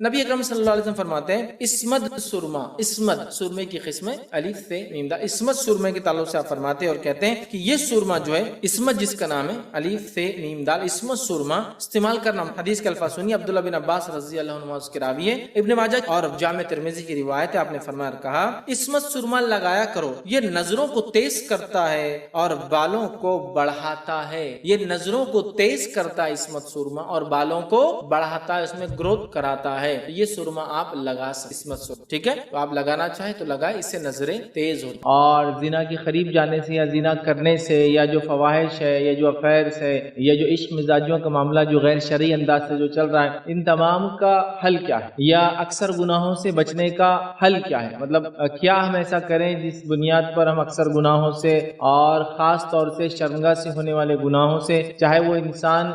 نبی اکرم صلی اللہ علیہ وسلم فرماتے ہیں اسمد سرما، اسمد سرمے کی قسم ہے، الف سے میم دال، اسمد سرمے کے تعلق سے آپ فرماتے ہیں اور کہتے ہیں کہ یہ سرما جو ہے، اسمد جس کا نام ہے، الف سے میم دال، اسمد سرما استعمال کرنا۔ حدیث کے الفاظ سنیے، عبداللہ بن عباس رضی اللہ عنہ اس کے راوی ہیں، ابن ماجہ اور جامع ترمذی کی روایت ہے، آپ نے فرمایا کہا اسمد سرما لگایا کرو، یہ نظروں کو تیز کرتا ہے اور بالوں کو بڑھاتا ہے، یہ نظروں کو تیز کرتا ہے اسمد سرما اور بالوں کو بڑھاتا ہے، اس میں گروتھ کراتا ہے۔ یہ سرما آپ لگا سکتے، اسمد سرما، ٹھیک ہے، تو آپ لگانا چاہیں تو لگائیں، اس سے نظریں تیز ہوتی۔ اور زنا کے قریب جانے سے یا زنا کرنے سے یا جو فواحش ہے یا جو افیئرس ہے یا جو عشق مزاجیوں کا معاملہ جو غیر شرعی انداز سے جو چل رہا ہے، ان تمام کا حل کیا ہے؟ یا اکثر گناہوں سے بچنے کا حل کیا ہے؟ مطلب کیا ہم ایسا کریں جس بنیاد پر ہم اکثر گناہوں سے اور خاص طور سے شرمگاہ سے ہونے والے گناہوں سے، چاہے وہ انسان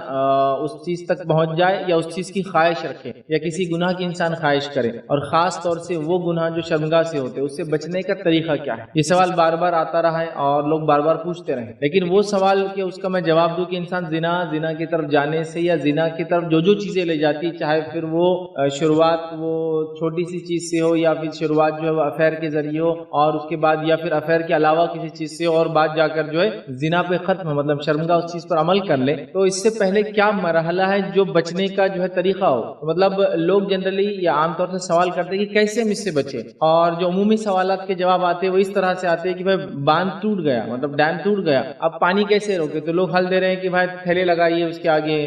اس چیز تک پہنچ جائے یا اس چیز کی خواہش رکھے یا کسی گناہ کی انسان خواہش کرے، اور خاص طور سے وہ گناہ جو شرمگاہ سے ہوتے اس سے بچنے کا طریقہ کیا ہے؟ یہ سوال بار بار آتا رہا ہے اور لوگ بار بار پوچھتے رہے، لیکن وہ سوال کہ اس کا میں جواب دوں کہ انسان زنا کی طرف جانے سے یا زنا کی طرف جو چیزیں لے جاتی، چاہے پھر وہ شروعات وہ چھوٹی سی چیز سے ہو یا پھر شروعات جو ہے وہ افیئر کے ذریعے ہو اور اس کے بعد یا پھر افیئر کے علاوہ کسی چیز سے اور بعد جا کر جو ہے زنا پہ ختم، مطلب شرمگاہ اس چیز پر عمل کر لے، تو اس سے پہلے کیا مرحلہ ہے جو بچنے کا جو ہے طریقہ ہو؟ مطلب لوگ جنرلی یا عام طور سے سوال کرتے ہیں کہ کیسے ہم اس سے بچیں، اور جو عمومی سوالات کے جواب آتے ہیں وہ اس طرح سے آتے ہیں کہ بھائی باندھ ٹوٹ گیا، مطلب ڈیم ٹوٹ گیا، اب پانی کیسے روکے؟ تو لوگ حل دے رہے ہیں کہ بھائی تھیلے لگائیے اس کے آگے،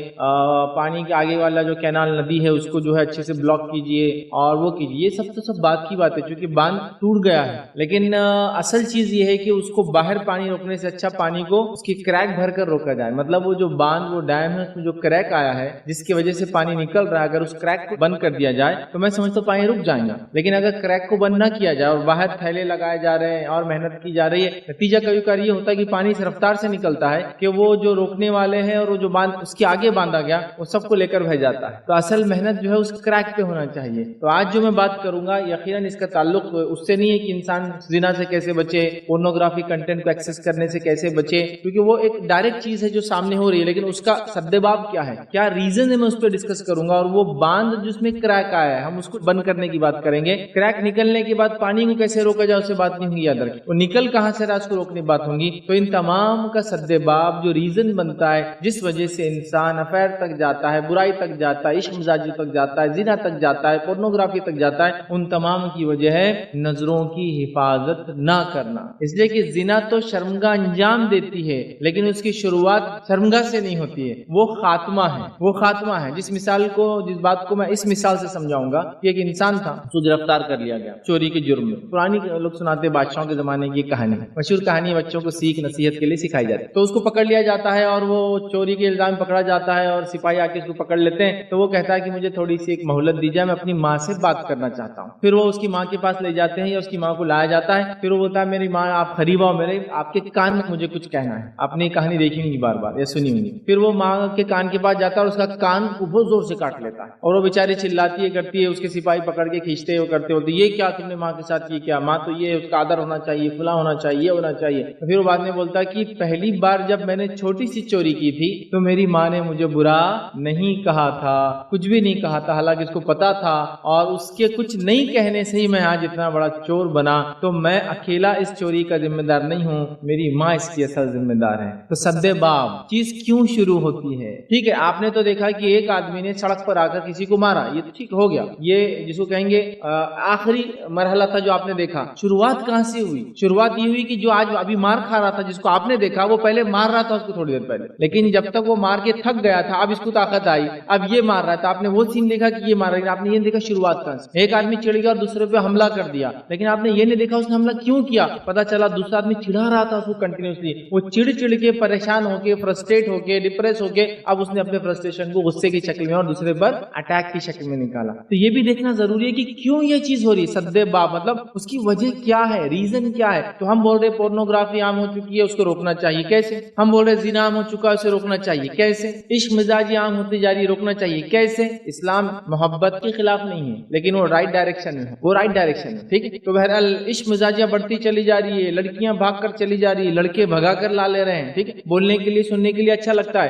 پانی کے آگے والا جو کینال ندی ہے اس کو جو ہے اچھے سے بلاک کیجئے اور وہ کیجئے۔ یہ سب تو سب بات کی بات ہے چونکہ باندھ ٹوٹ گیا ہے، لیکن اصل چیز یہ ہے کہ اس کو باہر پانی روکنے سے اچھا پانی کو اس کی کریک بھر کر روکا جائے، مطلب وہ جو باندھ وہ ڈیم ہے اس میں جو کریک آیا ہے جس کی وجہ سے پانی نکل رہا ہے، اگر اس کریک کو بند کر دیا جائے تو میں سمجھتا ہوں پانی رک جائیں گا، لیکن اگر کریک کو بند نہ کیا جائے اور باہر تھیلے لگائے جا رہے ہیں اور محنت کی جا رہی ہے، نتیجہ کبھی کبھی یہ ہوتا ہے کہ پانی اس رفتار سے نکلتا ہے کہ وہ جو روکنے والے ہیں اور وہ جو باندھ اس کے آگے باندھا گیا وہ سب کو لے کر بہ جاتا ہے، تو اصل محنت جو ہے اس کریک پہ ہونا چاہیے۔ تو آج جو میں بات کروں گا یقیناً اس کا تعلق اس سے نہیں ہے کہ انسان زنا سے کیسے بچے، پورنوگرافی کنٹینٹ کو ایکسس کرنے سے کیسے بچے، کیونکہ وہ ایک ڈائریکٹ چیز ہے جو سامنے ہو رہی ہے، لیکن اس کا سدباب کیا ہے، کیا ریزن ہے، میں اس پہ ڈسکس کروں گا، اور وہ باندھ جس میں کریک آیا ہے ہم اس کو بند کرنے کی بات کریں گے۔ کریک نکلنے کے بعد پانی کو کیسے روکا جائے اس سے بات نہیں ہوگی، یاد رکھیں وہ نکل کہاں سے رہا اس کو روکنے کی بات ہوگی۔ تو ان تمام کا سدباب جو ریزن بنتا ہے جس وجہ سے انسان افیئر تک جاتا ہے، برائی تک جاتا ہے، عشق مزاجی تک جاتا ہے، زنا تک جاتا ہے، پورنوگرافی تک جاتا ہے، ان تمام کی وجہ ہے نظروں کی حفاظت نہ کرنا۔ اس لیے کہ زنا تو شرمگاہ انجام دیتی ہے لیکن اس کی شروعات شرمگاہ سے نہیں ہوتی ہے، وہ خاتمہ ہے، وہ خاتمہ ہے۔ جس بات کو میں اس مثال سے سمجھاؤں گا کہ ایک انسان تھا اس کو گرفتار کر لیا گیا چوری کے جرم میں۔ پرانی لوگ سناتے بادشاہوں کے زمانے کی کہانی، مشہور کہانی، بچوں کو سیکھ نصیحت کے لیے سکھائی جاتی ہے۔ تو اس کو پکڑ لیا جاتا ہے اور وہ چوری کے الزام پکڑا جاتا ہے اور سپاہی آ کے اس کو پکڑ لیتے ہیں، تو وہ کہتا ہے کہ مجھے تھوڑی سی ایک مہلت دی جائے، میں اپنی ماں سے بات کرنا چاہتا ہوں۔ پھر وہ اس کی ماں کے پاس لے جاتے ہیں یا اس کی ماں کو لایا جاتا ہے، پھر وہ بولتا ہے میری ماں آپ قریب آؤ، میرے آپ کے کان میں مجھے کچھ کہنا ہے۔ آپ نے یہ کہانی دیکھی ہوگی بار بار یا سنی ہوگی۔ پھر وہ ماں کے کان کے پاس جاتا ہے اور اس کا کان کو بہت زور سے کاٹ لیتا ہے اور وہ بیچاری چلاتی ہے کرتی ہے، اس کے سپاہی پکڑ کے کھینچتے وہ کرتے ہوتے یہ کیا تم نے ماں کے ساتھ کیا، ماں تو یہ اس کا آدر ہونا چاہیے، فلاں ہونا چاہیے، یہ ہونا چاہیے۔ پھر وہ بعد میں بولتا ہے کہ پہلی بار جب میں نے چھوٹی سی چوری کی تھی تو میری ماں نے مجھے برا نہیں کہا تھا، کچھ بھی نہیں کہا تھا، حالانکہ اس کو پتا تھا، اور اس کے کچھ نہیں کہنے سے ہی میں آج اتنا بڑا چور بنا، تو میں اکیلا اس چوری کا ذمہ دار نہیں ہوں، میری ماں اس کی اصل ذمہ دار ہے۔ تو سدباب چیز کیوں شروع ہوتی ہے؟ ٹھیک ہے، آپ نے تو دیکھا کہ ایک آدمی نے سڑک پر آ کر کسی کو مارا، یہ تو ٹھیک ہو گیا، یہ جس کو کہیں گے آخری مرحلہ تھا جو آپ نے دیکھا۔ شروعات کہاں سے ہوئی؟ شروعات یہ ہوئی کہ جو آج ابھی مار کھا رہا تھا جس کو آپ نے دیکھا، وہ پہلے مار رہا تھا اس کو تھوڑی دیر پہلے، لیکن جب تک وہ مار کے تھک گیا تھا اب اس کو طاقت آئی، اب یہ مار رہا تھا، آپ نے وہ سین دیکھا کہ یہ مار رہا ہے، آپ نے یہ دیکھا شروعات کہاں سے۔ ایک آدمی چڑھ گیا اور دوسرے پہ حملہ کر دیا، لیکن آپ نے یہ نہیں دیکھا اس نے حملہ کیوں کیا، پتا چلا دوسرا آدمی چڑھا رہا تھا اس کو کنٹینیوسلی، وہ چڑ کے پریشان ہو کے فرسٹریٹ ہو کے ڈپریس ہو کے اب اس نے اپنے فرسٹریشن کو غصے کی شکل میں اور دوسرے پر اٹیک کی شکل میں نکالا۔ تو یہ بھی دیکھنا ضروری ہے کہ کیوں یہ چیز ہو رہی ہے، سدباب مطلب اس کی وجہ کیا ہے، ریزن کیا ہے۔ تو ہم بول رہے پورنوگرافی عام ہو چکی ہے، اس کو روکنا چاہیے، کیسے؟ ہم بول رہے زنا عام ہو چکا ہے، اسے روکنا چاہیے، کیسے؟ عشق مزاجی عام ہوتی جا رہی ہے، روکنا چاہیے، کیسے؟ اسلام محبت کے خلاف نہیں ہے لیکن وہ رائٹ ڈائریکشن میں ہے، وہ رائٹ ڈائریکشن ہے، ٹھیک ہے۔ تو بہرحال عشق مزاجیاں بڑھتی چلی جا رہی ہے، لڑکیاں بھاگ کر چلی جا رہی ہے، لڑکے بھگا کر لا لے رہے ہیں، ٹھیک ہے، بولنے کے لیے سننے کے لیے اچھا لگتا ہے،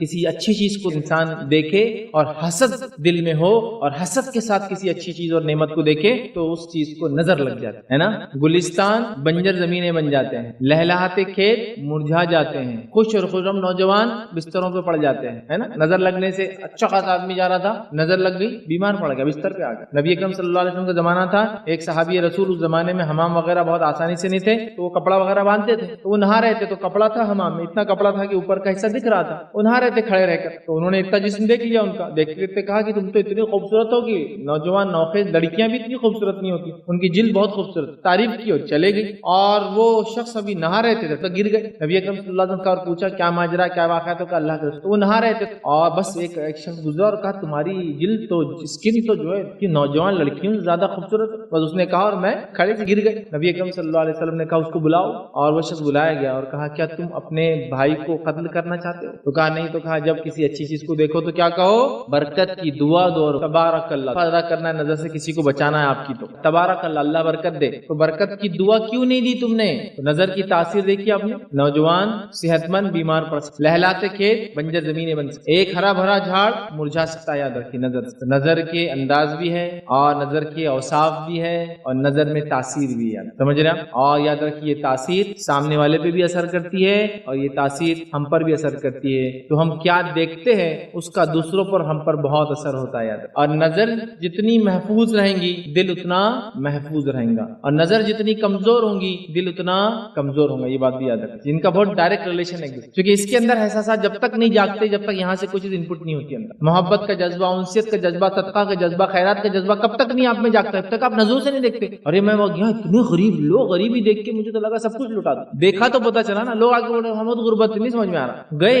کسی اچھی چیز کو انسان دیکھے اور حسد دل میں ہو اور حسد کے ساتھ کسی اچھی چیز اور نعمت کو دیکھے تو اس چیز کو نظر لگ جاتی ہے نا. گلستان بنجر زمینیں بن جاتے ہیں, لہلہاتے کھیت مرجھا جاتے ہیں, خوش اور خرم نوجوان بستروں پہ پڑ جاتے ہیں, ہے نا. نظر لگنے سے اچھا خاصا آدمی جا رہا تھا, نظر لگ گئی, بیمار پڑ گیا, بستر پہ آ گیا. نبی اکرم صلی اللہ علیہ وسلم کا زمانہ تھا, ایک صحابی رسول اس زمانے میں حمام وغیرہ بہت آسانی سے نہیں تھے, تو وہ کپڑا وغیرہ باندھتے تھے, تو وہ نہا رہے تھے, تو کپڑا تھا حمام میں, اتنا کپڑا تھا کہ اوپر کا حصہ دکھ رہا تھا, وہ نہا رہے تھے کھڑے رہ کر, تو انہوں نے اتنا جسم دیکھ لیا ان کا, دیکھتے کہا کہ تم تو اتنی خوبصورت ہوگی, نوجوان نوخیز لڑکیاں بھی اتنی خوبصورت نہیں ہوتی, ان کی جلد بہت خوبصورت, تعریف کی اور چلے گئی. اور وہ شخص ابھی نہا رہے تھے تو گر گئے. نبی اکرم صلی اللہ علیہ وسلم کا اور پوچھا کیا ماجرا کیا واقعہ, تو کہا اللہ کے رسول, وہ نہا رہے تھے اور بس ایک شخص گزرا اور کہا تمہاری جلد تو اسکن تو جو ہے کہ نوجوان لڑکیوں سے زیادہ خوبصورت, بس اس نے کہا اور میں کھڑے سے گر گئے. نبی اکرم صلی اللہ علیہ وسلم نے کہا اس کو بلاؤ, اور وہ شخص بلایا گیا اور کہا کیا تم اپنے بھائی کو قتل کرنا چاہتے ہو, تو کہا نہیں, تو کہا جب کسی اچھی چیز کو دیکھو تو کیا کہو, برکت کی دعا دو, تبارک اللہ, ادا کرنا ہے نظر سے کسی کو بچانا ہے آپ کی, تو تبارک اللہ, اللہ برکت دے, تو برکت کی دعا کیوں نہیں دی تم نے, تو نظر کی تاثیر دیکھی آپ نے, نوجوان صحت مند بیمار پڑ سکتے, لہلاتے کھیت بنجر زمینیں بن سکتے, ایک ہرا بھرا جھاڑ مرجھا سکتا ہے, یاد رکھیے نظر سے. نظر کے انداز بھی ہے اور نظر کے اوصاف بھی ہے اور نظر میں تاثیر بھی ہے, سمجھ رہے ہیں, اور یاد رکھیے تاثیر سامنے والے پہ بھی اثر کرتی ہے اور یہ تاثیر ہم پر بھی اثر کرتی ہے, تو ہم کیا دیکھتے ہیں اس کا دوسروں پر ہم پر بہت اثر ہوتا ہے, یاد. اور نظر جتنی محفوظ رہیں گی دل اتنا محفوظ رہیں گا, اور نظر جتنی کمزور ہوں گی دل اتنا کمزور ہوگا, یہ بات بھی یاد رکھیں, جن کا بہت ڈائریکٹ ریلیشن ہے, کیونکہ اس کے اندر احساسات جب تک نہیں جاگتے, جب تک یہاں سے کوئی چیز انپٹ نہیں ہوتی اندر, محبت کا جذبہ, انسیت کا جذبہ, صدقہ کا جذبہ, خیرات کا جذبہ کب تک نہیں آپ میں جاگتا, جب تک آپ نظروں سے نہیں دیکھتے. ارے میں وہ گیا اتنے غریب لوگ, غریبی دیکھ کے مجھے تو لگا سب کچھ لٹا دو, دیکھا تو پتا چلا نا, لوگ آگے بولے ہم تو غربت نہیں سمجھ میں آ رہا, گئے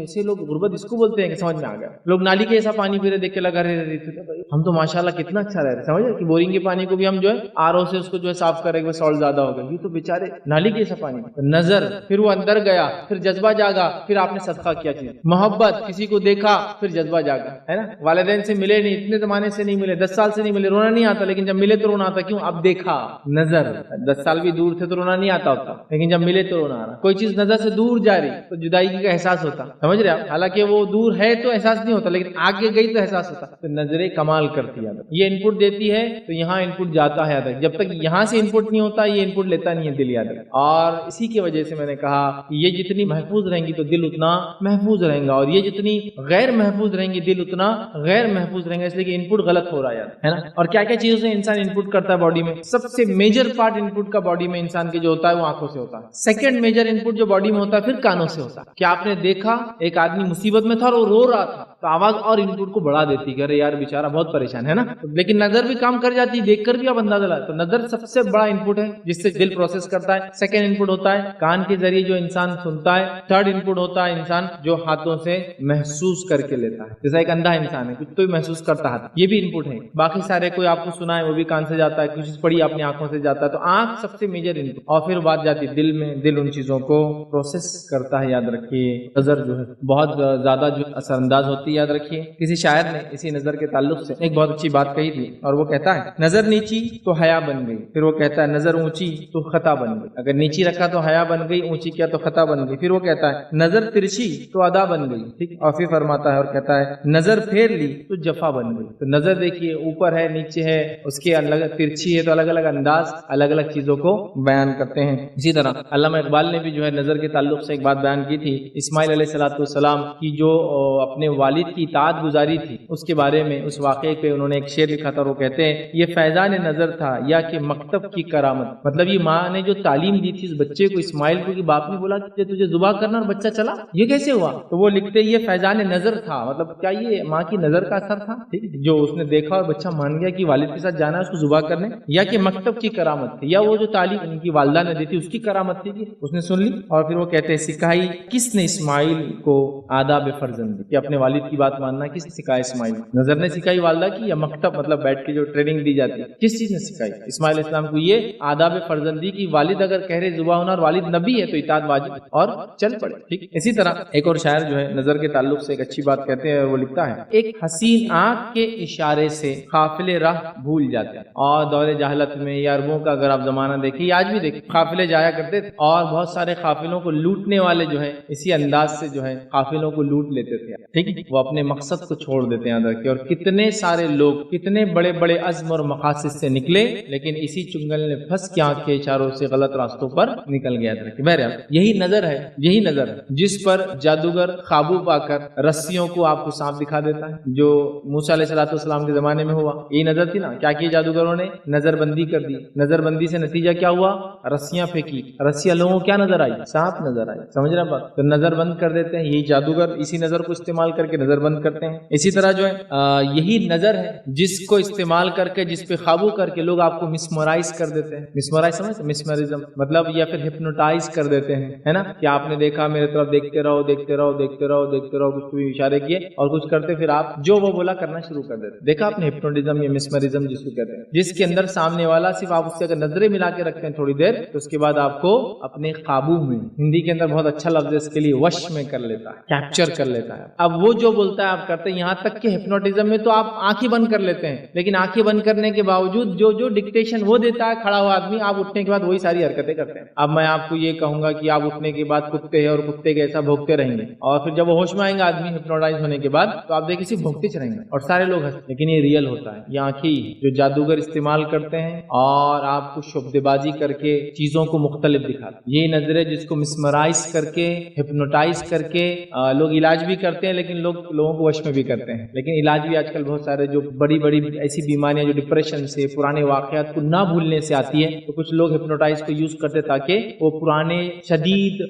ایسے لوگ غربت اس کو بولتے ہیں کہ سمجھ میں آ گیا, لوگ نالی کے ایسا پانی پی رہے دیکھ کے لگا رہے ہم تو ماشاءاللہ کتنا اچھا رہ رہے, سمجھ کہ بورنگ کے پانی کو بھی ہم جو ہے آر او سے اس کو جو ہے صاف کریں گے, سالٹ زیادہ ہوگا, یہ تو بیچارے نالی کے ایسا پانی. نظر, پھر وہ اندر گیا, پھر جذبہ جاگا, پھر آپ نے صدقہ کیا چیز, محبت, کسی کو دیکھا پھر جذبہ جاگا, ہے نا. والدین سے ملے نہیں, اتنے زمانے سے نہیں ملے, 10 سال سے نہیں ملے, رونا نہیں آتا, لیکن جب ملے تو رونا آتا, کیوں, اب دیکھا. نظر, 10 سال بھی دور تھے تو رونا نہیں آتا ہوتا, لیکن جب ملے تو رونا آ رہا. کوئی چیز نظر سے دور جا رہی تو جدائی کا احساس ہوتا, سمجھ رہے آپ, حالانکہ وہ دور ہے تو احساس نہیں ہوتا, لیکن آگے گئی تو احساس ہوتا. تو نظریں کمال کرتی ہے, یہ انپٹ دیتی ہے تو یہاں انپٹ جاتا ہے, جب تک یہاں سے انپٹ نہیں ہوتا یہ انپٹ لیتا نہیں ہے دل, یاد رکھ. اور اسی کی وجہ سے میں نے کہا یہ جتنی محفوظ رہیں گی تو دل اتنا محفوظ رہیں گا, اور یہ جتنی غیر محفوظ رہیں گی دل اتنا غیر محفوظ رہیں گا, اس لیے کہ انپٹ غلط ہو رہا ہے نا. اور کیا کیا چیزوں سے انسان انپٹ کرتا ہے باڈی میں, سب سے میجر پارٹ انپٹ کا باڈی میں انسان کے جو ہوتا ہے وہ آنکھوں سے ہوتا ہے. سیکنڈ میجر انپٹ جو باڈی میں ہوتا ہے پھر کانوں سے ہوتا ہے. کیا آپ نے دیکھا ایک آدمی مصیبت میں تھا اور وہ رو رہا تھا, تو آواز اور انپٹ کو بڑھا دیتی کہ ارے یار بیچارہ بہت پریشان ہے نا, لیکن نظر بھی کام کر جاتی, دیکھ کر بھی آپ اندازہ لگا. تو نظر سب سے بڑا انپٹ ہے جس سے دل پروسیس کرتا ہے. سیکنڈ انپٹ ہوتا ہے کان کے ذریعے جو انسان سنتا ہے. تھرڈ انپٹ ہوتا ہے انسان جو ہاتھوں سے محسوس کر کے لیتا ہے, جیسا ایک اندھا انسان ہے کچھ تو محسوس کرتا ہے, یہ بھی انپٹ ہے. باقی سارے کوئی آپ کو سنا ہے وہ بھی کان سے جاتا ہے, کچھ چیز پڑھی اپنی آنکھوں سے جاتا ہے. تو آنکھ سب سے میجر انپٹ, اور پھر بات جاتی ہے دل میں, دل ان چیزوں کو پروسیس کرتا ہے. یاد رکھیے نظر جو ہے بہت زیادہ جو اثر انداز ہوتی ہے. یاد رکھیے کسی شاعر نے اسی نظر کے تعلق سے ایک بہت اچھی بات کہی تھی, اور وہ کہتا ہے نظر نیچی تو حیا بن گئی. پھر وہ کہتا ہے نظر اونچی تو خطا بن گئی. اگر نیچی رکھا تو حیا بن گئی, اونچی کیا تو خطا بن گئی. پھر وہ کہتا ہے نظر ترچھی تو ادا بن گئی, ٹھیک. اور پھر فرماتا ہے اور کہتا ہے نظر پھیر لی تو جفا بن گئی. تو نظر دیکھیے اوپر ہے نیچے ہے, اس کے الگ ترچھی ہے, تو الگ الگ انداز الگ الگ چیزوں کو بیان کرتے ہیں. اسی طرح علامہ اقبال نے بھی جو ہے نظر کے تعلق سے ایک بات بیان کی تھی. اسماعیل علیہ السلام کی جو اپنے والد کی اطاعت گزاری تھی اس کے بارے میں, اس واقعے پہ انہوں نے ایک شعر لکھا تھا. وہ کہتے ہیں یہ فیضان نظر تھا یا کہ مکتب کی کرامت. مطلب یہ ماں نے جو تعلیم دی تھی اس بچے کو, اسماعیل کو, کہ باپ نے بولا کہ تجھے ذبح کرنا اور بچہ چلا, یہ کیسے ہوا؟ تو وہ لکھتے یہ فیضان نظر تھا. مطلب کیا یہ ماں کی نظر کا اثر تھا جو اس نے دیکھا اور بچہ مان گیا کہ والد کے ساتھ جانا ہے اس کو ذبح کرنے, یا کہ مکتب کی کرامت تھی, یا وہ جو تعلیم ان کی والدہ نے دی تھی اس کی کرامت تھی کہ اس نے سن لی. اور پھر وہ کہتے ہیں سکھائی کس نے اسماعیل کو آداب فرزند, کہ اپنے والد کی بات ماننا کس نے سکھایا؟ اسماعیل نظر نے سکھائی والدہ کی، یا مکتب مطلب بیٹھ کے جو ٹریننگ دی جاتی ہے کس چیز نے سکھائی؟ اسماعیل علیہ السلام کو یہ آداب فرزندی کی، والد اگر کہہ رہے ذبح ہونا اور والد نبی ہے تو اطاعت واجب اور چل پڑے، ٹھیک۔ اسی طرح ایک اور شاعر جو ہے نظر کے تعلق سے ایک اچھی بات کہتے ہیں، اور وہ لکھتا ہے ایک حسین آنکھ کے اشارے سے قافلے راہ بھول جاتے ہیں، اور دور جہالت میں یا عربوں کا اگر آپ زمانہ دیکھیں یا آج بھی دیکھیں قافلے جایا کرتے تھے، اور بہت سارے قافلوں کو لوٹنے والے جو ہے اسی انداز سے جو ہے قافلوں کو لوٹ لیتے تھے، ٹھیک، وہ اپنے مقصد کو چھوڑ دیتے ہیں ادھر کے، اور کتنے سارے لوگ کتنے بڑے بڑے عزم اور مقاصد سے نکلے، لیکن اسی چنگل نے پھنس کے آنکھ کے اشاروں سے غلط راستوں پر نکل گیا تھا۔ بہرحال یہی نظر ہے، یہی نظر ہے جس پر جادوگر قابو پا کر رسیوں کو آپ کو سانپ دکھا دیتا ہے، جو موسیٰ علیہ السلام کے زمانے میں ہوا، یہی نظر تھی نا۔ کیا کیا جادوگروں نے؟ نظر بندی کر دی، نظر بندی سے نتیجہ کیا ہوا؟ رسیاں پھینکی، رسیاں لوگوں کو کیا نظر آئی؟ سانپ نظر آئی، سمجھ رہے بات؟ تو نظر بند کر دیتے ہیں، یہی جادوگر اسی نظر کو استعمال کر کے نظر بند کرتے ہیں۔ اسی طرح جو ہے یہی نظر ہے جس کو استعمال کر کے، جس پہ قابو کر کے لوگ آپ کو مسمرائز کر دیتے ہیں۔ مسمرائز سمجھتے؟ مسمرزم مطلب، یا پھر ہپنوٹائز کر دیتے ہیں، ہے نا، کہ آپ نے دیکھا میرے طرف دیکھتے رہو دیکھتے رہو دیکھتے رہو دیکھتے رہو، کچھ بھی اشارے کیے اور کچھ کرتے، پھر آپ جو وہ بولا کرنا شروع کر دیتے۔ دیکھا آپ نے ہپنوٹزم یا مسمرزم جس کو کہتے ہیں، جس کے اندر سامنے والا صرف آپ اس سے اگر نظریں ملا کے رکھتے ہیں تھوڑی دیر، تو اس کے بعد آپ کو اپنے قابو میں، ہندی کے اندر بہت اچھا لفظ ہے اس کے لیے، وش میں کر لیتا ہے، کیپچر کر لیتا ہے۔ اب وہ جو بولتا ہے آپ کرتے ہیں، یہاں تک کہ ہپنوٹزم میں تو آپ آنکھیں بند کر لیتے ہیں، لیکن آنکھیں بند کرنے کے باوجود جو ڈکٹیشن وہ دیتا ہے کھڑا ہوا آدمی، آپ اٹھنے کے بعد وہی ساری حرکتیں کرتے ہیں۔ اب میں آپ کو یہ کہوں گا کہ آپ اٹھنے کے بعد کتے ہیں اور کتے کے ایسا بھونکتے رہیں گے، اور پھر جب وہ ہوش میں آئیں گے آدمی ہپنوٹائز ہونے کے بعد، تو آپ دیکھیں صرف بھونکتے رہیں گے اور سارے لوگ ہنستے، لیکن یہ ریئل ہوتا ہے۔ یہ آنکھیں جو جادوگر استعمال کرتے ہیں اور آپ کو شبدے بازی کر کے چیزوں کو مختلف دکھاتے ہیں، یہ نظریں جس کو مسمرائز کر کے، ہپنوٹائز کر کے لوگ علاج بھی کرتے ہیں، لیکن لوگوں کو وش میں بھی کرتے ہیں۔ لیکن علاج بھی آج کل بہت سارے جو بڑی بڑی ایسی بیماریاں جو ڈپریشن سے، پرانے واقعات کو نہ بھولنے سے آتی ہے، تو کچھ لوگ ہپنوٹائز کو یوز کرتے تاکہ وہ پرانے شدید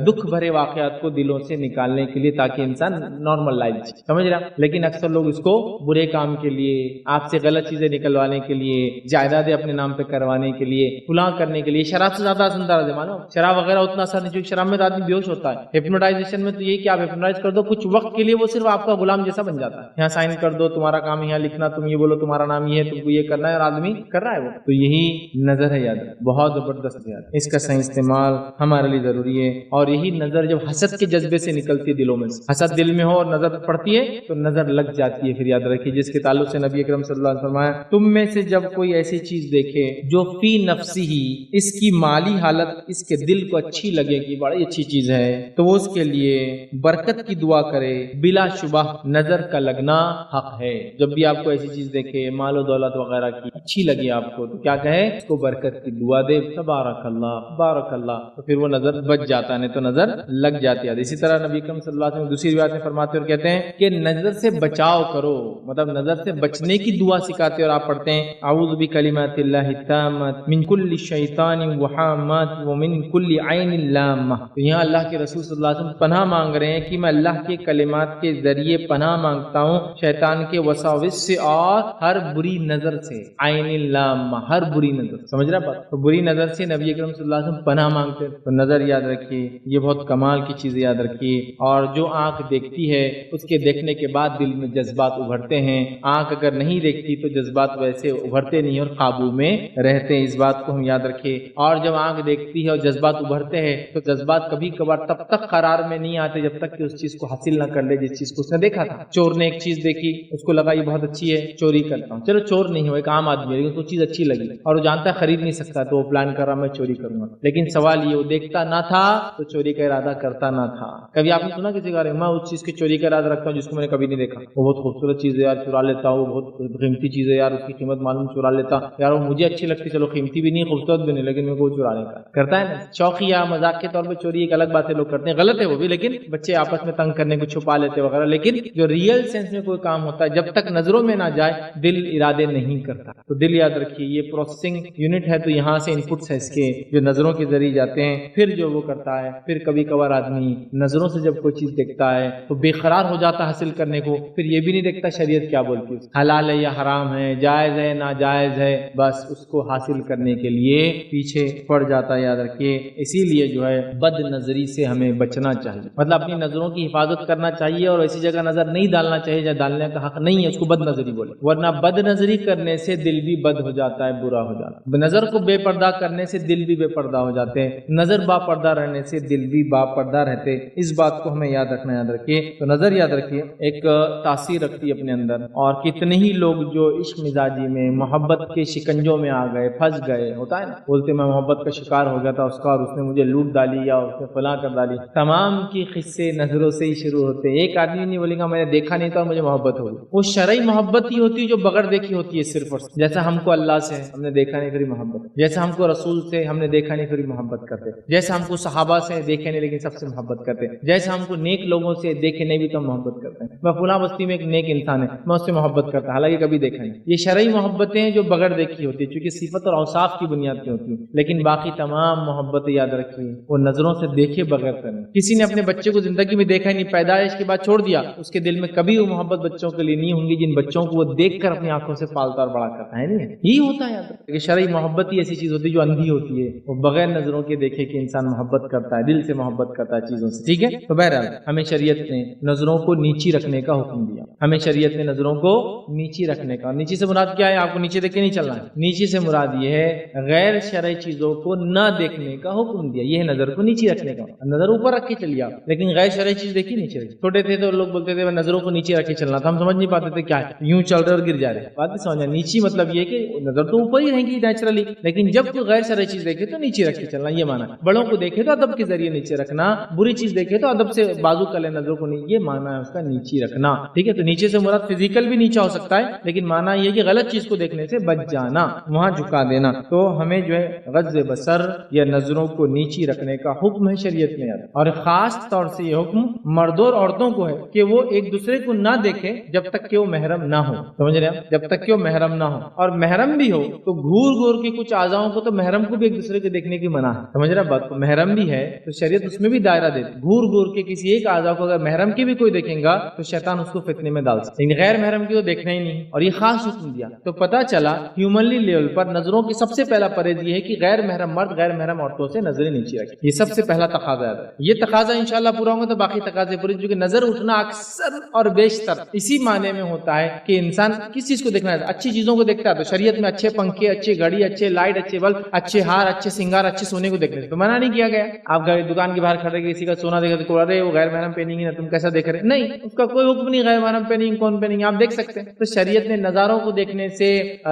دکھ بھرے واقعات کو دلوں سے نکالنے کے لیے، تاکہ انسان نارمل لائف جی، سمجھ رہا۔ لیکن اکثر لوگ اس کو برے کام کے لیے، آپ سے غلط چیزیں نکلوانے کے لیے، جائیدادیں اپنے نام پہ کروانے کے لیے، فلاں کرنے کے لیے، شراب سے زیادہ اثر ہے، معلوم؟ شراب وغیرہ اتنا اثر نہیں، کیونکہ شراب میں تو آدمی بیہوش ہوتا ہے۔ ہپنوٹائزیشن میں تو یہ کہ آپ ہپنوٹائز کر دو، کچھ وقت کے لیے وہ صرف آپ کا غلام جیسا بن جاتا ہے، یہاں سائن کر دو، تمہارا کام یہاں لکھنا، تم یہ بولو تمہارا نام یہ ہے، تم کو یہ کرنا ہے، اور آدمی کر رہا ہے وہ۔ تو یہی نظر ہے، یاد ہے، بہت زبردست ہے، اس کا صحیح استعمال ہمارے لیے ضروری ہے۔ اور یہی نظر جب حسد کے جذبے سے نکلتی ہے دلوں میں سے، حسد دل میں ہو اور نظر پڑتی ہے تو نظر لگ جاتی ہے، پھر یاد رکھیے، جس کے تعلق سے نبی اکرم صلی اللہ علیہ وسلم فرمایا، تم میں سے جب کوئی ایسی چیز دیکھے جو فی نفسی ہی، اس کی مالی حالت اس کے دل کو اچھی لگے کہ بڑی اچھی چیز ہے، تو وہ اس کے لیے برکت کی دعا کرے، بلا شبہ نظر کا لگنا حق ہے۔ جب بھی آپ کو ایسی چیز دیکھے، مال و دولت وغیرہ کی اچھی لگی آپ کو، تو کیا کہے؟ اس کو برکت کی دعا دے، تبارک اللہ بارک اللہ، تو پھر وہ نظر بچ جاتا ہے، نہیں تو نظر لگ جاتی ہے۔ اسی طرح نبی اکرم صلی اللہ علیہ وسلم دوسری روایت میں فرماتے اور کہتے ہیں کہ نظر سے بچاؤ کرو، مطلب نظر سے بچنے کی دعا سکھاتے، اور آپ پڑھتے ہیں اعوذ بکلمات اللہ التامات من کل شیطان وحامات ومن کل عین لامہ۔ تو یہاں اللہ کے رسول صلی اللہ علیہ وسلم پناہ مانگ رہے ہیں کہ میں اللہ کے کلمات کے ذریعے پناہ مانگتا ہوں شیطان کے وساوس سے اور ہر بری نظر سے، عین لامہ، ہر بری نظر، سمجھ رہا بات؟ تو بری نظر سے نبی اکرم صلی اللہ علیہ وسلم پناہ مانگتے۔ تو نظر یاد رکھیے، یہ بہت کمال کی چیز یاد رکھیے، اور جو آنکھ دیکھتی ہے اس کے دیکھنے کے بعد دل میں جذبات ابھرتے ہیں، آنکھ اگر نہیں دیکھتی تو جذبات ویسے ابھرتے نہیں اور قابو میں رہتے ہیں، اس بات کو ہم یاد رکھیں۔ اور جب آنکھ دیکھتی ہے اور جذبات ابھرتے ہیں تو جذبات کبھی کبھار تب تک قرار میں نہیں آتے جب تک کہ اس چیز کو حاصل نہ کر لے جس چیز کو اس نے دیکھا تھا۔ چور نے ایک چیز دیکھی، اس کو لگا یہ بہت اچھی ہے، چوری کرتا ہوں، چلو چور نہیں ہو، ایک عام آدمی ہے، لیکن اس کو چیز اچھی لگی اور وہ جانتا ہے خرید نہیں سکتا، تو وہ پلان کر رہا میں چوری کروں گا، لیکن سوال یہ وہ دیکھتا نہ تھا تو چوری کا ارادہ کرتا نہ تھا۔ کبھی آپ نے سنا کسی کا میں اس چیز کی چوری کا ارادہ رکھتا ہوں جس کو میں نے کبھی نہیں دیکھا، وہ بہت خوبصورت چیز ہے یار، چرا لیتا ہوں، وہ بہت قیمتی چیز ہے یار، اس کی قیمت معلوم، چرا لیتا یار، وہ مجھے اچھی لگتی، چلو قیمتی بھی نہیں خوبصورت بھی نہیں، لیکن میرے کو چرانے کا کرتا ہے نا۔ شوقی یا مذاق کے طور پہ چوری ایک الگ بات ہے، لوگ کرتے ہیں، غلط ہے وہ بھی، لیکن بچے آپس میں تنگ کرنے کو چھپا لیتے وغیرہ، لیکن جو ریئل سینس میں کوئی کام ہوتا ہے جب تک نظروں میں نہ جائے دل ارادے نہیں کرتا۔ تو دل یاد رکھیے یہ پروسیسنگ یونٹ ہے، تو یہاں سے انپٹس ہے اس کے جو نظروں کے ذریعے جاتے ہیں، پھر جو وہ کرتا ہے، پھر کبھی کبھار آدمی نظروں سے جب کوئی چیز دیکھتا ہے تو بے قرار ہو جاتا حاصل کرنے کو، پھر یہ بھی نہیں دیکھتا شریعت کیا بولتی ہے، حلال ہے یا حرام ہے، جائز ہے ناجائز ہے، بس اس کو حاصل کرنے کے لیے پیچھے پڑ جاتا ہے، یاد رکھیے۔ اسی لیے جو ہے بد نظری سے ہمیں بچنا چاہیے، مطلب اپنی نظروں کی حفاظت کرنا چاہیے، اور ایسی جگہ نظر نہیں ڈالنا چاہیے جہاں ڈالنے کا حق نہیں ہے، اس کو بد نظری بولے، ورنہ بد نظری کرنے سے دل بھی بد ہو جاتا ہے، برا ہو جاتا ہے۔ نظر کو بے پردہ کرنے سے دل بھی بے پردہ ہو جاتے ہیں، نظر با پردہ رہنے سے دل بھی با پردہ رہتے، اس بات کو ہمیں یاد رکھنا، یاد رکھیے۔ تو نظر یاد رکھیے ایک تاثیر رکھتی ہے اپنے اندر، اور کتنے ہی لوگ جو عشق مزاجی میں محبت کے شکنجوں میں آ گئے، پھنس گئے، ہوتا ہے نا، بولتے میں محبت کا شکار ہو گیا تھا اس کا اور اس نے مجھے لوٹ ڈالی یا اس نے فلاں کر ڈالی، تمام کی قصے نظروں سے ہی شروع ہوتے ہیں۔ ایک آدمی نہیں بولے گا میں نے دیکھا نہیں تھا اور مجھے محبت ہوگی، وہ شرعی محبت ہی ہوتی ہے جو بغیر دیکھی ہوتی ہے صرف اور صرف۔ جیسا ہم کو اللہ سے ہم نے دیکھا نہیں پھر محبت، جیسا ہم کو رسول سے ہم نے دیکھا نہیں پھر محبت کرتے، جیسا ہم کو صحابہ سے دیکھے نہیں لیکن سب سے محبت کرتے، جیسا ہم کو نیک لوگوں سے دیکھے نہیں بھی تو ہم محبت کرتے ہیں۔ میں فلاں بستی میں ایک نیک انسان ہے، میں اس سے محبت کرتا ہوں حالانکہ کبھی دیکھا نہیں۔ یہ شرعی محبتیں جو بغیر دیکھی ہوتی ہے چونکہ صفت اور اوصاف کی بنیاد پہ ہوتی ہیں، لیکن باقی تمام محبتیں یاد رکھیے وہ نظروں سے دیکھے بغیر کریں۔ کسی نے اپنے بچے کو زندگی میں دیکھا ہی نہیں، پیدائش کے بعد چھوڑ دیا، اس کے دل میں کبھی وہ محبت بچوں کے لیے نہیں ہوں گی جن بچوں کو وہ دیکھ کر اپنی آنکھوں سے پالتا اور بڑا کرتا ہے، نہیں یہی ہوتا ہے۔ یاد رکھیے شرعی محبت ہی ایسی چیز ہوتی ہے جو اندھی ہوتی ہے، وہ بغیر نظروں کے دیکھے کہ انسان محبت کرتا ہے، دل سے محبت کرتا ہے چیزوں سے، ٹھیک ہے۔ تو بہرحال ہمیں شریعت نے نظروں کو نیچی رکھنے کا حکم دیا، ہمیں شریعت نے نظروں کو نیچی رکھنے کا، نیچی سے مراد کیا ہے؟ آپ کو نیچے دیکھ کے نہیں چلنا ہے، نیچی سے مراد یہ ہے غیر شرعی چیزوں کو نہ دیکھنے کا حکم دیا، یہ ہے نظر کو نیچی رکھنے کا۔ نظر اوپر رکھ کے چلیے آپ، لیکن غیر شرعی چیز دیکھی نیچے رکھی۔ چھوٹے تھے تو لوگ بولتے تھے نظروں کو نیچے رکھ کے چلنا تھا، ہم سمجھ نہیں پاتے تھے کیا ہے، یوں چل رہے اور گر جا رہے، بات نہیں سمجھا۔ نیچی مطلب یہ کہ نظر تو اوپر ہی رہیں گی نیچرلی، لیکن جب کوئی غیر شرعی چیز دیکھے تو نیچے رکھ کے چلنا، یہ مانا۔ بڑوں کو دیکھے تو ادب کے ذریعے نیچے رکھنا، بری چیز دیکھے تو ادب سے بازو کر لے نظروں کو، یہ مانا ہے اس کا نیچی رکھنا، ٹھیک ہے۔ تو نیچے سے مراد فزیکل بھی نیچا ہو سکتا ہے، لیکن مانا یہ کہ غلط چیز کو دیکھنے سے بچ جانا، وہاں جھکا دینا۔ تو ہمیں جو ہے غض بصر یا نظروں کو نیچی رکھنے کا حکم ہے شریعت میں، اور خاص طور سے یہ حکم مردوں اور عورتوں کو ہے کہ وہ ایک دوسرے کو نہ دیکھیں جب تک کہ وہ محرم نہ ہو، سمجھ رہے ہیں؟ جب تک کہ وہ محرم نہ ہو، اور محرم بھی ہو تو گھور گھور کے کچھ اعضاؤں کو تو محرم کو بھی ایک دوسرے کو دیکھنے کی منع ہے، سمجھ رہے ہیں بات کو؟ محرم بھی ہے تو شریعت اس میں بھی دائرہ دیتی، گھور گھور کے کسی ایک اعضاء کو اگر محرم کی بھی کوئی دیکھیں گا تو شیطان اس کو فتنے میں ڈال سکتا ہے، لیکن غیر محرم کی تو دیکھنا ہی نہیں، اور یہ خاص حکم دیا۔ تو پتہ چلا ہیومنلی لیول پر نظروں کی سب سے پہلا پرہیز یہ ہے کہ غیر محرم مرد غیر محرم عورتوں سے نظریں نیچے رکھیں، یہ سب سے پہلا تقاضا ہے۔ یہ تقاضا انشاءاللہ پورا ہوگا تو باقی تقاضے پورے، کیونکہ نظر اٹھنا اکثر اور بیشتر اسی معنی میں ہوتا ہے کہ انسان کس چیز کو دیکھنا ہے، اچھی چیزوں کو دیکھتا ہے۔ تو شریعت میں اچھے پنکھے، اچھے گھڑی، اچھے لائٹ، اچھے بلب، اچھے ہار، اچھے سنگار، اچھے سونے کو دیکھنے سے تو منع نہیں کیا گیا۔ آپ دکان کے باہر کھڑے کسی کا سونا دیکھا تو ارے وہ غیر محرم پہنیں گے نا، تم کیسا دیکھ رہے؟ نہیں، اس کا کوئی حکم نہیں غیر محرم پہنیں گے کون پہنیں گے، آپ دیکھ سکتے ہیں۔ تو شریعت نے نظاروں کو دیکھنے سے،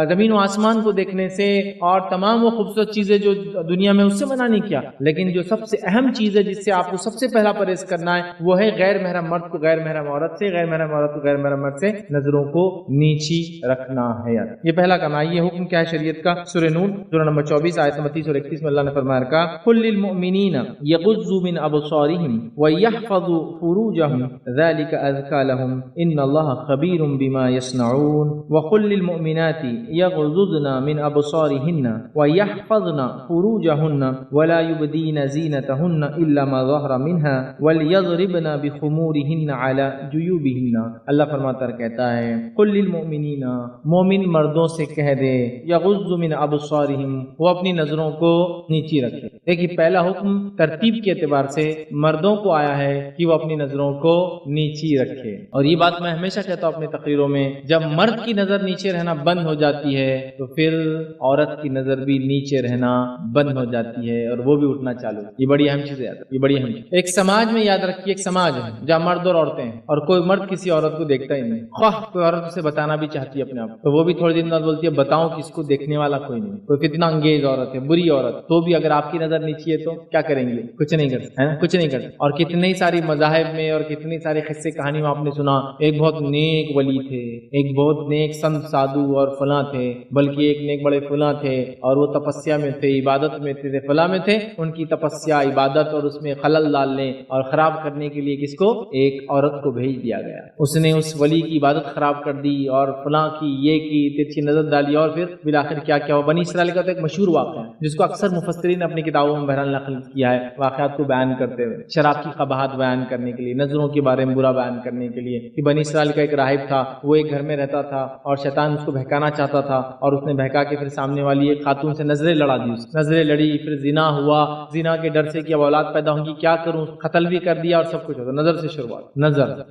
زمین و آسمان کو دیکھنے سے اور تمام وہ خوبصورت چیزیں جو دنیا میں اس سے منع نہیں کیا، لیکن جو سب سے اہم چیز ہے جس سے آپ کو سب سے پہلا پرہیز کرنا ہے وہ ہے غیر محرم مرد کو غیر محرم عورت سے، غیر محرم عورت کو غیر محرم مرد سے نظروں کو نیچی رکھنا ہے۔ یہ پہلا کام ہے۔ یہ حکم کیا ہے شریعت کا؟ سورہ نور سورہ نمبر 24 آیت نمبر 30 اور 31 میں اللہ نے فرمایا کہ قل للمؤمنین یغضوا من ابصارهم ويحفظوا فروجهم ذلك ازكى لهم ان الله خبير بما يصنعون وقل للمؤمنات يغضضن من ابصارهن ويحفظن فروجهن ولا يبدين زينتهن الا ما ظهر منها وليضربن بخمورهن على جيوبهن۔ اللہ فرماتا ہے، کہتا ہے قل للمؤمنین، مومن مردوں سے کہہ دے، یغضوا من ابصارهم، وہ اپنی نظروں کو نیچی رکھے۔ دیکھیے پہلا حکم ترتیب کے اعتبار سے مردوں کو آیا ہے کہ وہ اپنی نظروں کو نیچی رکھے، اور یہ بات میں ہمیشہ کہتا ہوں اپنے تقریروں میں، جب مرد کی نظر نیچے رہنا بند ہو جاتی ہے تو پھر عورت کی نظر بھی نیچے رہنا بند ہو جاتی ہے اور وہ بھی اٹھنا چالو۔ یہ بڑی اہم چیز ہے، یہ بڑی اہم چیز۔ ایک سماج میں یاد رکھیے، ایک سماج ہے جہاں مرد اور عورتیں ہیں اور کوئی مرد کسی عورت کو دیکھتا ہی نہیں، خواہ کوئی عورت اسے بتانا بھی چاہتی ہے اپنے آپ تو وہ بھی تھوڑے دن بعد بولتی ہے بتاؤں کس کو، دیکھنے والا کوئی نہیں، کوئی فتنہ انگیز عورت ہے، بری عورت، تو بھی اگر آپ کی نظر نیچی ہے تو کیا کریں گے؟ کچھ نہیں کر سکتے، کچھ نہیں کر سکتے۔ اور کتنی ساری مذاہب میں اور کتنی ساری قصے کہانی میں آپ نے سنا، ایک بہت نیک ولی تھے، ایک بہت نیک سنت سادھو اور فلاں تھے، بلکہ ایک نیک بڑے فلاں تھے اور وہ تپسیا میں تھے، عبادت میں تھے، فلاں میں تھے، ان کی تپسیا، عبادت اور اس میں خلل ڈالنے اور خراب کرنے کے لیے کس کو؟ ایک عورت کو بھیج دیا گیا، اس نے اس ولی کی عبادت خراب کر دی اور فلاں کی یہ کی، ترچھی نظر ڈالی، اور پھر بالآخر کیا کیا ہوا؟ بنی اسرائیل کا تو ایک مشہور واقعہ ہے جس کو اکثر مفسرین نے اپنی کتابوں میں بہرحال نقل کیا ہے، واقعات کو بیان کرتے ہوئے، شراب کی قباحت بیان کرنے کے لیے، نظروں کے بارے میں برا بیان کرنے کے لیے، کہ بنی اسرائیل کا ایک راہب تھا، وہ ایک گھر میں رہتا تھا اور شیطان اس کو بہکانا چاہتا تھا، اور اس نے بہکا کے پھر سامنے والی ایک خاتون سے نظریں لڑا دی، نظریں لڑی، پھر زنا ہوا، زنا کے ڈر سے کہ اب اولاد پیدا ہوں گی کیا کروں، قتل بھی کر دیا اور سب کچھ ہوتا، نظر سے شروعات،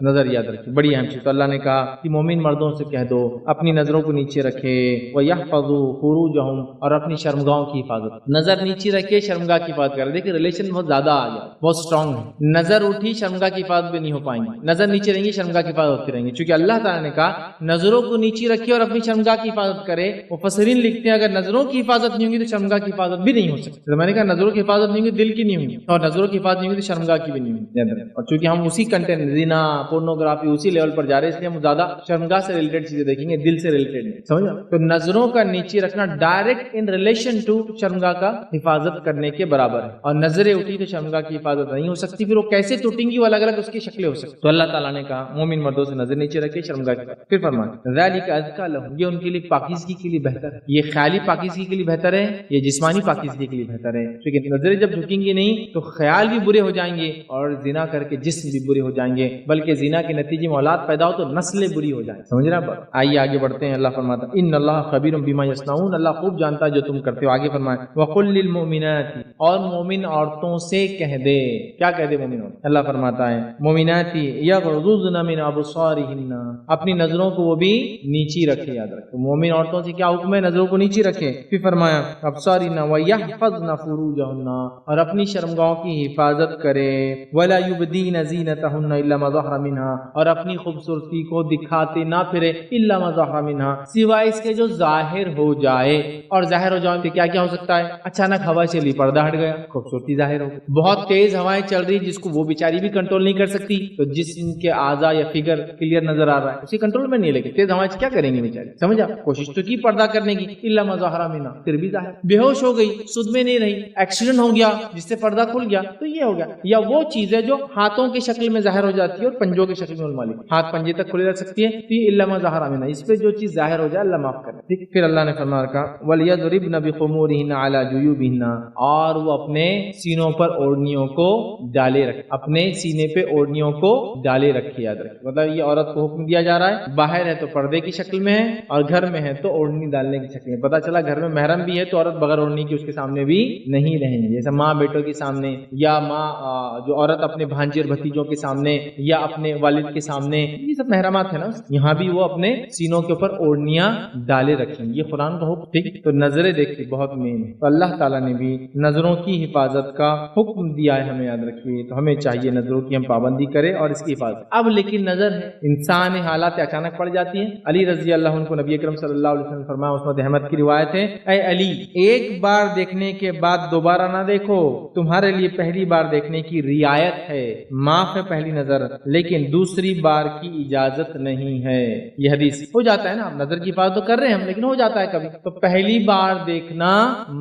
نظر یاد رکھیں، بڑی اہم چیز۔ تو اللہ نے کہا کہ مومن مردوں سے کہہ دو اپنی نظروں کو نیچے رکھے، وَيَحْفَظُوا فُرُوجَهُمْ، اور اپنی شرمگاہوں کی حفاظت، نظر نیچے رکھے شرمگاہ کی حفاظت کرے۔ دیکھیں ریلیشن بہت زیادہ آ گیا، بہت اسٹرانگ ہے۔ نظر اٹھی شرمگاہ کی حفاظت بھی نہیں ہو پائیں گی، نظر نیچے رہیں گی شرمگاہ کی حفاظت ہوتی رہیں گی، چونکہ اللہ تعالیٰ نے کہا نظروں کو نیچے رکھے اور اپنی شرمگاہ کی حفاظت کرے۔ مفسرین لکھتے ہیں اگر نظروں کی حفاظت نہیں ہوگی تو شرمگاہ کی حفاظت بھی نہیں ہو سکتی۔ تو میں نے کہا نظروں کی حفاظت نہیں ہوگی دل کی نہیں ہوگی، اور نظروں کی حفاظت نہیں ہوگی تو شرمگاہ کی بھی نہیں ہوگی۔ اور چونکہ ہم اسی کنٹینٹ زنا پورنوگرافی اسی لیول پر جا رہے ہیں، اس لیے ہم زیادہ شرمگاہ سے ریلیٹڈ چیزیں دیکھیں گے، دل سے ریلیٹڈ نہیں، سمجھا؟ تو نظروں کا نیچے رکھنا ڈائریکٹ ان ریلیشن ٹو شرمگاہ کا حفاظت کرنے کے برابر ہے، اور نظریں اٹھی تو شرمگاہ کی حفاظت نہیں ہو سکتی، پھر وہ کیسے ٹوٹیں گی وہ الگ الگ اس کی شکلیں ہو سکتی۔ تو اللہ تعالیٰ نے کہا مومن مردوں سے نظر نیچے رکھے شرمگاہ کی حفاظت۔ پھر فرمایا ذالک ازکی لہم، یہ ان کے لیے پاکیزگی کے لیے بہتر ہے، یہ خیالی پاکیزگی کے لیے بہتر ہے، یہ جسمانی پاکیزگی کے لیے بہتر ہے، کیونکہ نظریں جب جھکیں گی نہیں تو خیال بھی برے ہو جائیں گے اور زنا کر کے جسم بھی برے ہو جائیں گے، بلکہ زنا کے نتیجے میں اولاد پیدا ہو تو نسلیں بری ہو جائیں، سمجھ رہے ہیں؟ آئیے آگے بڑھتے ہیں۔ اللہ فرماتا ہے ان اللہ خبیر بما یصنعون، اللہ خوب جانتا ہے جو تم کرتے ہو۔ آگے فرمایا وقل للمؤمنات، اور مومن عورتوں سے کہہ دے، کیا کہہ دے مومن عورتیں؟ اللہ فرماتا ہے مومنات یغضضن من ابصارہن، اپنی نظروں کو وہ بھی نیچی رکھے، یاد رکھو مومن عورتوں سے کیا حکم ہے؟ نظروں کو نیچی رکھے۔ پھر فرمایا ابصارہن ویحفظن فروجہن، اور اپنی شرمگاہوں کی حفاظت کرے، ولا یبدین زینتہن الا ما ظہر منہا، اور اپنی خوبصورتی کو دکھاتے نہ پھرے الا ما ظہر منہا، سوائے اس کے جو ظاہر ہو جائے، اور ظاہر ہو جائے تو کیا کیا ہو سکتا ہے؟ اچانک ہوا چلی پردہ ہٹ گیا، خوبصورتی ظاہر ہو گئی، بہت تیز ہوائیں چل رہی جس کو وہ بیچاری بھی کنٹرول نہیں کر سکتی، تو جسم کے اعضاء یا فگر کلیئر نظر آ رہا ہے، اسی کنٹرول میں نہیں، لیکن تیز ہوائیں کیا کریں گے بیچاری، سمجھا؟ کوشش تو کی پردہ کرنے کی، الا ما ظہر منہا، پھر بھی ظاہر، بے ہوش ہو گئی، سود میں نہیں رہی، ایکسیڈنٹ ہو گیا جس سے پردہ کھل گیا تو یہ ہو گیا، یا وہ چیز ہے جو ہاتھوں کی شکل میں ظاہر ہو جاتی ہے اور پنجوں کی شکل میں علمالی، ہاتھ پنجے تک کھلے رہ سکتی ہے، تو الا ما ظہر منہا، اس پہ جو چیز ظاہر ہو جائے اللہ معاف کرے، ٹھیک۔ پھر اللہ نے فرمایا کہ وَلْيَضْرِبْنَ بِخُمُورِهِنَّ عَلَى جُيُوبِهِنَّ، اور وہ اپنے سینوں پر اوڑھنیوں کو ڈالے رکھے، اپنے سینے پہ اوڑھنیوں کو ڈالے رکھے، یاد رکھے، مطلب یہ عورت کو حکم دیا جا رہا ہے، باہر ہے تو پردے کی شکل میں ہے اور گھر میں ہے تو اوڑھنی ڈالنے کی شکل میں، پتہ چلا گھر میں محرم بھی ہے تو عورت بغیر اوڑھنی کی اس کے سامنے بھی نہیں رہیں گی، جیسے ماں بیٹوں کے سامنے، یا ماں جو عورت اپنے بھانجے اور بھتیجوں کے سامنے یا اپنے والد کے سامنے، یہ سب محرمات ہے نا، یہاں بھی وہ اپنے سینوں کے اوپر اوڑھنیاں ڈالے رکھیں، یہ قرآن کا حکم، ٹھیک۔ تو نظریں دیکھیں بہت مین ہے، تو اللہ تعالیٰ نے بھی نظروں کی حفاظت کا حکم دیا ہے، ہمیں یاد رکھیے، تو ہمیں چاہیے نظروں کی ہم پابندی کریں اور اس کی حفاظت۔ اب لیکن نظر ہے، انسان حالات اچانک پڑ جاتی ہیں۔ علی رضی اللہ عنہ کو نبی اکرم صلی اللہ علیہ وسلم فرمایا، مسند احمد کی روایت ہے، اے علی ایک بار دیکھنے کے بعد دوبارہ نہ دیکھو، تمہارے لیے پہلی بار دیکھنے کی رعایت ہے، معاف ہے پہلی نظر، لیکن دوسری بار کی اجازت نہیں ہے۔ یہ حدیث ہو جاتا ہے نا، نظر کی حفاظت تو کر رہے ہیں ہم، لیکن ہو جاتا ہے کبھی، تو پہلی بار دیکھنا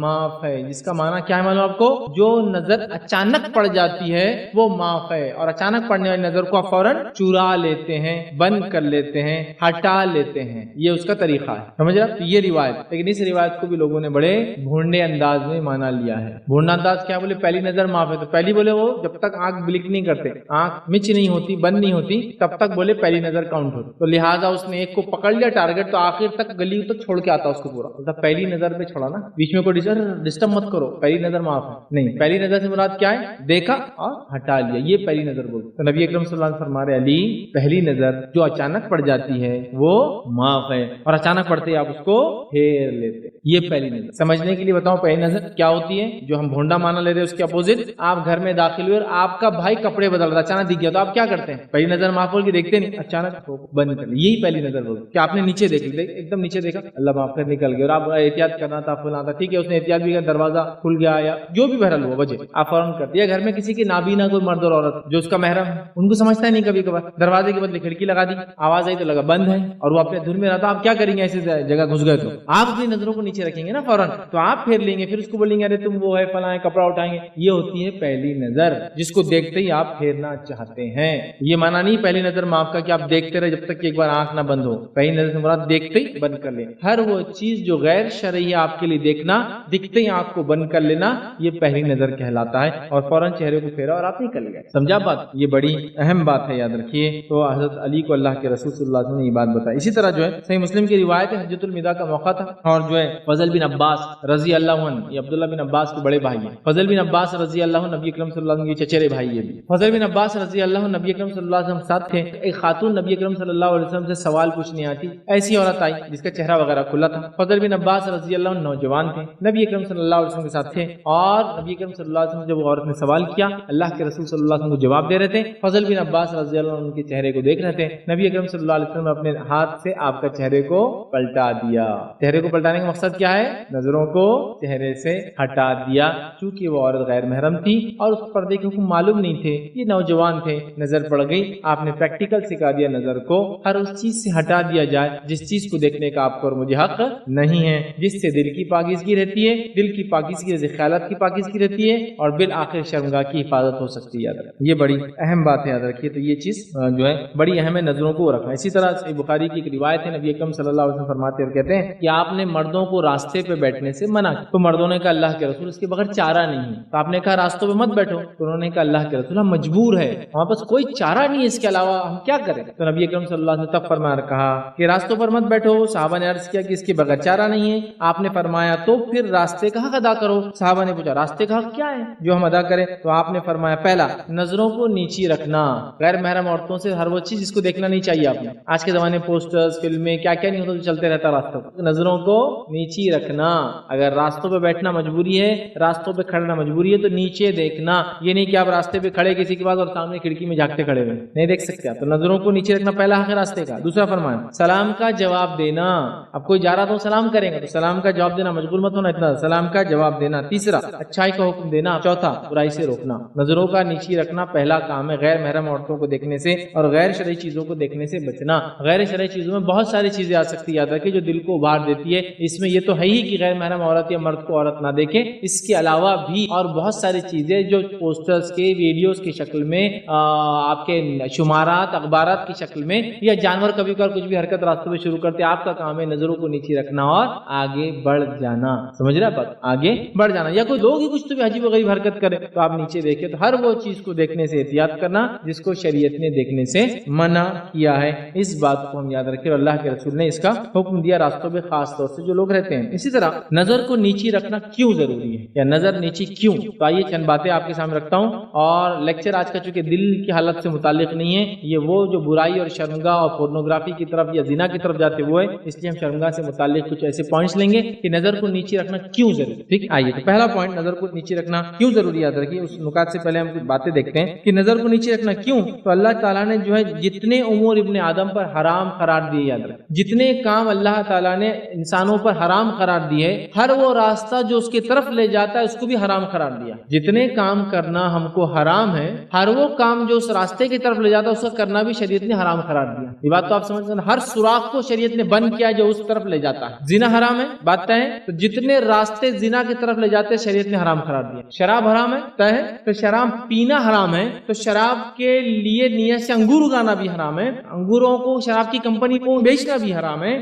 معاف ہے، جس کا معنی کیا ہے معلوم آپ کو؟ جو نظر اچانک پڑ جاتی ہے وہ معاف ہے، اور اچانک پڑنے والی نظر کو آپ فوراً چرا لیتے ہیں، بند کر لیتے ہیں، ہٹا لیتے ہیں، یہ اس کا طریقہ ہے، سمجھ رہے؟ تو یہ روایت، لیکن اس روایت کو بھی لوگوں نے بڑے بھونڈے انداز میں مانا لیا ہے۔ بھونڈا انداز کیا؟ بولے پہلی نظر معاف ہے، تو پہلی بولے وہ جب تک آنکھ بلک نہیں کرتے، آنکھ مچ نہیں ہوتی، بند نہیں ہوتی، تب تک بولے پہلی نظر کاؤنٹ ہوتی، تو لہٰذا اس نے ایک کو پکڑ لیا ٹارگٹ، تو آخر تک گلی تک چھوڑ کے آتا اس کو پورا، مطلب پہلی نظر پہ چھوڑا نا، بیچ میں کوئی ڈسٹرب مت کرو، پہلی نظر معاف ہے نہیں، پہلی نظر سے مراد کیا ہے؟ دیکھا اور ہٹا لیا، یہ پہلی نظر بولتے۔ تو نبی اکرم صلی اللہ علیہ وسلم فرما رہے علی پہلی نظر جو اچانک پڑ جاتی ہے وہ معاف ہے، اور اچانک پڑتے آپ اس کو پھیر لیتے، یہ پہلی نظر۔ سمجھنے کے لیے بتاؤں پہلی نظر کیا ہوتی ہے، جو ہم بھونڈا مانا لے رہے ہیں اس کے اپوزٹ، آپ گھر میں داخل ہوئے اور آپ کا بھائی کپڑے بدل رہا، اچانک دکھ گیا تو آپ کیا کرتے ہیں؟ پہلی نظر معاف بول کے دیکھتے نہیں، اچانک بند کر لی، یہی پہلی نظر بولتے کہ آپ نے نیچے دیکھ لی، ایک دم نیچے دیکھا، اللہ معاف کر، نکل گیا، اور آپ احتیاط کرنا تھا، فلاں تھا، ٹھیک ہے، اس نے احتیاط بھی کیا، دروازہ کھل گیا یا جو بھی بہرحال ہوا وجہ، آپ فوراً کر دیا۔ گھر میں کسی کی نابینا کوئی مرد اور عورت جو اس کا محرم ہے، ان کو سمجھتا ہے نہیں، کبھی کبھار دروازے کے بدلے کھڑکی لگا دی، آواز آئی تو لگا بند ہے، اور وہ اپنے دھن میں رہتا، آپ کیا کریں گے؟ ایسے جگہ گھس گئے تو آپ اپنی نظروں کو نیچے رکھیں گے نا فوراً، تو آپ پھیر لیں گے، پھر اس کو بولیں گے ارے تم وہ ہے فلاں ہے، کپڑا اٹھائیں گے، یہ ہوتی ہے پہلی نظر، جس کو دیکھتے ہی آپ پھیرنا چاہتے ہیں۔ یہ مانا نہیں پہلی نظر معاف کا کہ آپ دیکھتے رہے جب تک کہ ایک بار آنکھ نہ بند ہو، پہلی نظر سے مراد دیکھتے ہی بند کر لیں، ہر وہ چیز جو غیر شرعی ہے آپ کے لیے دیکھنا، دکھتے ہی آنکھ کو بند کر لینا، یہ پہلی نظر کہلاتا ہے، اور فوراً چہرے کو پھیرا اور آپ نکل گئے، سمجھا بات؟ یہ بڑی اہم بات ہے، یاد رکھیے۔ تو حضرت علی کو اللہ کے رسول صلی اللہ علیہ وسلم نے یہ بات بتائی۔ اسی طرح جو ہے صحیح مسلم کی روایت ہے، حجۃ الوداع کا موقع تھا، اور جو ہے فضل بن عباس رضی اللہ عنہ، یہ عبداللہ بن عباس کے بڑے بھائی ہیں، فضل بن عباس رضی اللہ عنہ نبی اکرم صلی اللہ علیہ وسلم کے چچیرے بھائی، یہ بھی فضل بن عباس رضی اللہ عنہ نبی اکرم صلی اللہ علیہ وسلم ساتھ تھے، ایک خاتون نبی اکرم صلی اللہ علیہ وسلم سے سوال پوچھنے آتی، ایسی عورت آئی جس کا چہرہ وغیرہ کھلا تھا۔ فضل بن عباس رضی اللہ عنہ نوجوان تھے، نبی اکرم صلی اللہ علیہ وسلم کے ساتھ تھے، اور نبی اکرم صلی اللہ علیہ وسلم جب وہ عورت نے سوال کیا، اللہ کے رسول صلی اللہ علیہ وسلم کو جواب دے رہے تھے۔ فضل بن عباس رضی اللہ عنہ ان کے چہرے کو دیکھ رہے تھے، نبی اکرم صلی اللہ علیہ وسلم نے اپنے ہاتھ سے آپ کا چہرے کو پلٹا دیا۔ چہرے کو پلٹانے کا مقصد کیا ہے؟ نظروں کو چہرے سے ہٹا دیا، چونکہ وہ عورت غیر محرم تھی اور اس پردے کے حکم معلوم نہیں تھے، یہ نوجوان تھے، نظر پڑ گئی، آپ نے پریکٹیکل سکھا دیا نظر کو ہر اس چیز سے ہٹا دیا جائے جس چیز کو دیکھنے کا آپ کو اور مجھے حق نہیں ہے، جس سے دل کی پاکیزگی رہتی ہے، دل کی پاکیزگی سے خیالات کی پاکیزگی رہتی ہے، اور بالآخر شرمگاہ کی حفاظت ہو سکتی ہے۔ یاد رکھیں، یہ بڑی اہم بات ہے، یاد رکھیے، تو یہ چیز جو ہے بڑی اہم ہے، نظروں کو رکھنا۔ اسی طرح صحیح بخاری کی ایک روایت ہے، نبی اکرم صلی اللہ علیہ وسلم فرماتے اور کہتے ہیں کہ آپ نے مردوں کو راستے پہ بیٹھنے سے منع کیا، تو مردوں نے کہا اللہ کے رسول اس کے بغیر چارہ نہیں ہے، تو آپ نے کہا راستوں پہ مت بیٹھو، تو انہوں نے کہا اللہ کے رسول ہم مجبور ہے، ہمارے پاس کوئی چارہ نہیں ہے، اس کے علاوہ ہم کیا کریں؟ تو نبی اکرم صلی اللہ علیہ وسلم تب فرمایا کہا کہ راستوں پر مت بیٹھو۔ صحابہ نے عرض کیا کہ اس کے بغیر چارہ نہیں ہے، آپ نے فرمایا تو پھر راستے کا حق ادا کرو۔ صحابہ نے پوچھا راستے کا حق کیا ہے جو ہم ادا کریں؟ تو آپ نے فرمایا پہلا، نظروں کو نیچی رکھنا، غیر محرم عورتوں سے ہر وہ چیز جس کو دیکھنا نہیں چاہیے آپ نے، آج کے زمانے پوسٹرز، فلمیں، کیا کیا نہیں ہوتا جو چلتے رہتا راستوں پر، نظروں کو نیچی رکھنا۔ اگر راستوں پہ بیٹھنا مجبوری ہے، راستوں پہ کھڑنا مجبوری ہے، تو نیچے دیکھنا، یہ نہیں کہ آپ راستے پہ کھڑے کسی کے پاس اور سامنے کھڑکی میں جھانکتے کھڑے ہوئے نہیں دیکھ سکتے آپ، تو نظروں کو نیچے رکھنا پہلا حق ہے راستے کا۔ دوسرا فرمایا سلام کا جواب دینا، اب کوئی جا رہا تو سلام کریں گا تو سلام کا جواب دینا، مشغول مت ہونا اتنا، سلام کا جواب دینا۔ تیسرا اچھائی کا حکم دینا۔ چوتھا برائی سے روکنا۔ نظروں کا نیچی رکھنا پہلا کام ہے، غیر محرم عورتوں کو دیکھنے سے اور غیر شرعی چیزوں کو دیکھنے سے بچنا۔ غیر شرعی چیزوں میں بہت ساری چیزیں آ سکتی، یاد رکھیں، جو دل کو ابھار دیتی ہے، اس میں یہ تو ہے ہی کہ غیر محرم عورت یا مرد کو عورت نہ دیکھے، اس کے علاوہ بھی اور بہت ساری چیزیں جو پوسٹرز کے، ویڈیوز کی شکل میں، آپ کے شمارات، اخبارات کی شکل میں، یا جانور کبھی کبھار کچھ بھی حرکت راستوں میں شروع کرتے، آپ کا کام ہے نظروں کو نیچے رکھنا اور آگے بڑھ جانا۔ سمجھ رہے آپ؟ آگے بڑھ جانا، یا کوئی لوگ ہی کچھ تو بھی عجیب و غریب حرکت کرے تو آپ نیچے دیکھیں، تو ہر وہ چیز کو دیکھنے سے احتیاط کرنا جس کو شریعت نے دیکھنے سے منع کیا ہے، اس بات کو ہم یاد رکھیں، اور اللہ کے رسول نے اس کا حکم دیا راستوں پہ، خاص طور سے جو لوگ رہتے ہیں۔ اسی طرح نظر کو نیچی رکھنا کیوں ضروری ہے، یا نظر نیچی کیوں؟ تو آئیے چند باتیں آپ کے سامنے رکھتا ہوں، اور لیکچر آج کا چونکہ دل کی حالت سے متعلق نہیں ہے، یہ وہ جو برائی اور شرمگاہ اور پورنوگرافی کی طرف یا زنا کی طرف جاتے ہوئے، اس لیے ہم شرمگاہ سے متعلق کچھ ایسے پوائنٹس لیں گے کہ نظر کو نیچے رکھنا کیوں ضروری ہے۔ ٹھیک، آئیے تو پہلا پوائنٹ، نظر کو نیچے رکھنا کیوں ضروری، یاد رکھیے۔ اس نکات سے پہلے ہم کچھ باتیں دیکھتے ہیں کہ نظر کو نیچے رکھنا کیوں۔ تو اللہ تعالیٰ نے جو ہے جتنے امور ابن آدم پر حرام قرار دیے، یاد رکھیں، جتنے کام اللہ تعالیٰ نے انسانوں پر حرام قرار دیے، ہر وہ راستہ جو اس کی طرف لے جاتا ہے اس کو بھی حرام قرار دیا۔ جتنے کام کرنا ہم کو حرام ہے، ہر وہ کام جو اس راستے کی طرف لے جاتا ہے اس کا کرنا بھی شریعت نے حرام قرار دیا۔ یہ بات تو آپ سمجھ سکتے ہیں، ہر سوراخ کو شریعت نے بند کیا جو اس طرف لے جاتا ہے۔ زنا حرام ہے، بات طے ہے، تو جتنے راستے زنا کی طرف لے جاتے ہیں شریعت نے حرام قرار دیا۔ شراب حرام ہے، طے ہے، تو شراب پینا حرام ہے، تو شراب کے لیے نیت سے انگور اگانا بھی حرام ہے، انگوروں کو شراب کی کمپنی کو بیچنا بھی حرام ہے،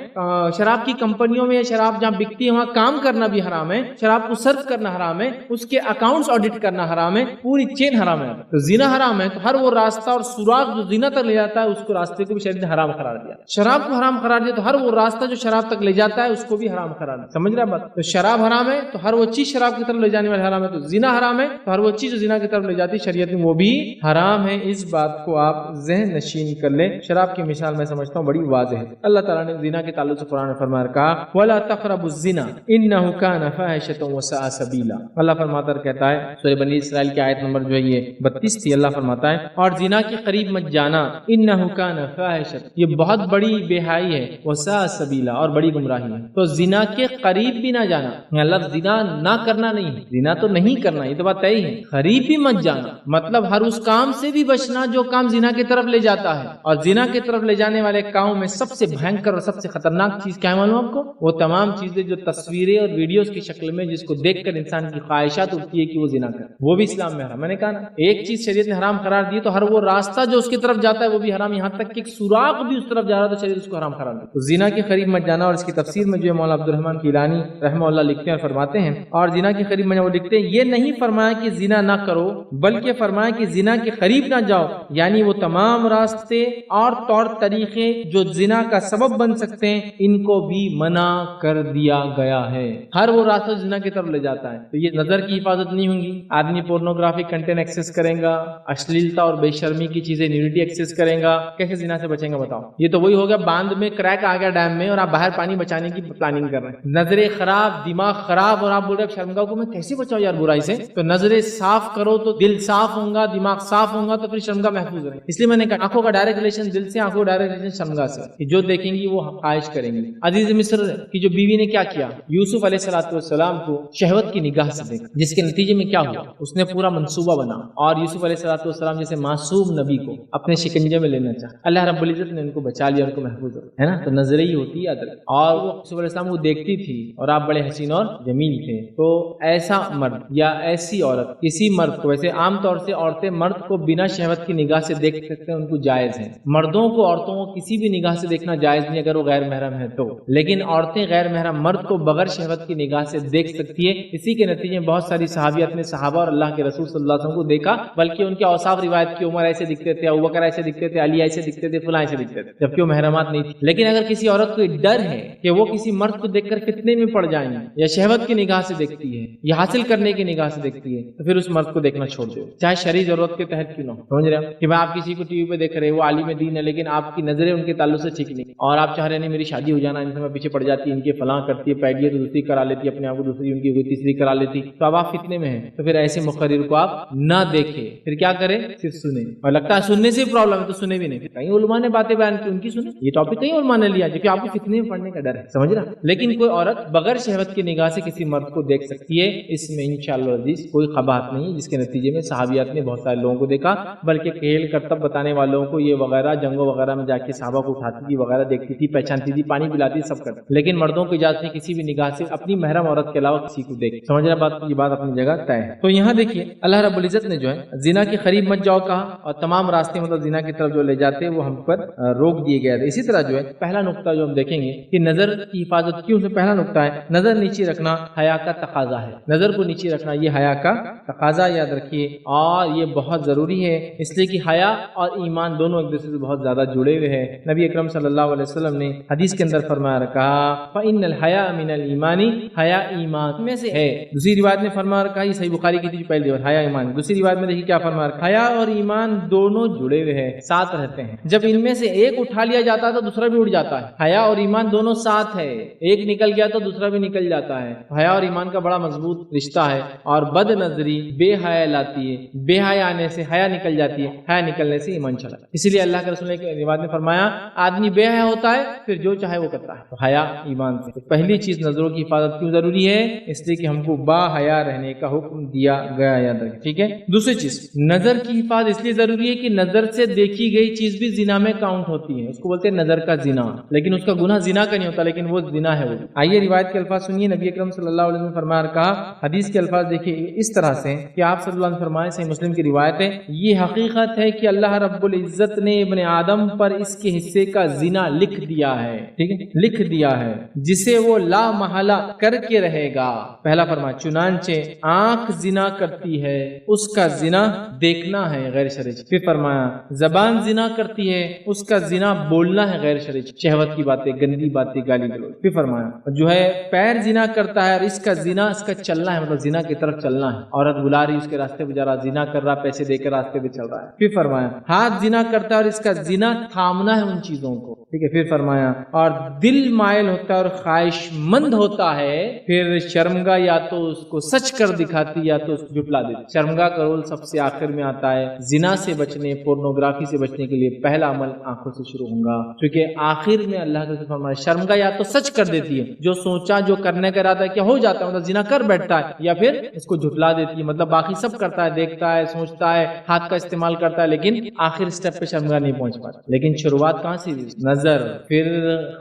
شراب کی کمپنیوں میں شراب جہاں بکتی ہے وہاں کام کرنا بھی حرام ہے، شراب کو سرو کرنا حرام ہے، اس کے اکاؤنٹس آڈٹ کرنا حرام ہے، پوری چین حرام ہے۔ تو زنا حرام ہے، تو ہر وہ راستہ اور سوراخ جو زنا تک لے جاتا ہے اس کو راستے کو بھی شریعت نے حرام قرار دیا۔ شراب کو حرام قرار دیا تو ہر وہ راستہ جو شراب تک لے جاتا ہے اس کو بھی حرام قرار دیا۔ سمجھ رہے ہیں بات؟ تو شراب حرام ہے تو ہر وہ چیز شراب کی طرف لے جانے والی حرام ہے، تو زنا حرام ہے تو ہر وہ چیز جو زنا کی طرف لے جاتی ہے شریعت میں وہ بھی حرام ہے۔ اس بات کو آپ ذہن نشین کر لیں۔ شراب کی مثال میں سمجھتا ہوں بڑی واضح ہے۔ اللہ تعالیٰ نے زنا کے تعلق سے قرآن میں فرمایا کہا وَلَا تَقْرَبُوا الزِّنَا إِنَّهُ كَانَ فَاحِشَةً وَسَاءَ سَبِيلًا۔ اللہ فرماتا کہتا ہے، سورہ بنی اسرائیل کی آیت نمبر جو ہے یہ 32 تھی، اللہ فرماتا ہے اور زنا کے قریب مت جانا، إِنَّهُ كَانَ فَاحِشَةً، یہ بہت بڑی بے حیائی ہے، وَسَاءَ سَبِيلًا، اور بڑی گمراہی ہے۔ تو زنا کے قریب بھی نہ جانا، اللہ زنا نہ کرنا نہیں، زنا تو نہیں کرنا، یہ تو بات طے ہے، قریب بھی مت جانا، مطلب ہر اس کام سے بھی بچنا جو کام زنا کی طرف لے جاتا ہے۔ اور زنا کی طرف لے جانے والے کاموں میں سب سے بھینکر اور سب سے خطرناک چیز کیا ہے معلوم آپ کو؟ وہ تمام چیزیں جو تصویریں اور ویڈیوز کی شکل میں جس کو دیکھ کر انسان کی خواہشات اٹھتی ہے کہ وہ زنا کرے، وہ بھی اسلام میں حرام۔ میں نے کہا نا، ایک چیز شریعت نے حرام قرار دی تو ہر وہ راستہ جو اس کی طرف جاتا ہے وہ بھی حرام، یہاں تک کہ ایک سوراخ بھی اس طرف جا رہا تو شریعت اس کو حرام قرار دی۔ تو زنا کے قریب مت جانا، اور اس کی تفسیر میں جو مولانا عبدالرحمن کیلانی رحمہ اللہ لکھتے ہیں اور فرماتے ہیں، اور زنا کے قریب میں وہ لکھتے ہیں یہ نہیں فرمایا کہ زنا نہ کرو، بلکہ فرمایا کہ زنا کے قریب نہ جاؤ، یعنی وہ تمام راستے اور طور طریقے جو زنا کا سبب بن سکتے ہیں ان کو بھی منع کر دیا گیا ہے۔ ہر وہ راستہ زنا کی طرف لے جاتا ہے، تو یہ نظر کی حفاظت نہیں ہوگی، آدمی پورنوگرافی کنٹینٹ ایکسس کرے گا، اشلیلتا اور بے بے شرمی کی چیزیں نیوڈیٹی ایکسس کرے گا، کیسے زنا سے بچیں گا بتاؤ؟ یہ تو وہی ہو گیا باندھ میں کریک آ گیا ڈیم میں اور آپ باہر پانی بچانے کی پلاننگ کر رہے ہیں، نظریں خراب، دماغ خراب، اور آپ بول رہے ہیں شرمگاہ کو میں کیسے بچاؤں یار برائی سے؟ تو نظریں صاف کرو تو دل صاف ہوگا، دماغ صاف ہوگا تو پھر شرمگاہ محفوظ رہے. اس لیے میں نے کہا آنکھوں کا ڈائریکٹ ریلیشن دل سے، آنکھوں کا ڈائریکٹ ریلیشن شرمگاہ سے، کہ جو دیکھیں گی وہ خواہش کریں گی. عزیز مصر کی جو بیوی نے کیا کیا، یوسف علیہ السلام کو شہوت کی نگاہ سے دیکھا، جس کے نتیجے میں کیا ہوا، اس نے پورا منصوبہ بنا اور یوسف علیہ السلام جیسے معصوم نبی کو اپنے شکنجے میں لینا چاہا. اللہ رب العزت نے ان کو بچا لیا، ان کو محفوظ ہے نا. تو نظریں ہی ہوتی ہے عدل. اور وہ یوسف علیہ السلام کو دیکھتی تھی اور آپ بڑے حسین اور جمیل تھے، تو ایسا مرد یا ایسی عورت کسی مرد کو، ویسے عام طور سے عورتیں مرد کو بنا شہوت کی نگاہ سے دیکھ سکتے ہیں، ان کو جائز ہے. مردوں کو عورتوں کو کسی بھی نگاہ سے دیکھنا جائز نہیں اگر وہ غیر محرم ہے تو، لیکن عورتیں غیر محرم مرد کو بغیر شہوت کی نگاہ سے دیکھ سکتی ہے. اسی کے نتیجے میں بہت ساری صحابیات نے صحابہ اور اللہ کے رسول صلی اللہ علیہ وسلم کو دیکھا، بلکہ ان کے اوصاف روایت کی، عمر ایسے دکھتے تھے، ابوبکر ایسے دکھتے تھے، علی ایسے دکھتے تھے، فلاں ایسے دکھتے تھے، جبکہ وہ محرمات نہیں تھی. لیکن اگر کسی عورت کو ڈر ہے کہ وہ کسی مرد کو دیکھ کر فتنے میں پڑ جائیں گے، یا شہوت کی نگاہ سے دیکھتی ہے یا حاصل کرنے کی نگاہ سے دیکھتی ہے، تو پھر اس مرد کو دیکھنا چھوڑ دو، چاہے شرعی ضرورت کے تحت کیوں نہ ہو. سمجھ رہے ہیں کہ آپ کسی کو ٹی وی پہ دیکھ رہے ہیں، وہ عالم دین ہے لیکن آپ کی نظریں ان کے تعلق سے ٹھیک نہیں، اور آپ چاہ رہے ہیں میری شادی ہو جانا، ان سے میں پیچھے پڑ جاتی، ان کے فلاں کرتی ہے، پیڈی ہے تو دوسری کرا لیتی، اپنے آپ کو دوسری، ان کی کوئی تیسری کرا لیتی، تو اب آپ فتنے میں ہیں. تو پھر ایسے مقرر کو آپ نہ دیکھیں، پھر کیا کریں، صرف سنیں. اور لگتا ہے سننے سے پرابلم ہے تو سنیں بھی نہیں. کہیں علماء نے باتیں بیان کی ان کی سنیں، یہ ٹاپک کہیں علماء نے لیا کیونکہ آپ کو فتنے میں پڑنے کا ڈر ہے. سمجھ رہا؟ لیکن کوئی عورت بغیر شہوت کی نگاہ سے کسی مرد کو دیکھ سکتی ہے، اس میں انشاءاللہ عزیز کوئی قباحت نہیں، جس کے نتیجے میں صحابیات نے بہت سارے لوگوں کو دیکھا، بلکہ کھیل کرتب بتانے والوں کو یہ وغیرہ جنگوں وغیرہ میں جا کے صحابہ کو اٹھاتی تھی وغیرہ، دیکھتی تھی، پہچانتی تھی، پانی پلاتی، سب کرتی. لیکن مردوں کی اجازت نہیں کسی بھی نگاہ سے اپنی محرم عورت کے علاوہ کسی کو دیکھ. سمجھ رہا بات؟ یہ بات اپنی جگہ طے ہے. تو یہاں دیکھیے اللہ رب العزت نے جو ہے زنا کے قریب مت جاؤ کہا، اور تمام راستے مطلب زنا کی طرف جو لے جاتے وہ ہم پر روک دیے گئے تھے. اسی طرح جو ہے پہلا نقطہ جو ہم دیکھیں گے کہ نظر کی حفاظت کیوں سے پہلا نقطہ ہے نظر نیچے رکھنا حیا کا تقاضا ہے. نظر کو نیچے رکھنا یہ حیا کا تقاضا، یاد رکھیے، اور یہ بہت ضروری ہے، اس لیے کہ حیا اور ایمان دونوں ایک دوسرے سے بہت زیادہ جڑے ہوئے ہیں. نبی اکرم صلی اللہ علیہ وسلم نے حدیث کے اندر فرمایا رکھا فَإِنَّ الْحَيَاءَ مِنَ الْإِيمَانِ، حیا ایمان میں سے ہے. دوسری روایت میں فرمایا رکھا، یہ صحیح بخاری کی تھی پہلی روایت، حیا ایمان. دوسری روایت میں دیکھیے کیا فرمایا رکھا، حیا اور ایمان دونوں جڑے ہوئے ہیں، ساتھ رہتے ہیں. جب ان میں سے ایک اٹھا لیا جاتا ہے تو دوسرا بھی اٹھ جاتا ہے. حیا اور ایمان دونوں ساتھ ہے، ایک نکل گیا تو دوسرا بھی نکل جاتا ہے. حیا اور ایمان کا بڑا مضبوط رشتہ ہے. اور بد نظری بے حیا لاتی ہے، بے حیا آنے سے حیا نکل جاتی ہے، حیا نکلنے سے ایمان چلا. اسی لیے اللہ کے رسول نے روایت میں فرمایا آدمی بے حیا ہوتا ہے پھر جو چاہے وہ کرتا ہے. تو حیا ایمان سے. پہلی چیز نظروں کی حفاظت کیوں ضروری ہے؟ اس لیے کہ ہم کو با حیا رہنے کا حکم دیا گیا، یاد رکھیں. ٹھیک ہے. دوسری چیز نظر کی حفاظت اس لیے ضروری ہے کہ نظر سے دیکھی گئی چیز بھی زنا میں کاؤنٹ ہوتی ہے. اس کو بولتے ہیں نظر کا زنا، لیکن اس کا گناہ زنا کا نہیں ہوتا، لیکن وہ زنا ہے. وہ آئیے روایت کے الفاظ سنیے. نبی اکرم صلی اللہ علیہ وسلم نے فرمایا کہا، حدیث کے الفاظ دیکھیے اس طرح سے کہ آپ صلی اللہ علیہ وسلم فرمائے، صحیح مسلم کی روایت ہے، یہ حقیقت ہے کہ اللہ رب العزت نے ابن آدم پر اس کے حصے کا زنا لکھ دیا ہے. ٹھیک ہے، لکھ دیا ہے جسے وہ لا محالہ کر کے رہے گا. پہلا فرمایا چنانچہ آنکھ زنا کرتی ہے، اس کا زنا دیکھنا ہے غیر شرعی. پھر فرمایا زبان زنا کرتی ہے، اس کا زنا بولنا ہے غیر شرعی، شہوت کی باتیں، گندی باتیں، گالی گلوچ. پھر فرمایا جو ہے پیر زنا کرتا ہے اور اس کا زنا، اس کا چلنا ہے، مطلب زنا کی طرف چلنا ہے. عورت بلا رہی اس کے راستے پہ جا رہا، زنا کر رہا، پیسے دے کر راستے پہ چل رہا ہے. پھر فرمایا ہاتھ زنا کرتا ہے اور اس کا زنا تھامنا ہے ان چیزوں کو. ٹھیک ہے. پھر فرمایا اور دل مائل ہوتا ہے اور خواہش مند ہوتا ہے. پھر شرمگاہ یا تو اس کو سچ کر دکھاتی یا تو اس کو جھٹلا دیتی. شرمگاہ کا رول سب سے آخر میں آتا ہے. زنا سے بچنے، پورنوگرافی سے بچنے کے لیے پہلا عمل آنکھوں سے شروع ہوگا، کیونکہ آخر میں اللہ کا فرمایا شرمگاہ یا تو سچ کر دیتی ہے، جو سوچا جو کرنے کا ارادہ کیا ہو جاتا ہے، مطلب زنا کر بیٹھتا ہے، یا پھر اس کو جھٹلا دیتی ہے، مطلب باقی سب کرتا ہے، دیکھتا ہے، سوچتا ہے، ہاتھ کا استعمال کرتا ہے، لیکن آخر سٹیپ پہ شرمگاہ نہیں پہنچ پاتا. لیکن شروعات کہاں سے ہوئی؟ نظر، پھر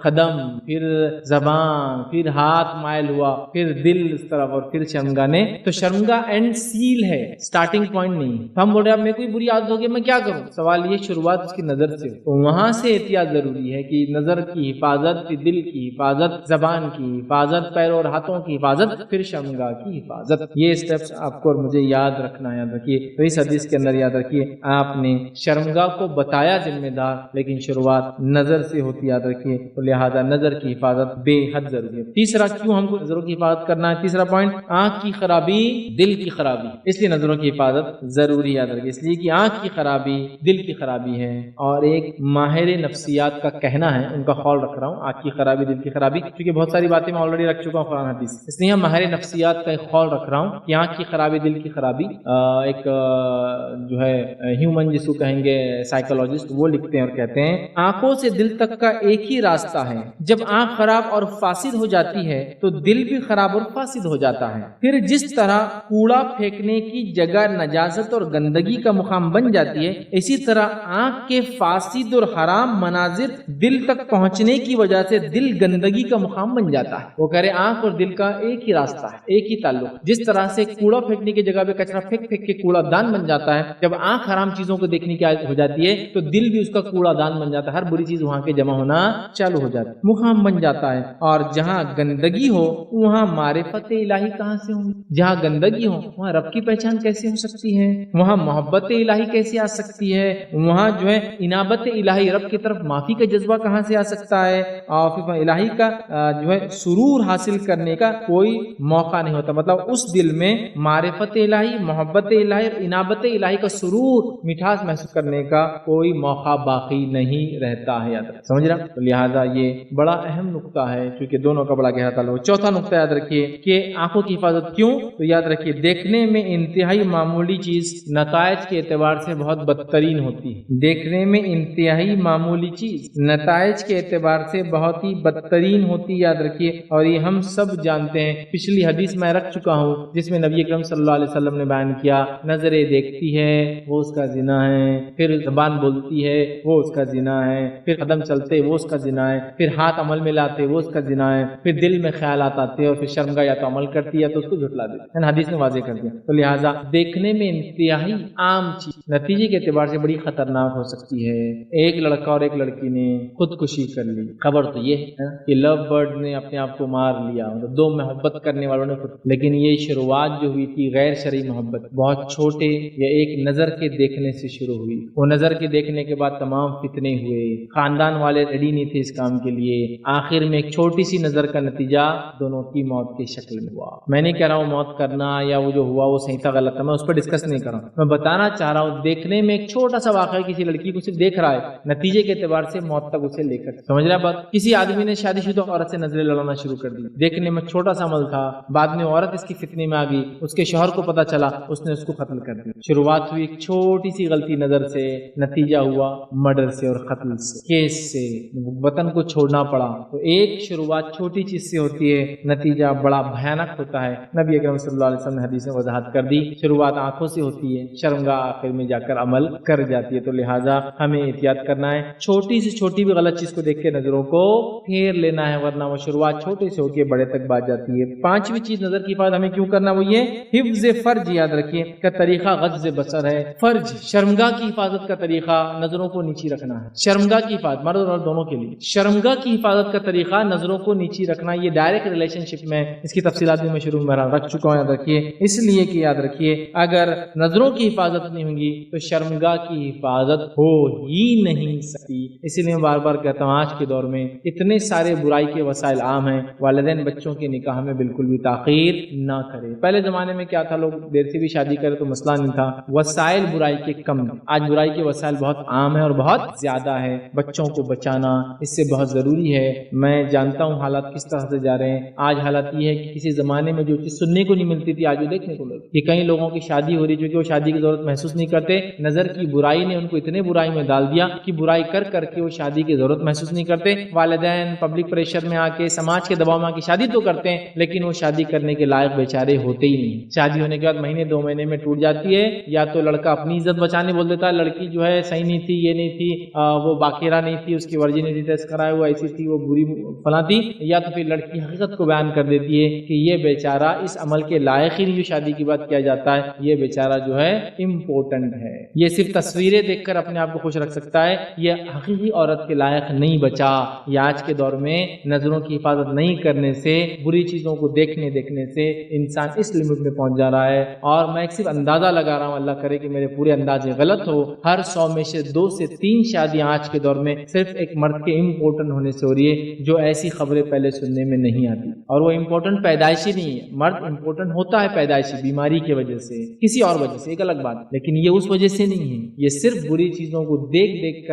قدم، پھر زبان، پھر ہاتھ مائل ہوا، پھر دل اس طرف، اور پھر شرمگاہ نے. تو شرمگاہ اینڈ سیل ہے، سٹارٹنگ پوائنٹ نہیں. ہم بول رہے ہیں اب میں کوئی بری عادت ہوگی میں کیا کروں؟ سوال یہ شروعات اس کی نظر سے. تو وہاں سے احتیاط ضروری ہے کہ نظر کی حفاظت، پھر دل کی حفاظت، زبان کی حفاظت، پیر اور ہاتھوں کی حفاظت، پھر شرمگاہ کی حفاظت. یہ اسٹیپس آپ کو اور مجھے یاد رکھنا ہے. یاد رکھیے. تو اس حدیث کے اندر یاد رکھیے آپ نے شرمگاہ کو بتایا ذمہ دار، لیکن شروعات نظر سے ہوتی. یاد رکھیے. تو لہذا نظر کی حفاظت بے حد ضروری ہے. تیسرا کیوں ہم کو نظروں کی حفاظت کرنا ہے؟ تیسرا پوائنٹ، آنکھ کی خرابی دل کی خرابی، اس لیے نظروں کی حفاظت ضروری. یاد رکھیے. اس لیے کہ آنکھ کی خرابی دل کی خرابی ہے، اور ایک ماہر نفسیات کا کہنا ہے، ان کا قول رکھ رہا ہوں، آنکھ کی خرابی دل کی خرابی، کیونکہ بہت ساری باتیں میں آلریڈی رکھ چکا ہوں قرآن حدیث، اس لیے ماہر نفسیات کا ایک قول رکھ رہا ہوں کہ آنکھ کی خرابی دل کی خرابی ایک جو ہے ہیومن جس کو کہیں گے سائیکولوجسٹ، وہ لکھتے ہیں اور کہتے ہیں آنکھوں سے دل تک کا ایک ہی راستہ ہے، جب آنکھ خراب اور فاسد ہو جاتی ہے تو دل بھی خراب اور فاسد ہو جاتا ہے، پھر جس طرح کوڑا پھینکنے کی جگہ نجاست اور گندگی کا مقام بن جاتی ہے، اسی طرح آنکھ کے فاسد اور حرام مناظر دل تک پہنچنے کی وجہ سے دل گندگی کا مقام بن جاتا ہے۔ وہ کہہ رہے آنکھ اور دل کا ایک ہی راستہ ہے، ایک ہی تعلق، جس طرح سے کوڑا پھینکنے کی جگہ پہ کچرا پھینک پھینک کے کوڑا دان بن جاتا ہے، جب آنکھ حرام چیزوں کو دیکھنے کی عادت ہو جاتی ہے تو دل بھی اس کا کوڑا دان بن جاتا ہے، ہر بری چیز وہاں کے جمع ہونا چالو ہو جاتا ہے، مقام بن جاتا ہے، اور جہاں گندگی ہو وہاں معرفت الہی کہاں سے ہوگی؟ جہاں گندگی ہو وہاں رب کی پہچان کیسے ہو سکتی ہے؟ وہاں محبت الہی کیسے آ سکتی ہے؟ وہاں جو ہے انابت الہی، رب کی طرف معافی کا جذبہ کہاں سے آ سکتا ہے؟ اور پھر الہی کا جو ہے سرور حاصل کرنے کا کوئی موقع نہیں ہوتا، مطلب اس دل میں معرفت الہی، محبت الہی اور انابت الہی کا سرور، مٹھاس محسوس کرنے کا کوئی موقع باقی نہیں رہتا ہے، یاد رکھ، سمجھ رہا؟ تو لہٰذا یہ بڑا اہم نقطہ ہے، کیونکہ دونوں کا بڑا گہرا تعلق ہے۔ چوتھا نقطہ یاد رکھیے کہ آنکھوں کی حفاظت کیوں، تو یاد رکھیے دیکھنے میں انتہائی معمولی چیز نتائج کے اعتبار سے بہت بدترین ہوتی ہے، دیکھنے میں انتہائی معمولی چیز نتائج کے اعتبار سے بہت ہی بدترین ہوتی، یاد رکھیے، اور یہ ہم سب جانتے ہیں۔ پچھلی حدیث میں رکھ چکا ہوں جس میں نبی اکرم صلی اللہ علیہ وسلم نے بیان کیا، نظریں دیکھتی ہے وہ اس کا زنا ہے، پھر زبان بولتی ہے وہ اس کا زنا ہے، پھر قدم چلتے وہ اس کا زنا ہے، پھر ہاتھ عمل میں لاتے وہ اس کا زنا ہے، پھر دل میں خیالات آتے اور پھر شرمگاہ یا تو عمل کرتی ہے تو اس کو جھٹلا دیتی ہے، حدیث نے واضح کر دیا۔ تو لہٰذا دیکھنے میں انتہائی عام چیز نتیجے کے اعتبار سے بڑی خطرناک ہو سکتی ہے۔ ایک لڑکا اور ایک لڑکی نے خودکشی کر لی، خبر تو یہ ہے کہ لو برڈ نے اپنے آپ کو مار لیا، دو محبت کرنے والوں نے خود، لیکن یہ شروعات جو ہوئی تھی غیر شرعی محبت، بہت چھوٹے یا ایک نظر کے دیکھنے سے شروع ہوئی، وہ نظر کے دیکھنے کے بعد تمام فتنے ہوئے، خاندان والے ریڈی نہیں تھے اس کام کے لیے، آخر میں ایک چھوٹی سی نظر کا نتیجہ دونوں کی موت کی شکل میں ہوا۔ میں نہیں کہہ رہا ہوں موت کرنا یا وہ جو ہوا وہ صحیح تھا غلط تھا، میں اس پر ڈسکس نہیں کر رہا ہوں، میں بتانا چاہ رہا ہوں دیکھنے میں ایک چھوٹا سا واقعہ کسی لڑکی کو صرف دیکھ رہا ہے، نتیجے کے اعتبار سے موت تک اسے لے کر، سمجھ رہا بات؟ کسی آدمی نے شادی شدہ عورت سے نظریں لڑانا شروع کر دی، دیکھنے میں چھوٹا سا عمل تھا، بعد میں عورت اس کی فتنے میں آ گئی، اس کے شوہر کو پتا چلا، اس نے اس کو قتل کر دیا۔ شروعات ہوئی ایک چھوٹی سی غلطی نظر سے، نتیجہ ہوا مرڈر سے اور قتل سے، کیس سے، وطن کو چھوڑنا پڑا۔ تو ایک شروعات چھوٹی چیز سے ہوتی ہے، نتیجہ بڑا بھیانک ہوتا ہے۔ نبی اکرم صلی اللہ علیہ وسلم نے حدیث میں وضاحت کر دی، شروعات آنکھوں سے ہوتی ہے، شرمگاہ آخر میں جا کر عمل کر جاتی ہے۔ تو لہٰذا ہمیں احتیاط کرنا ہے، چھوٹی سے چھوٹی بھی غلط چیز کو دیکھ کے نظروں کو پھیر لینا ہے، ورنہ وہ شروعات چھوٹے سے ہو کے بڑے تک بات جاتی ہے۔ پانچویں چیز نظر کی حفاظت ہمیں کیوں کرنا، وہ یہ حفظ فرج، یاد رکھیے، کا طریقہ غض بصر ہے۔ فرج، شرمگاہ کی حفاظت کا طریقہ نظروں کو نیچی رکھنا ہے، شرمگاہ کی حفاظت مرد اور دونوں کے لیے، شرمگاہ کی حفاظت کا طریقہ نظروں کو نیچی رکھنا، یہ ڈائریکٹ ریلیشن شپ میں اس کی تفصیلات بھی میں شروع میں رکھ چکا ہوں، یاد رکھیے، اس لیے کہ یاد رکھیے اگر نظروں کی حفاظت نہیں ہوگی تو شرمگاہ کی حفاظت ہو ہی نہیں سکتی۔ اسی لیے میں بار بار کہتا ہوں آج کے دور میں اتنے سارے برائی کے وسائل عام ہیں، والدین بچوں کے نکاح میں بالکل بھی تاخیر نہ کرے۔ پہلے زمانے میں کیا تھا، لوگ دیر سے بھی شادی کرے تو مسئلہ نہیں تھا، وسائل برائی کے کم، آج برائی کے وسائل بہت عام ہیں اور بہت زیادہ ہے۔ بچوں کو بچانا اس سے بہت ضروری ہے۔ میں جانتا ہوں حالات کس طرح سے جا رہے ہیں، آج حالات یہ ہے کہ کسی زمانے میں جو چیز سننے کو نہیں ملتی تھی آج وہ دیکھنے کو ملتی، کہ کئی لوگوں کی شادی ہو رہی جو کہ وہ شادی کی ضرورت محسوس نہیں کرتے، نظر کی برائی نے ان کو اتنے برائی میں ڈال دیا کہ برائی کر کر کے وہ شادی کی ضرورت محسوس نہیں کرتے۔ والدین پبلک پریشر میں آ کے، سماج کے دباؤ میں آ کے شادی تو کرتے ہیں لیکن وہ شادی کرنے کے لائق بیچارے ہوتے ہی نہیں۔ شادی ہونے کے بعد مہینے دو مہینے میں ٹوٹ جاتی ہے، یا تو لڑکا اپنی عزت بچانے بول دیتا ہے، لڑکی جو ہے صحیح نہیں تھی، یہ نہیں تھی، وہ باقیرہ نہیں تھی، اس کی ورجینٹی ٹیسٹ کرایا وہ ایسی تھی، وہ بری فلاں تھی، یا تو پھر لڑکی حقیقت کو بیان کر دیتی ہے کہ یہ بیچارہ اس عمل کے لائق ہی نہیں جو شادی کی بات کیا جاتا ہے، یہ بیچارہ جو ہے امپورٹنٹ ہے، یہ صرف تصویریں دیکھ کر اپنے آپ کو خوش رکھ سکتا ہے، یہ حقیقی عورت کے لائق نہیں بچا۔ یہ آج کے دور میں نظروں کی حفاظت نہیں کرنے سے، بری چیزوں کو دیکھنے سے انسان اس لمٹ میں پہنچ جا رہا ہے۔ اور میں صرف اندازہ لگا رہا ہوں، اللہ کرے کہ میرے پورے اندازے غلط ہو، ہر 100 میں سے 2 سے 3 شادیاں آج کے دور میں صرف ایک مرد کے امپورٹنٹ ہونے سے ہو رہی ہے، جو ایسی خبریں پہلے سننے میں نہیں آتی۔ اور وہ امپورٹنٹ پیدائشی نہیں ہے، مرد امپورٹنٹ ہوتا ہے پیدائشی بیماری کی وجہ سے، کسی اور وجہ سے، ایک الگ بات، لیکن یہ اس وجہ سے نہیں ہے، یہ صرف بری چیزوں کو دیکھ دیکھ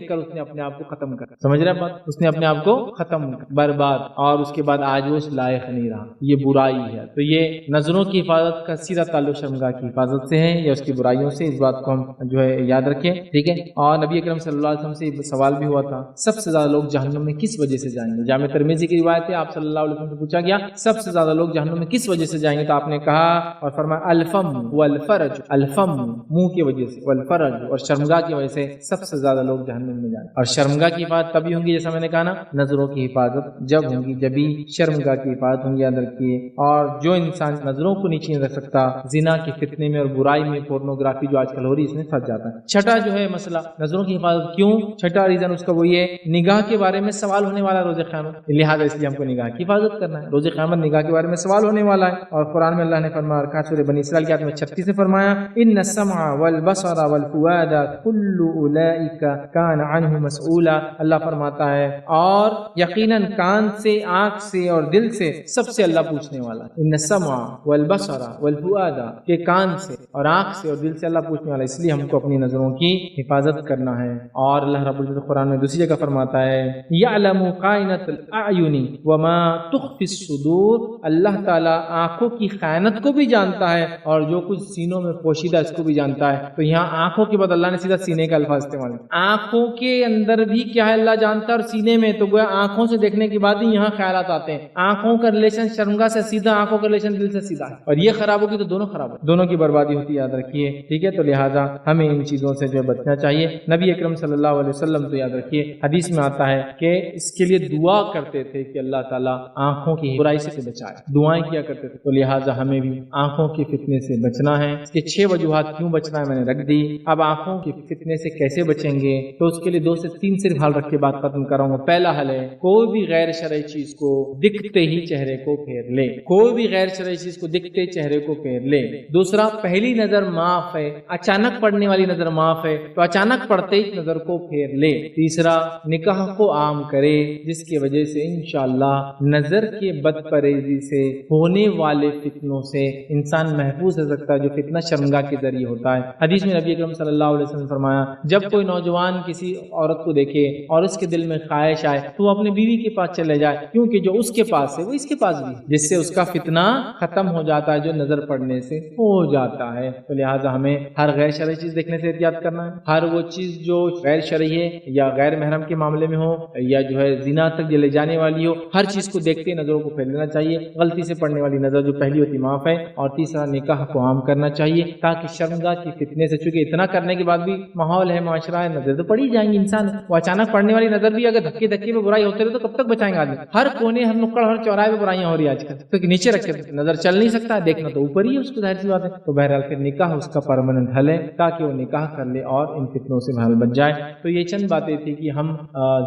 کر اس نے اپنے آپ کو ختم کر، سمجھ رہے بات، اس نے اپنے آپ کو ختم برباد، اور اس کے بعد آج وہ اس لائق نہیں رہا، یہ برائی ہے۔ تو یہ نظروں کی حفاظت کا سیدھا تعلق شرمگاہ کی حفاظت سے ہے یا اس کی برائیوں سے، اس بات کو ہم جو ہے یاد رکھیں، ٹھیک ہے۔ اور نبی اکرم صلی اللہ علیہ وسلم سے سوال بھی ہوا تھا، سب سے زیادہ لوگ جہنم میں کس وجہ سے جائیں گے؟ جامع ترمذی کی روایت ہے، آپ صلی اللہ علیہ وسلم سے پوچھا گیا سب سے زیادہ لوگ جہنم میں کس وجہ سے جائیں گے؟ تو آپ نے کہا اور فرمایا الفم والفرج، الفم منہ کی وجہ سے، والفرج اور شرمگاہ کی وجہ سے سب سے زیادہ لوگ جہنم میں جائیں گے۔ اور شرمگاہ کی حفاظت تبھی ہوں گی، جیسا میں نے کہا نا، نظروں کی حفاظت جب ہوں گی، جبھی شرمگاہ کی حفاظت ہوں گی، یاد رکھیے۔ اور جو انسان نظروں کو نیچے نہیں رکھ سکتا، زنا کے فتنے میں اور برائی میں، پورنوگرافی جو آج کل ہو رہی ہے، اس میں پھنس جاتا ہے۔ چھٹا جو ہے مسئلہ نظروں کی حفاظت کیوں، چھٹا ریزن اس کا وہ یہ نگاہ کے بارے میں سوال ہونے والا روز قیامت، لہٰذا اس لیے ہم کو نگاہ کی حفاظت کرنا ہے۔ روز قیامت نگاہ کے بارے میں سوال ہونے والا ہے، اور قرآن میں اللہ نے فرمایا رکھا، سورہ بنی اسرائیل کی آیت میں 36 میں فرمایا ان السمع والبصر والفؤاد كل اولئک کان عنہ مسئولا، اللہ فرماتا ہے اور یقیناً کان سے، آنکھ سے اور دل سے سب سے اللہ پوچھنے والا ہے۔ ان السمع والبصر والفؤاد، کہ کان سے اور آنکھ سے اور دل سے اللہ پوچھنے والا ہے، اس لیے ہم کو اپنی نظروں کی حفاظت کرنا ہے۔ اور اللہ رب العزت قرآن میں دوسری جگہ فرماتا ہے یعلم خائنۃ الاعین وما تخفی الصدور، اللہ تعالیٰ آنکھوں کی خیانت کو بھی جانتا ہے اور جو کچھ سینوں میں پوشیدہ اس کو بھی جانتا ہے۔ تو یہاں آنکھوں کے بعد اللہ نے سیدھا سینے کا الفاظ استعمال کیا، آنکھوں کے اندر بھی کیا ہے اللہ جانتا ہے، اور سینے میں، تو گویا آنکھوں سے دیکھنے کے بعد ہی یہاں خیالات آتے ہیں۔ آنکھوں کا ریلیشن شرمگاہ سے سیدھا، آنکھوں کا ریلیشن دل سے سیدھا ہے، اور یہ خراب ہوگی تو دونوں خراب ہو، دونوں کی بربادی ہوتی ہے، یاد رکھیے، ٹھیک ہے۔ تو لہٰذا ہمیں ان چیزوں سے جو بچنا چاہیے۔ نبی اکرم صلی اللہ علیہ وسلم تو یاد رکھیے حدیث میں آتا ہے کہ اس کے لیے دعا کرتے تھے کہ اللہ تعالیٰ آنکھوں کی برائی سے بچائے، دعائیں کیا کرتے تھے۔ تو لہٰذا ہمیں بھی آنکھوں کے فتنے سے بچنا ہے۔ اس کے 6 وجوہات کیوں بچنا ہے میں نے رکھ دی۔ اب آنکھوں کے فتنے سے کیسے بچیں گے، تو اس کے لیے 2 سے 3 صرف حل رکھ کے بات ختم کراؤں گا۔ پہلا حل ہے کوئی بھی غیر شرعی چیز کو دکھتے ہی چہرے کو پھیر لے، کوئی بھی غیر شرعی چیز کو دکھتے چہرے کو پھیر لے۔ دوسرا پہلی نظر معاف ہے، اچانک پڑنے والی نظر معاف ہے، تو اچانک پڑتے ہی نظر کو پھیر لے۔ تیسرا نکاح کو عام کرے، جس کی وجہ سے انشاءاللہ نظر کے بد پریزی سے ہونے والے فتنوں سے انسان محفوظ ہو سکتا ہے، جو فتنہ شرمگاہ کے ذریعے ہوتا ہے۔ حدیث میں نبی اکرم صلی اللہ علیہ وسلم نے فرمایا جب کوئی نوجوان کسی عورت کو دیکھے اور اس کے دل میں خواہش آئے تو وہ اپنے بیوی کے پاس چلے جائے، کیونکہ جو اس کے پاس ہے وہ اس کے پاس بھی، جس سے اس کا فتنہ ختم ہو جاتا ہے جو نظر پڑنے سے ہو جاتا ہے۔ تو لہٰذا ہمیں ہر غیر شرعی چیز دیکھنے سے احتیاط کرنا ہے۔ ہر وہ چیز جو غیر شرعی ہے یا غیر محرم کے معاملے میں ہو یا جو ہے زنا تک لے جانے والی ہو، ہر چیز کو دیکھتے نظروں کو پھیر لینا چاہیے۔ غلطی سے پڑنے والی نظر جو پہلی ہوتی معاف ہے۔ اور تیسرا نکاح کو عام کرنا چاہیے، تاکہ شرمگاہ کی فتنے سے، چونکہ اتنا کرنے کے بعد بھی ماحول ہے، معاشرہ ہے، نظر تو پڑی جائیں گی انسان، وہ اچانک پڑنے والی نظر بھی اگر دھکے دھکے میں برائی ہوتے رہے تو کب تک بچائیں گے آدمی؟ ہر کونے، ہر نکڑ، ہر چوراہے پہ برائیاں ہو رہی ہیں آج کل، تو نیچے رکھ کے نظر چل نہیں سکتا، دیکھنا تو اوپر ہی ہے اس کو، ظاہر سی بات ہے۔ تو بہرحال پھر نکاح اس کا پرماننٹ حل ہے، تاکہ وہ نکاح کر لے اور ان فتنوں سے محل بچ جائے۔ تو یہ چند باتیں تھی کہ ہم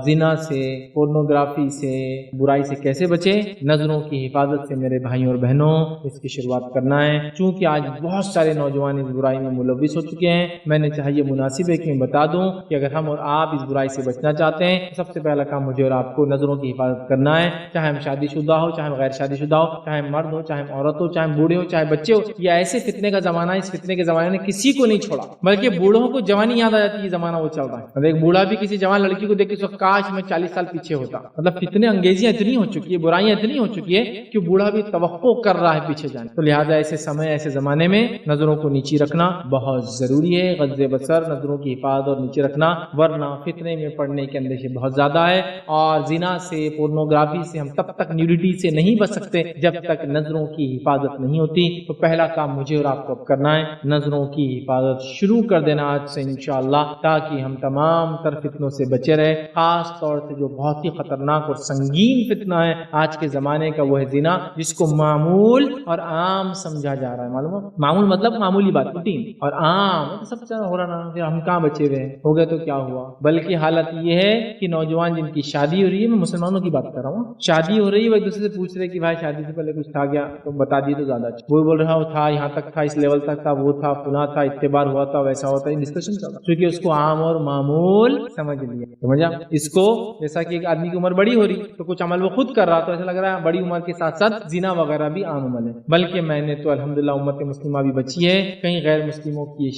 زنا سے، پورنوگرافی سے، برائی سے کیسے بچیں۔ نظروں کی حفاظت سے میرے بھائیوں اور بہنوں اس کی شروعات کرنا ہے، چونکہ آج بہت سارے نوجوان اس برائی میں ملوث ہو چکے ہیں۔ میں نے چاہا یہ مناسب ہے کہ میں بتا دوں کہ اگر ہم اور آپ اس برائی سے بچنا چاہتے ہیں تو سب سے پہلا کام مجھے اور آپ کو نظروں کی حفاظت کرنا ہے، چاہے ہم شادی شدہ ہو، چاہے ہم غیر شادی شدہ ہو، چاہے مرد ہو، چاہے عورت ہو، چاہے بوڑھے ہو، چاہے بچے ہو۔ یہ ایسے فتنے کا زمانہ ہے، اس فتنے کے زمانے نے کسی کو نہیں چھوڑا، بلکہ بوڑھوں کو جوانی یاد آ جاتی ہے، یہ زمانہ وہ چل رہا ہے۔ مطلب ایک بوڑھا بھی کسی جوان لڑکی کو دیکھ کے سوچتا کاش میں 40 سال پیچھے ہوتا۔ مطلب فتنے انگیزیاں اتنی ہو چکی ہے، برائیاں اتنی ہو چکی ہے کہ بوڑھا بھی توقع کر رہا ہے پیچھے جانے۔ تو لہٰذا ایسے سمے، ایسے زمانے میں نظروں کو نیچے رکھنا بہت ضروری ہے، غض بصر، نظروں کی حفاظت اور نیچے رکھنا، ورنہ فتنے میں پڑنے کے اندیشے بہت زیادہ ہے۔ اور زنا سے، پورنوگرافی سے ہم تب تک، نیوڈیٹی سے نہیں بچ سکتے جب تک نظروں کی حفاظت نہیں ہوتی۔ تو پہلا کام مجھے اور آپ کو اب کرنا ہے، نظروں کی حفاظت شروع کر دینا آج سے انشاءاللہ، تاکہ ہم تمام تر فتنوں سے بچے رہے۔ خاص طور سے جو بہت ہی خطرناک اور سنگین فتنہ ہے آج کے زمانے کا، وہ ہے زنا، جس کو معمول اور عام سمجھا جا رہا ہے۔ معلوم ہے معمول مطلب معمولی بات، روٹین، اور عام سب سے ہو رہا نا، ہم کہاں بچے ہوئے ہیں، ہو گئے تو کیا ہوا۔ بلکہ حالت یہ ہے کہ نوجوان جن کی شادی ہو رہی ہے، میں مسلمانوں کی بات کر رہا ہوں، شادی ہو رہی ہے، وہ ایک دوسرے سے پوچھ رہے کہ بھائی شادی سے پہلے کچھ تھا کیا، تو بتا دیے تو زیادہ اچھا۔ وہ بول رہا وہ تھا، یہاں تک تھا، اس لیول تک تھا، وہ تھا، فلاں تھا، اتبار ہوا تھا، ویسا ہوتا ہے، ڈسکشن چل رہا، کیونکہ اس کو عام اور معمول سمجھ لیا، سمجھا۔ اس کو جیسا کہ ایک آدمی کی عمر بڑی ہو رہی تو کچھ عمل وہ خود کر رہا، تو ایسا لگ رہا ہے بڑی عمر کے ساتھ ساتھ زنا وغیرہ بھی عام عمل ہے۔ بلکہ میں نے تو الحمدللہ امت مسلمہ بھی بچی ہے لیے کئی غیر مسلموں کی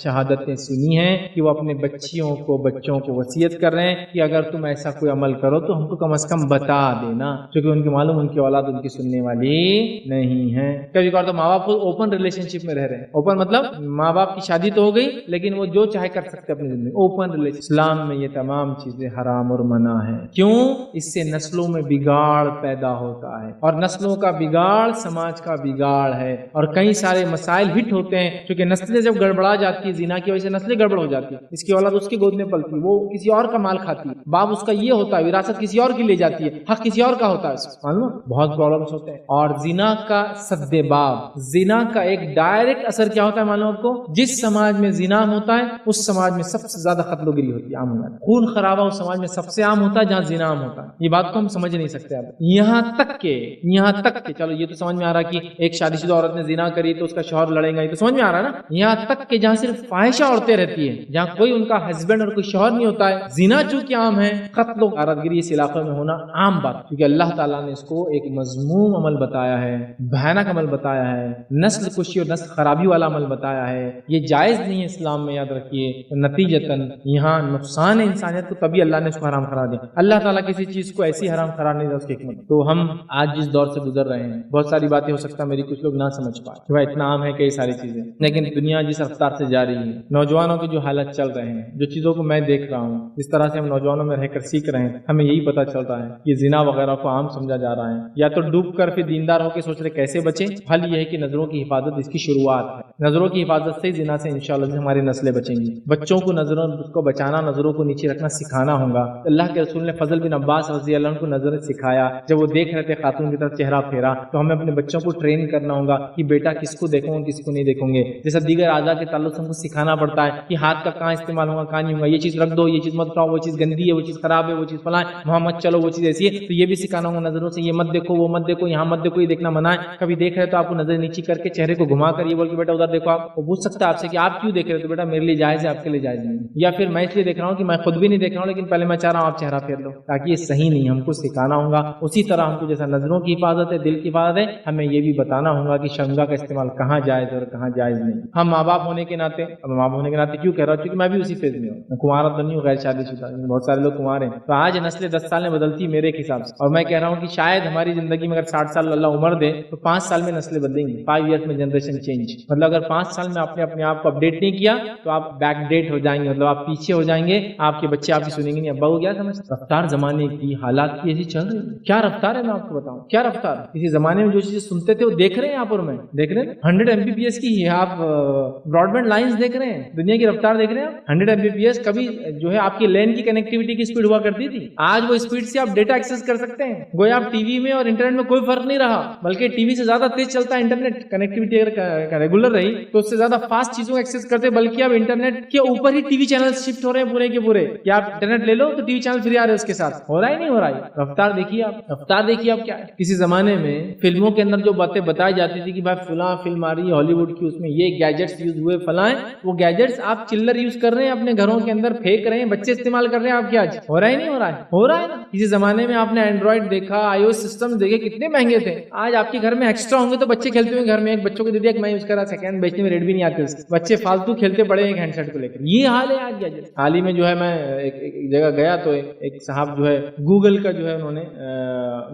شہادتیں سنی ہیں کہ وہ اپنے بچوں کو وصیت کر رہے ہیں کہ اگر تم ایسا کوئی عمل کرو تو ہم کو کم از کم بتا دینا، کیونکہ ان کی معلوم ان کی اولاد ان کی سننے والی نہیں ہے۔ کبھی کبھار تو ماں باپ کو اوپن ریلیشن شپ میں رہ رہے ہیں، اوپن مطلب ماں باپ کی شادی تو ہو گئی لیکن وہ جو چاہے کر سکتے اپنی زندگی، اوپن ریلیشن۔ اسلام میں یہ تمام چیزیں حرام اور منع ہے۔ کیوں؟ اس سے نسلوں میں بگاڑ پیدا ہوتا ہے، اور نسلوں کا بگاڑ سماج کا بگاڑ ہے، اور کئی سارے مسائل ہٹ ہوتے ہیں کیونکہ نسلیں جب گڑبڑا جاتی ہے، زنا کی وجہ سے نسلیں گڑبڑ ہو جاتی ہے، اس کی اولاد اس کی گود میں پلتی ہے، وہ کسی اور کا مال کھاتی ہے، باپ اس کا یہ ہوتا ہے، وراثت کسی اور کی لے جاتی ہے، حق کسی اور کا ہوتا ہے، معلوم بہت پرابلمس ہوتے ہیں۔ اور زنا کا سد باب، زنا کا ایک ڈائریکٹ اثر کیا ہوتا ہے معلوم آپ کو؟ جس سماج میں زنا ہوتا ہے اس سماج میں سب سے زیادہ قتل و گری ہوتی ہے، عام ہوتا ہے، خون خرابہ اس سماج میں سب سے عام ہوتا ہے جہاں زنا عام ہوتا ہے۔ یہ بات کو ہم سمجھ نہیں سکتے اب، یہاں تک کہ چلو یہ تو سمجھ میں آ رہا کہ ایک شادی شدہ عورت نے زنا کری تو اس کا شوہر لڑے گا، یہ تو سمجھ میں آ رہا ہے نا۔ یہاں تک کہ جہاں صرف فاحشہ عورتیں رہتی ہیں، جہاں کوئی ان کا ہسبینڈ اور کوئی شوہر نہیں ہوتا ہے، زنا چونکہ عام ہے، قتل و غارت گری اس علاقے میں ہونا عام بات، کیونکہ اللہ تعالیٰ نے اس کو ایک مذموم عمل بتایا ہے، بھیانک عمل بتایا ہے، نسل کشی اور نسل خرابی والا عمل بتایا ہے، یہ جائز نہیں ہے اسلام میں، یاد رکھیے۔ نتیجتاً یہاں نقصان ہے انسانیت کو، تبھی اللہ نے اس کو حرام قرار دیا۔ اللہ تعالیٰ کسی چیز کو ایسی حرام قرار نہیں دیا اس کی حکمت۔ تو ہم آج جس دور سے گزر رہے ہیں، بہت ساری باتیں ہو سکتا ہے میری کچھ لوگ نہ سمجھ پائے کہ بھائی اتنا عام ہے کئی ساری چیزیں، لیکن دنیا جس رفتار سے جا رہی ہے، نوجوانوں کی جو حالت چل رہے ہیں، جو چیزوں کو میں دیکھ رہا ہوں، جس طرح سے ہم نوجوانوں میں رہ کر سیکھ رہے ہیں، ہمیں یہی پتہ چل رہا ہے کہ زنا وغیرہ کو عام سمجھا جا رہا ہے، یا تو ڈوب کر پھر دیندار ہو کے سوچ رہے کیسے بچیں۔ حل یہ ہے کہ نظروں کی حفاظت اس کی شروعات ہے، نظروں کی حفاظت سے زنا سے انشاءاللہ ہماری نسلیں بچیں گی۔ بچوں کو نظروں کو بچانا، نظروں کو نیچے رکھنا سکھانا ہوگا۔ اللہ کے رسول نے فضل بن عباس رضی اللہ عنہ کو نظر سکھایا، جب وہ دیکھ رہے تھے خاتون کی طرف چہرہ پھیرا، تو ہمیں اپنے بچوں کو ٹرین کرنا ہوگا کہ بیٹا کس کو دیکھوں گے کس کو نہیں دیکھوں گے۔ جیسا دیگر اعضاء کے تعلق سے ہم کو سکھانا پڑتا ہے کہ ہاتھ کا کہاں استعمال ہوگا کہاں نہیں ہوگا، یہ چیز رکھ دو، یہ چیز مت اٹھاؤ، وہ چیز گندی ہے، وہ چیز خراب ہے، وہ چیز فلاں ہے، وہاں مت چلو، وہ چیز ایسی ہے، تو یہ بھی سکھانا ہوگا نظروں سے، یہ مت دیکھو، وہ مت دیکھو، یہاں مت دیکھو، یہ دیکھنا منع ہے۔ کبھی دیکھ رہے تو آپ کو نظر نیچی کر کے چہرے کو گھما کر یہ بول کے بیٹا ادھر دیکھو، آپ وہ پوچھ سکتا ہے آپ سے کہ آپ کیوں دیکھ رہے ہو، تو بیٹا میرے لیے جائز ہے، آپ کے لیے جائز نہیں، یا پھر میں اس لیے دیکھ رہا ہوں کہ میں خود بھی نہیں دیکھ رہا ہوں لیکن پہلے میں چاہ رہا ہوں آپ چہرہ پھیر لو، تاکہ یہ صحیح نہیں، ہم کو سکھانا ہوگا۔ اسی طرح ہم کو جیسا نظروں کی حفاظت ہے، دل کی حفاظت ہے، ہمیں یہ بھی بتانا ہوگا کہ شرمگاہ کا استعمال کہاں جائز ہے اور کہاں جائز نہیں۔ ہم ماں باپ ہونے کے ناطے، کیوں کہہ رہا ہوں؟ کیونکہ میں بھی اسی فیز میں ہوں، میں کنوارا تو نہیں ہوں، غیر شادی شدہ، بہت سارے لوگ کنوارے ہیں، تو آج نسلیں 10 سال میں بدلتی میرے حساب سے، اور میں کہہ رہا ہوں کہ شاید ہماری زندگی میں اگر 60 سال اللہ عمر دے تو 5 سال میں نسلیں بدلیں گی، 5 ایئرس میں جنریشن چینج، مطلب اگر 5 سال میں آپ نے اپنے آپ کو اپڈیٹ نہیں کیا تو آپ بیک ڈیٹ ہو جائیں گے، مطلب آپ پیچھے ہو جائیں گے، آپ کے بچے آپ کی سنیں گے نہیں۔ ابا ہو گیا سمجھ، رفتار زمانے کی، حالات کی ایسی چل رہی ہے، کیا رفتار ہے میں آپ کو بتاؤں، کیا رفتار ہے۔ کسی زمانے میں جو چیزیں سنتے تھے وہ دیکھ رہے ہیں آپ اور میں دیکھ رہے ہیں، 100 Mbps کی آپ براڈ بینڈ لائنز دیکھ رہے ہیں، دنیا کی رفتار دیکھ رہے ہیں آپ، 100 Mbps کبھی جو ہے آپ کی لین کی کنیکٹیوٹی کی اسپیڈ ہوا کرتی تھی، آج وہ اسپیڈ سے آپ ڈیٹا ایکسس کر سکتے ہیں، گویا آپ ٹی وی میں اور انٹرنیٹ میں کوئی فرق نہیں رہا، بلکہ ٹی وی سے زیادہ تیز چلتا ہے انٹرنیٹ، کنیکٹیوٹی اگر ریگولر رہی تو اس سے زیادہ فاسٹ چیزوں کو ایکسس کرتے، بلکہ اب انٹرنیٹ کے اوپر ہی ٹی وی چینل شفٹ ہو رہے ہیں پورے کے پورے، کہ آپ انٹرنیٹ لے لو تو ٹی وی چینل فری آ رہے ہیں اس کے ساتھ، ہو رہا ہے نہیں ہو رہا ہے۔ رفتار دیکھیے آپ، رفتار دیکھیے آپ کیا ہے۔ کسی زمانے میں فلموں کے اندر جو باتیں بتائی جاتی تھی کہ بھائی فلاں فلم آ رہی ہے ہالی ووڈ کی، اس میں یہ گیجٹس یوز ہوئے فلاں، وہ گیجٹس آپ چلر یوز کر رہے ہیں اپنے گھروں کے اندر، پھینک رہے ہیں، بچے استعمال کر رہے ہیں، آپ کیا آج ہو رہا ہے نہیں ہو رہا ہے، ہو رہا ہے نا۔ کسی زمانے میں آپ نے اینڈرائڈ دیکھا، آئی او ایس سسٹم دیکھے، کتنے مہنگے تھے، آج آپ کے گھر میں ایکسٹرا ہوں گے تو بچے کھیلتے ہوئے گھر میں، ایک بچوں کو دے دیا کہ میں یوز کر رہا، سیکنڈ بیچنے میں ریٹ بھی نہیں آتے، بچے فالتو کھیلتے پڑے ایک ہینڈ سیٹ کو لے کر، یہ حال ہے آج گیجٹ۔ حال ہی میں جو ہے میں ایک جگہ گیا تو ایک صاحب جو ہے گوگل کا جو ہے انہوں نے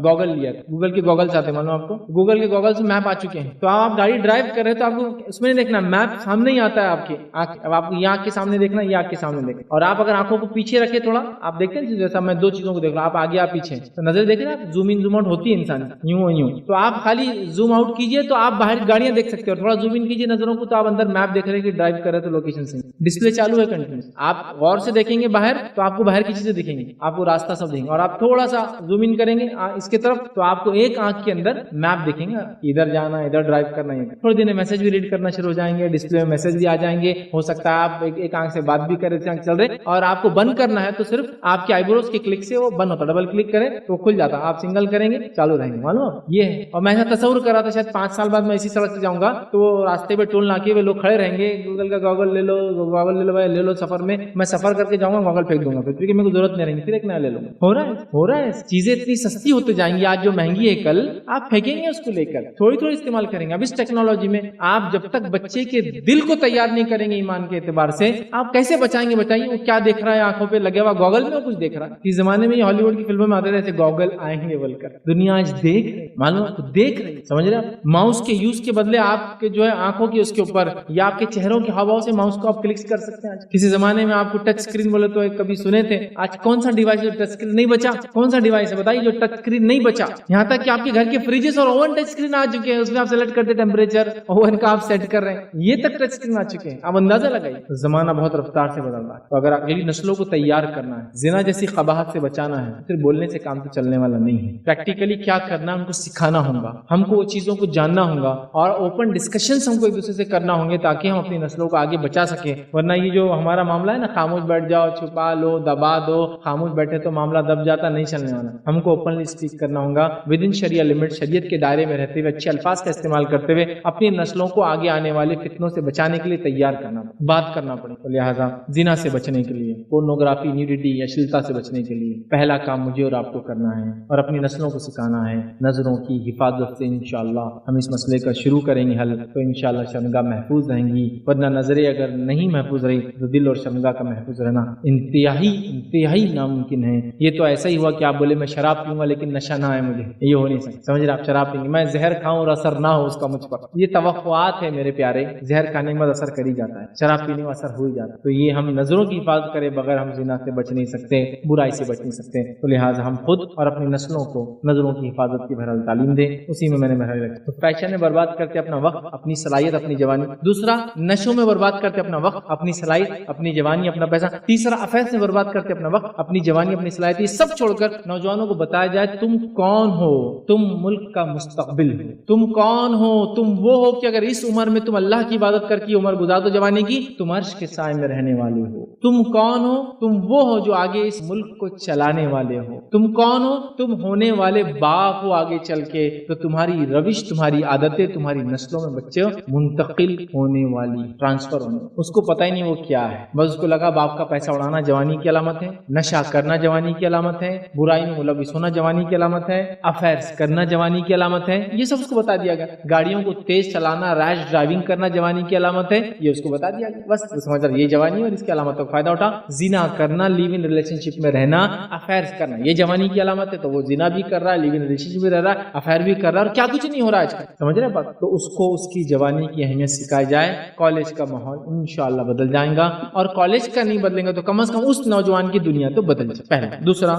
گوگل لیا، گوگل کے گوگلس آتے معلوم آپ کو، گوگل کے گوگلس میں میپ آ چکے ہیں، تو آپ گاڑی ڈرائیو کر رہے تو آپ کو اس میں نہیں دیکھنا، میپ سامنے ہی آتا ہے آپ کے، اب آپ کو یہ آنکھ کے سامنے دیکھنا، یہ آنکھ کے سامنے دیکھنا، اور آپ اگر آنکھوں کو پیچھے رکھے تھوڑا، آپ دیکھتے ہیں جیسا میں 2 چیزوں کو دیکھ رہا ہوں، آپ آگے آپ پیچھے، تو نظر دیکھ رہے ہیں آپ، زوم ان زوم آؤٹ ہوتی ہے انسان یوں، تو آپ خالی زوم آؤٹ کیجئے تو آپ باہر گاڑیاں دیکھ سکتے ہیں، اور تھوڑا زوم ان کیجئے نظروں کو تو آپ اندر میپ دیکھ رہے ہیں کہ ڈرائیو کر رہے تو لوکیشن سے ڈسپلے چالو ہے کنٹینیوس، آپ غور سے دیکھیں گے باہر تو آپ کو باہر کی چیزیں دکھیں گی، آپ کو راستہ سب دکھیں گے، اور آپ تھوڑا سا زوم ان کریں گے اس کے طرف تو آپ کو ایک آنکھ کے اندر میپ دکھیں گا، ادھر جانا ہے، ادھر ڈرائیو کرنا ہے، تھوڑی دیر میں میسج بھی ریڈ کرنا شروع ہو جائیں گے، ڈسپلے میں میسج بھی آ جائیں گے، ہو سکتا ہے آپ ایک آنکھ سے بات بھی کر رہے تھے، چل رہے، اور آپ کو بند کرنا ہے تو صرف آپ کے آئی بروز کے کلک سے وہ بند ہوتا، ڈبل کلک کریں تو وہ کھل جاتا، آپ سنگل کریں گے چالو رہیں گے، معلوم یہ ہے۔ اور میں ایسا تصور کر رہا تھا شاید 5 سال بعد میں اسی سڑک سے جاؤں گا تو راستے پہ ٹول ناکے پہ لوگ کھڑے رہیں گے، گوگل کا گوگل لے لو، گوگل لے لو سفر میں سفر کر کے جاؤں گا، گوگل پھینک دوں گا، پھر کیونکہ میرے کو ضرورت نہیں رہیں گی، پھر ایک نیا لے لوں گا۔ ہو رہا ہے، چیزیں اتنی سستی ہوتی جائیں گی، آج جو مہنگی ہے کل آپ پھینکیں گے اس کو لے کر، تھوڑی تھوڑی استعمال کریں گے۔ اب اس ٹیکنالوجی میں آپ جب تک بچے کے دل کو تیار نہیں کریں گے ایمان کے اعتبار سے، آپ کیسے بچائیں گے؟ بتائیے وہ کیا دیکھ رہا ہے آنکھوں پہ لگے ہوا، گوگل میں وہ کچھ دیکھ رہا ہے۔ اس زمانے میں ہالی ووڈ کی فلموں میں آتے تھے ایسے گوگل آئیں گے بول کر، دنیا آج دیکھ رہی، معلوم آپ کو دیکھ رہی، سمجھ رہے آپ؟ ماؤس کے یوز کے بدلے آپ کے جو ہے آنکھوں کی اس کے اوپر یا آپ کے چہروں کے ہاؤ سے ماؤس کو آپ کلک کر سکتے ہیں۔ آج کسی زمانے میں آپ کو ٹچ اسکرین بولے تو کبھی سنے تھے، آج کون سا ڈیوائس جو ٹچ اسکرین نہیں بچا؟ کون سا ڈیوائس ہے بتائیے جو ٹچ اسکرین نہیں بچا؟ یہاں تک کہ آپ کے گھر کے فریجز اور اوون ٹچ اسکرین آ چکے ہیں، اس میں آپ سلیکٹ کرتے ٹیمپریچر، اوون کا آپ سیٹ کر رہے ہیں، یہ تک ٹچ اسکرین آ چکے ہیں۔ آپ اندازہ لگائیے زمانہ بہت رفتار سے بدل رہا ہے۔ تو اگر اگلی نسلوں کو تیار کرنا ہے، زنا جیسی قباحت سے بچانا ہے، صرف بولنے سے کام تو چلنے والا نہیں ہے، پریکٹیکلی کیا کرنا ہے ہم کو سکھانا ہوگا، ہم کو وہ چیزوں کو جاننا ہوگا اور اوپن ڈسکشنز ہم کو ایک دوسرے سے کرنا ہوں گے تاکہ ہم اپنی نسلوں کو آگے بچا سکیں۔ ورنہ یہ جو ہمارا معاملہ ہے نا، خاموش بیٹھ جاؤ، چھپا لو، دبا دو، خاموش بیٹھے تو معاملہ دب جاتا، نہیں چلنے والا۔ ہم کو اوپنلی اسپیک کرنا ہوگا ود ان شریعہ لمٹ، شریعت کے دائرے میں رہتے ہوئے اچھے الفاظ کا استعمال کرتے ہوئے اپنی نسلوں کو آگے آنے والے فتنوں سے بچانے کے لیے تیار کرنا، بات کرنا پڑے۔ تو لہٰذا زنا سے بچنے کے لیے، پورنوگرافی، نیوڈیٹی یا اشلیلتا سے بچنے کے لیے پہلا کام مجھے اور آپ کو کرنا ہے اور اپنی نسلوں کو سکھانا ہے نظروں کی حفاظت سے۔ انشاءاللہ ہم اس مسئلے کا شروع کریں گے حل، تو انشاءاللہ شرمگاہ محفوظ رہیں گی، ورنہ نظریں اگر نہیں محفوظ رہی تو دل اور شرمگاہ کا محفوظ رہنا انتہائی ناممکن ہے۔ یہ تو ایسا ہی ہوا کہ آپ بولے میں شراب پیوں گا لیکن نشہ نہ آئے مجھے، یہ ہو نہیں سکتا، سمجھ رہے آپ؟ شراب پئیں گے، میں زہر کھاؤں اور اثر نہ ہو اس کا مجھ پر، یہ توقعات ہے میرے پیارے، زہر کھانے کے بعد اثر کر ہی جاتا ہے، شراب پینے میں اثر ہو ہی جاتا ہے۔ تو یہ ہم نظروں کی حفاظت کرے بغیر ہم زنا سے بچ نہیں سکتے، برائی سے بچ نہیں سکتے، تو لہٰذا ہم خود اور اپنی نسلوں کو نظروں کی حفاظت کی بہرحال تعلیم دیں، اسی میں نے بہرحال رکھا۔ تو فیشن میں برباد کرتے اپنا وقت، اپنی صلاحیت، اپنی جوانی۔ دوسرا، نشوں میں برباد کرتے اپنا وقت، اپنی صلاحیت، اپنی جوانی، اپنا پیسہ۔ تیسرا، افیئر سے برباد کرتے اپنا وقت، اپنی جوانی، اپنی صلاحیت۔ یہ سب چھوڑ کر نوجوانوں کو بتایا جائے تم کون ہو، تم ملک کا مستقبل ہو، تم کون ہو، تم وہ ہو کہ اگر اس عمر میں تم اللہ کی عبادت کر کے عمر گزار دو جوانی کی، تم عرش کے سائے میں رہنے والے ہو۔ تم کون ہو؟ تم وہ ہو جو آگے اس ملک کو چلانے والے ہو۔ تم کون ہو؟ تم ہونے والے باپ ہو آگے چل کے، تو تمہاری روش، تمہاری عادتیں تمہاری نسلوں میں بچے منتقل ہونے والی، ٹرانسفر ہونے، اس کو پتہ ہی نہیں وہ کیا ہے، بس اس کو لگا باپ کا پیسہ اڑانا جوانی کی علامت ہے، نشہ کرنا جوانی کی علامت ہے، برائی میں ملوث ہونا جوانی کی علامت ہے، افیئرز کرنا جوانی کی علامت ہے، یہ سب اس کو بتا دیا گیا۔ گاڑیوں کو تیز چلانا، ریش ڈرائیونگ کرنا جوانی کی علامت ہے، یہ اس کو بتا دیا گیا، بس وہ سمجھ رہا یہ جوانی اور اس کی علامت کا فائدہ اٹھا۔ زنا کرنا، لیو ان ریلیشن شپ میں رہنا، افیئرز کرنا، یہ جوانی کی علامت ہے، تو وہ زنا بھی کر رہا ہے، لیو ان ریلیشن شپ میں رہ رہا ہے، افیئر بھی کر رہا ہے، اور کیا کچھ نہیں ہو رہا ہے آج کل، سمجھ رہے بات؟ تو اس کو اس کی جوانی کی اہمیت سکھائی جائے، کالج کا ماحول انشاءاللہ بدل جائے گا، اور کالج کا نہیں بدلیں گے تو کم از کم اس نوجوان کی دنیا تو بدل جائے۔ پہلا۔ دوسرا،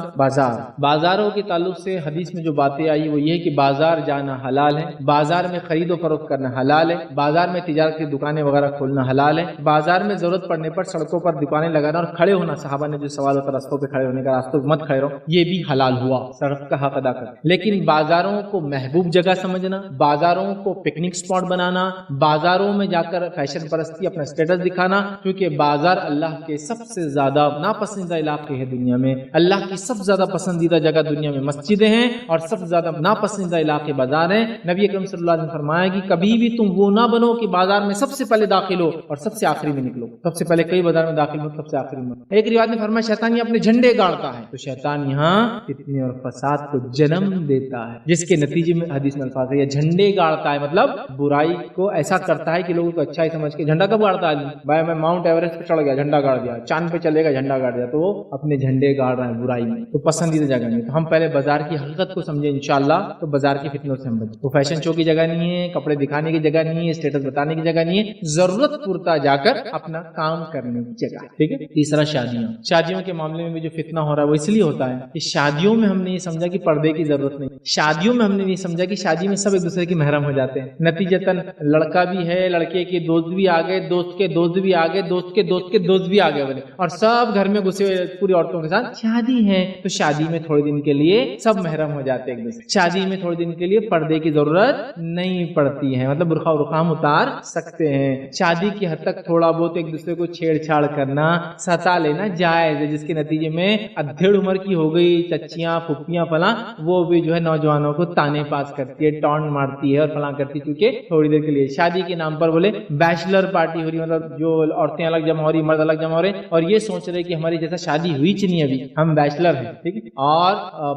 بازاروں کے تعلق سے حدیث میں جو باتیں آئی وہ یہ ہے کہ بازار جانا حلال ہے، بازار میں خرید و فروخت کرنا حلال ہے، بازار میں تجارت کی دکانیں وغیرہ کھولنا حلال ہے، بازار میں ضرورت پڑنے پر سڑکوں پر دکانیں لگانا اور کھڑے ہونا، صحابہ نے جو سوال ہوتا راستوں پہ کھڑے ہونے کا، راستوں پہ مت کھڑے رہو، یہ بھی حلال ہوا، سڑک کا حق ادا کر۔ لیکن بازاروں کو محبوب جگہ سمجھنا، بازاروں کو پکنک سپاٹ بنانا، بازاروں میں جا کر فیشن پرستی، اپنا اسٹیٹس دکھانا، کیونکہ بازار اللہ کے سب سے زیادہ ناپسندیدہ علاقے ہیں دنیا میں، اللہ کی سب سے زیادہ پسندیدہ جگہ دنیا میں مسجدیں ہیں اور سب سے زیادہ ناپسندیدہ علاقے بازار ہیں۔ نبی اکرم صلی اللہ علیہ وسلم نے فرمایا کہ کبھی بھی تم وہ نہ بنو کہ بازار میں سب سے پہلے داخل ہو اور سب سے آخری میں نکلو، سب سے پہلے کئی بازار میں داخل ہو، سب سے آخری میں۔ ایک روایت میں فرمایا شیطان یہ اپنے جھنڈے گاڑتا ہے، تو شیطان یہاں فتنے اور فساد کو جنم دیتا ہے، جس کے نتیجے میں حدیث میں الفاظ ہے یہ جھنڈے گاڑتا ہے، مطلب برائی کو ایسا کرتا ہے کہ لوگوں کو اچھا ہی سمجھ کے۔ جھنڈا کب گاڑتا ہے؟ بھائی میں ماؤنٹ ایوریسٹ پہ چڑھ گیا، جھنڈا گاڑ دیا، چاند پہ چلے گا، جھنڈا گاڑ دیا، تو وہ اپنے جھنڈے گاڑ رہا ہے برائی میں، تو پسندیدہ جگہ نہیں۔ تو ہم پہلے بازار کی حقیقت کو سمجھیں انشاءاللہ، تو بازار کی فتنوں سے ہم بچیں۔ وہ فیشن شو کی جگہ نہیں ہے، کپڑے دکھانے کی جگہ نہیں ہے، اسٹیٹس بتانے کی جگہ نہیں ہے، ضرورت پورتا جا کر اپنا کام کرنے کی جگہ، ٹھیک ہے۔ تیسرا، شادیوں کے معاملے میں بھی جو فتنہ ہو رہا ہے وہ اس لیے ہوتا ہے کہ شادیوں میں ہم نے یہ سمجھا کہ پردے کی ضرورت نہیں، شادیوں میں ہم نے یہ سمجھا کہ شادی میں سب ایک دوسرے کے محرم ہو جاتے ہیں، نتیجتاً لڑکا بھی ہے، لڑکے کے دوست بھی آ گئے، دوست کے دوست بھی آ گئے، دوست کے دوست کے دوست بھی آ گئے بولے، اور سب گھر میں گھسے ہوئے پوری عورتوں کے ساتھ شادی ہے، تو شادی میں تھوڑے دن کے لیے سب محرم ہو جاتے ہیں ایک دوسرے، شادی میں تھوڑے دن کے لیے پردے کی ضرورت نہیں پڑتی ہے، مطلب برقع و رخام اتار سکتے ہیں، شادی کی حد تک تھوڑا بہت ایک دوسرے کو چھیڑ چھاڑ کرنا، ستا لینا جائز ہے، جس کے نتیجے میں ادھیڑ عمر کی ہو گئی چچیاں پھپھیاں فلاں، وہ بھی جو ہے نوجوانوں کو تانے پاس کرتی ہے، ٹانٹ مارتی ہے اور فلاں کرتی ہے، کیونکہ تھوڑی دیر کے لیے شادی کے نام پر بولے بیچلر پارٹی ہو رہی، مطلب جو عورتیں الگ جمع ہو رہی، مرد الگ جمع ہو رہے، اور یہ سوچ رہے کہ ہماری جیسا شادی ہوئی چ نہیں ابھی، ہم بیچلر ہیں، ٹھیک ہے، اور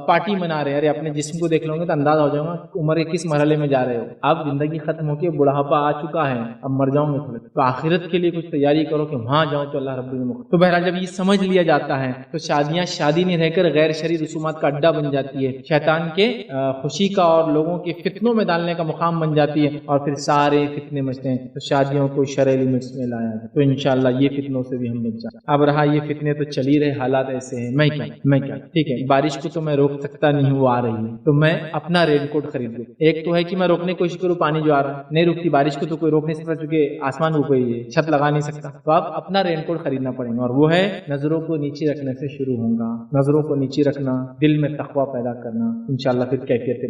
پارٹی منا رہے ہیں۔ ارے اپنے جسم کو دیکھ لو گے تو اندازہ ہو جائے گا عمر کے کس مرحلے میں جا رہے ہو، اب زندگی ختم ہو کے بڑھاپا آ چکا ہے, اب مر جاؤں گے تھوڑے, تو آخرت کے لیے کچھ تیاری کرو کہ وہاں جاؤں تو اللہ رب العزت. تو بہرحال جب یہ سمجھ لیا جاتا ہے تو شادیاں شادی نہیں رہ کر غیر شرعی رسومات کا اڈا بن جاتی ہے, شیطان کے خوشی کا اور لوگوں کے فتنوں میں ڈالنے کا مقام بن جاتی ہے, اور پھر سارے فتنے مچتے ہیں. تو شادیوں کو شرعی لمٹس میں لایا جائے تو انشاءاللہ یہ فتنوں سے بھی ہم بچ جائیں. اب رہا یہ فتنے تو چل ہی رہے, حالات ایسے ہیں, میں کیا ٹھیک ہے, بارش کو تو میں روک سکتا نہیں ہوں, وہ آ رہی ہے تو میں اپنا رین کوٹ خرید لوں. ایک تو ہے کہ میں روکنے کی کوشش کروں, پانی جو آ رہا ہے نہیں رکتی, بارش کو تو کوئی روک نہیں سکتا کیونکہ آسمان کو کوئی چھت لگا نہیں سکتا, تو اب اپنا رین کوٹ خریدنا پڑے گا, اور وہ ہے نظروں کو نیچے رکھنے سے شروع ہوگا. نظروں کو نیچے رکھنا, دل میں تقوی پیدا کرنا, انشاءاللہ پھر کیفیتیں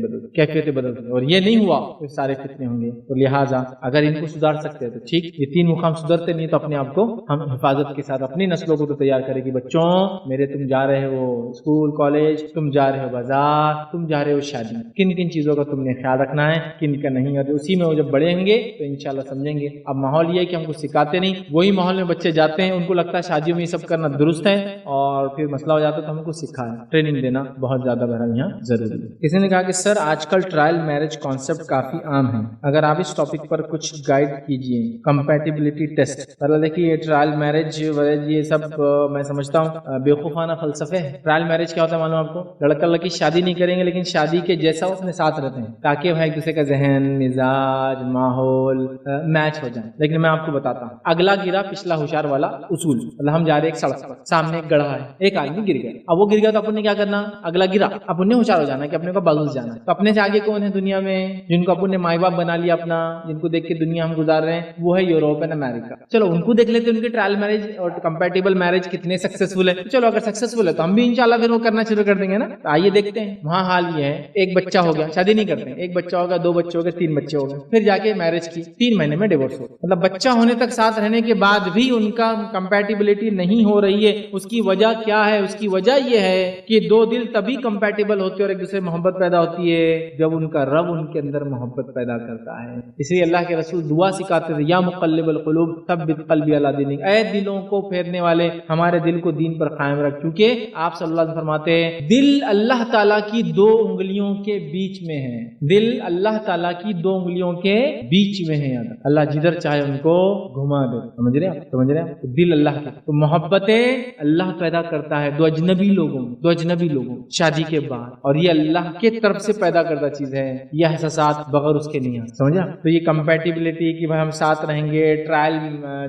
بدلتی ہیں. اور یہ نہیں ہوا تو سارے فتنے ہوں گے. تو لہٰذا اگر ان کو سدھار سکتے ہیں تو ٹھیک, یہ تین مقام سدھرتے نہیں تو اپنے آپ کو ہم حفاظت کے ساتھ اپنی نسلوں کو تو تیار کرے کہ بچوں میرے تم جا رہے ہو اسکول کالج, تم جا رہے ہو بازار, تم جا رہے ہو شادی, کن کن چیزوں کا تم نے خیال رکھنا ہے, کن کا نہیں ہے. تو اسی میں وہ جب بڑھیں گے تو انشاءاللہ سمجھیں گے. اب ماحول یہ ہے کہ ہم کو سکھاتے نہیں, وہی ماحول میں بچے جاتے ہیں, ان کو لگتا ہے شادیوں میں یہ سب کرنا درست ہے, اور پھر مسئلہ ہو جاتا ہے تو ہم کو سکھائیں, ٹریننگ دینا بہت زیادہ بہرحال یہاں ضروری ہے. کسی نے کہا کہ سر آج کل ٹرائل میرج کانسیپٹ کافی عام ہے, اگر آپ اس ٹاپک پر کچھ گائیڈ کیجیے. کمپیٹیبلٹی ٹیسٹ, مطلب دیکھیے یہ ٹرائل میرج یہ سب میں سمجھتا ہوں بیوقوفانہ فلسفے ہے. ٹرائل میرج کیا ہوتا ہے معلوم آپ کو, لڑکا لڑکی شادی نہیں کریں گے لیکن شادی کے جیسا اپنے ساتھ رہتے ہیں تاکہ وہ ایک دوسرے کا ذہن, مزاج, ماحول میچ ہو جائے. لیکن میں آپ کو بتاتا ہوں, اگلا گرا پچھلا ہوشیار والا اصول. مطلب ہم جا رہے ایک سڑک پر, سامنے ایک گڑھا ہے, ایک آدمی گر گیا, اب وہ گر گیا تو اپن نے کیا کرنا, اگلا گرا اپن نے ہوشیار ہو جانا کہ اپنے کو بغل جانا. تو اپنے سے آگے کون ہے دنیا میں جن کو اپن نے مائی باپ بنا لیا اپنا, جن کو دیکھ کے دنیا ہم گزار رہے ہیں, وہ ہے یوروپ اینڈ امریکہ. چلو ان کو دیکھ لیتے ان کے ٹرائل میرج اور کمپیٹیبل میرج کتنے سکسیسفل ہے. چلو اگر سکسیسفل ہے تو ہم بھی انشاءاللہ پھر وہ کرنا شروع کر دیں گے نا. آئیے دیکھتے ہیں, وہاں حال یہ ہے ایک بچہ ہو گیا, شادی نہیں کرتے, ایک بچہ ہوگا, دو بچے ہو گئے, تین بچے ہو گئے, پھر جا کے میرج کی, 3 مہینے میں ڈیورس ہو. مطلب بچہ ہونے تک ساتھ رہنے کے بعد بھی ان کا کمپیٹیبلٹی نہیں ہو رہی ہے. اس کی وجہ کیا ہے, اس کی وجہ یہ ہے کہ دو دل تبھی کمپیٹیبل ہوتے ہیں اور ایک دوسرے محبت پیدا ہوتی ہے جب ان کا رب ان کے اندر محبت پیدا کرتا ہے. اس لیے اللہ کے رسول دعا سکھاتے تھے, یا مقلب القلوب ثبت قلبی علی دینک, اے دلوں کو پھیرنے والے ہمارے دل کو دین پر قائم رکھ. کیونکہ آپ صلی اللہ علیہ وسلم فرماتے ہیں دل اللہ تعالیٰ کی 2 انگلیوں کے بیچ میں ہے, دل اللہ تعالیٰ کی 2 انگلیوں کے بیچ میں ہے. اللہ جدھر چاہے ان کو گھما دے. سمجھ رہے ہیں, دل اللہ کے. تو محبتیں اللہ پیدا کرتا ہے دو اجنبی لوگوں شادی کے بعد, اور یہ اللہ کے طرف سے پیدا کردہ چیز ہے. یہ احساسات بغیر اس کے نہیں ہے, سمجھا. تو یہ کمپیٹیبلٹی کہ ہم ساتھ رہیں گے, ٹرائل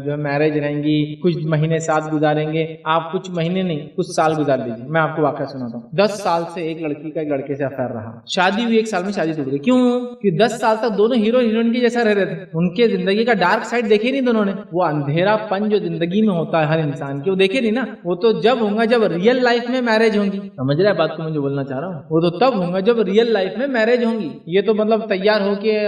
جو ہے میرج رہیں گی, کچھ مہینے ساتھ گزاریں گے. آپ کچھ مہینے نہیں کچھ سال گزار لیجیے. میں آپ کو واقعہ سناتا ہوں. 10 سال سے ایک لڑکی کا ایک لڑکے سے افیئر رہا, شادی ہوئی 1 سال میں شادی ٹوٹ گئی. کیوں کہ 10 سال تک دونوں ہیرو ہیروئن کے جیسا رہ رہے تھے. ان کے زندگی کا ڈارک سائڈ دیکھے نہیں دونوں نے, وہ اندھیرا پن جو زندگی میں ہوتا ہے ہر انسان کی, وہ دیکھے نہیں نا. وہ تو جب ہوں گا جب ریئل لائف میں میرج ہوں گی. سمجھ رہے بات کو میں جو بولنا چاہ رہا ہوں, وہ تو تب ہوں گا جب ریئل لائف میں میرج ہوں گی. یہ تو مطلب تیار ہو کے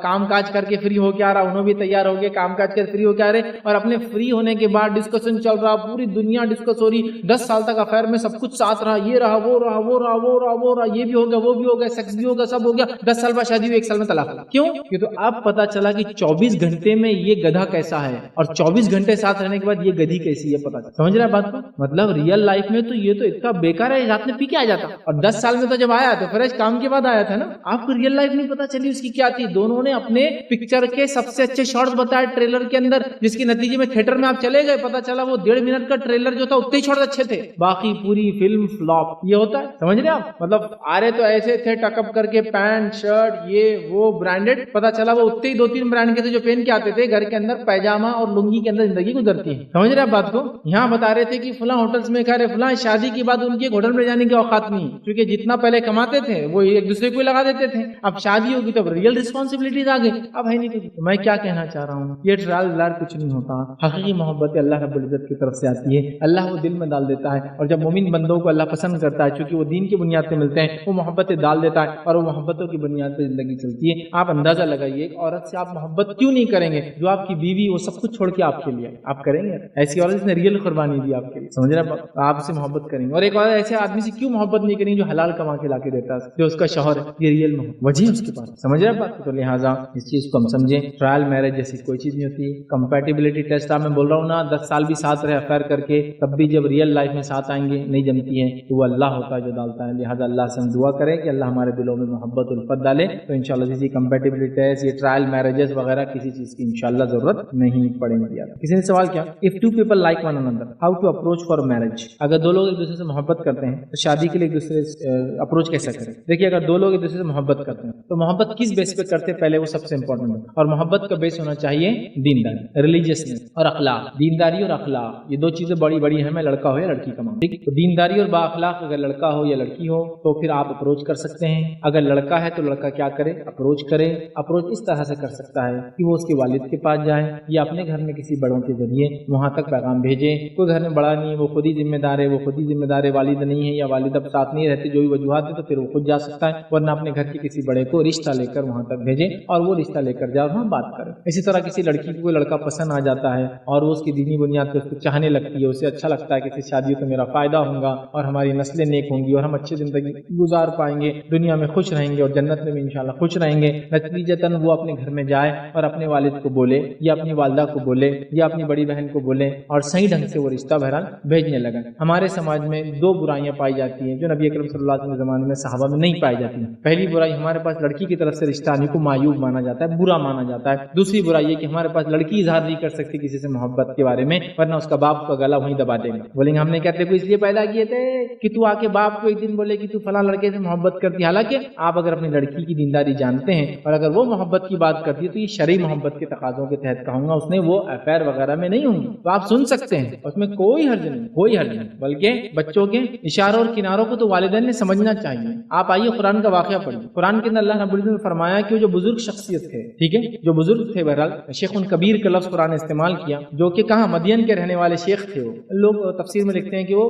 کام کاج کر کے فری ہو کے آ رہا, انہوں بھی تیار ہو کے کام کاج کر فری ہو کے آ رہے, اور اپنے فری ہونے کے بعد ڈسکشن چل رہا, پوری دنیا ڈسکس ہو رہی. 10 سال تک افیئر میں سب کچھ ساتھ رہا, یہ رہا وہ رہا وہ رہا وہ رہا وہ رہا, یہ بھی ہو گیا وہ بھی ہو گیا, سیکس بھی ہو گیا, سب ہو گیا. 10 سال بعد شادی ہوئی, 1 سال میں طلاق. کیوں کہ تو اب پتا چلا کہ 24 گھنٹے میں یہ گدھا کیسا ہے, اور 24 گھنٹے ساتھ رہنے کے بعد یہ گدھی کیسی ہے پتا. سمجھ رہا بات کو, مطلب ریئل لائف میں تو یہ تو اتنا بیکار ہے, رات میں پی کے آ جاتا, اور 10 سال میں تو جب آیا تو فریش کام کے بعد آیا تھا نا. آپ کو ریئل لائف نہیں پتا چلی اس کی کیا تھی. دونوں نے اپنے پکچر کے سب سے اچھے شارٹس بتائے ٹریلر کے اندر, جس کے نتیجے میں تھیٹر میں آپ چلے گئے, پتا چلا وہ 1.5 منٹ کا ٹریلر جو تھا اتنے شارٹس اچھے تھے, باقی پوری فلم فلاپ. یہ ہوتا ہے, سمجھ رہے آپ. مطلب آ رہے تو ایسے تھے ٹک اپ کر کے, پینٹ شرٹ یہ وہ برانڈیڈ, پتا چلا وہ اتنے ہی 2-3 برانڈ کے تھے جو پہن کے آتے تھے. گھر کے اندر پیجامہ اور لنگی کے اندر زندگی گزرتی ہے. سمجھ رہے آپ بات کو. یہاں بتا رہے تھے کہ فلاں ہوٹلز میں کھا رہے, فلاں شادی کے بعد ان کے ہوٹل میں جانے کی اوقات نہیں, کیونکہ جتنا پہلے کماتے تھے وہ ایک دوسرے کو لگا دیتے تھے. اب شادی ہوگی تو ریئل رسپانسبلٹیز آ گئی, اب ہے نہیں. تو میں کیا کہنا چاہ رہا ہوں, یہ ٹرائل بلار کچھ نہیں ہوتا. حقیقی محبت اللہ رب العزت کی طرف سے آتی ہے, اللہ وہ دل میں ڈال دیتا ہے. اور جب مومن بندوں کو اللہ پسند کرتا ہے, چونکہ وہ دین کی بنیاد پہ ملتے ہیں, وہ محبتیں ڈال دیتا ہے, اور وہ محبتوں کی بنیاد پہ زندگی چلتی ہے. آپ اندازہ لگائیے, ایک عورت سے آپ محبت کیوں نہیں کریں گے جو آپ کی بیوی وہ سب کچھ چھوڑ کے آپ کے لیے, آپ کریں گے؟ ایسی عورت جس نے ریئل قربانی دی آپ کے لیے, سمجھ رہے آپ سے محبت کریں گے. اور ایک عورت ایسے آدمی سے کیوں محبت نہیں کریں گے جو حلال کما کے لا کے دیتا ہے, جو اس کا شوہر ہے, یہ ریئل محبت وجہ اس کے پاس. سمجھ رہے بات. تو لہٰذا اس چیز کو ہم سمجھیں, ٹرائل میرج جیسی کوئی چیز نہیں ہوتی. کمپیٹیبلٹی ٹیسٹ آپ میں بول رہا ہوں نا, 10 سال بھی ساتھ رہے افیئر کر کے, تب بھی جب ریئل لائف میں ساتھ آئیں گے نہیں جمتی ہے, تو وہ اللہ ہوتا ہے جو ڈالتا ہے. لہٰذا اللہ سے ہم دعا کریں کہ اللہ ہمارے دلوں میں محبت الفت ڈالے. تو انشاءاللہ کسی کمپیٹیبلٹی ٹیسٹ, یہ ٹرائل میرجز وغیرہ کسی چیز کی انشاءاللہ ضرورت نہیں پڑیں گی. کسی نے سوال کیا if two people like one another how to approach for marriage. اگر دو لوگ ایک دوسرے سے محبت کرتے ہیں تو شادی کے لیے ایک دوسرے سے اپروچ کیسا کریں. دیکھیے اگر دو لوگ ایک دوسرے سے محبت کرتے ہیں تو محبت کس بیس پہ کرتے ہیں پہلے وہ سب سے امپورٹنٹ ہے. اور محبت کا بیس ہونا چاہیے دینداری, ریلیجیسنس اور اخلاق. دینداری اور اخلاق یہ دو چیزیں بڑی بڑی ہیں, لڑکا ہو یا لڑکی کا معاملہ. ٹھیک, تو دینداری اور با اخلاق اگر لڑکا ہو یا لڑکی ہو تو پھر آپ اپروچ کر سکتے ہیں. اگر لڑکا ہے تو لڑکا کیا کرے, اپروچ کرے. اپروچ اس طرح سے کر سکتا ہے کہ وہ اس کے والد کے پاس جائے یا اپنے گھر میں کسی بڑوں کے ذریعے وہاں تک پیغام بھیجے. کوئی گھر میں بڑا نہیں ہے, وہ خود ہی ذمہ دار ہے, وہ خود ہی ذمہ دار ہے, والد نہیں ہے یا والد اب ساتھ نہیں رہتے, جو بھی وجوہات ہے, تو پھر وہ خود جا سکتا ہے. ورنہ اپنے گھر کے کسی بڑے کو رشتہ لے کر وہاں تک بھیجے اور وہ رشتہ لے کر جا وہاں بات کرے. اسی طرح کسی لڑکی کو کوئی لڑکا پسند آ جاتا ہے اور وہ اس کی دینی بنیاد پہ اس کو چاہنے لگتی ہے, اسے اچھا لگتا ہے کہ اس شادی تو میرا فائدہ ہوگا اور ہماری نسلیں نیک ہوں گی اور ہم اچھی زندگی گزار پائیں گے, دنیا میں خوش رہیں گے اور جنت میں بھی انشاءاللہ خوش رہیں گے. نتیجتاً وہ اپنے گھر میں جائے اور اپنے والد کو بولے یا اپنی والدہ کو بولے یا اپنی بڑی بہن کو بولے اور صحیح ڈھنگ سے وہ رشتہ بہرحال بھیجنے لگا. ہمارے سماج میں دو برائیاں پائی جاتی ہیں جو نبی اکرم صلی اللہ علیہ وسلم کے زمانے میں صحابہ میں نہیں پائی جاتی ہیں. پہلی برائی, ہمارے پاس لڑکی کی طرف سے رشتہ آنے کو معیوب مانا جاتا ہے, برا مانا جاتا ہے. دوسری برائی یہ کہ ہمارے پاس لڑکی اظہار نہیں کر سکتی کسی سے محبت کے بارے میں, ورنہ اس کا باپ کا گلا وہیں دبا دے گا. بولیں گے ہم نے کہتے کو اس لیے پیدا کیے تھے کہ تو آ کے باپ کو ایک دن بولے کہ تو فلاں لڑکے سے محبت کرتی. حالانکہ آپ اگر اپنی لڑکی کی دینداری جانتے ہیں اور اگر وہ محبت کی بات کرتی ہے تو یہ شرعی محبت کے تقاضوں کے تحت کہوں گا, اس نے وہ افیئر وغیرہ میں نہیں ہوں گی, تو آپ سن سکتے ہیں, اس میں کوئی حرج نہیں, کوئی حرج نہیں. بلکہ بچوں کے اشاروں اور کناروں کو تو والدین نے سمجھنا چاہیے. آپ آئیے قرآن کا واقعہ پڑھیے. قرآن کے اندر اللہ رب العزت نے فرمایا کہ جو بزرگ شخصیت تھے, ٹھیک ہے, جو بزرگ تھے, بہرحال شیخ کبیر کا لفظ قرآن نے استعمال کیا, جو کہ کہاں مدین کے رہنے والے شیخ تھے. وہ لوگ تفسیر میں لکھتے ہیں کہ وہ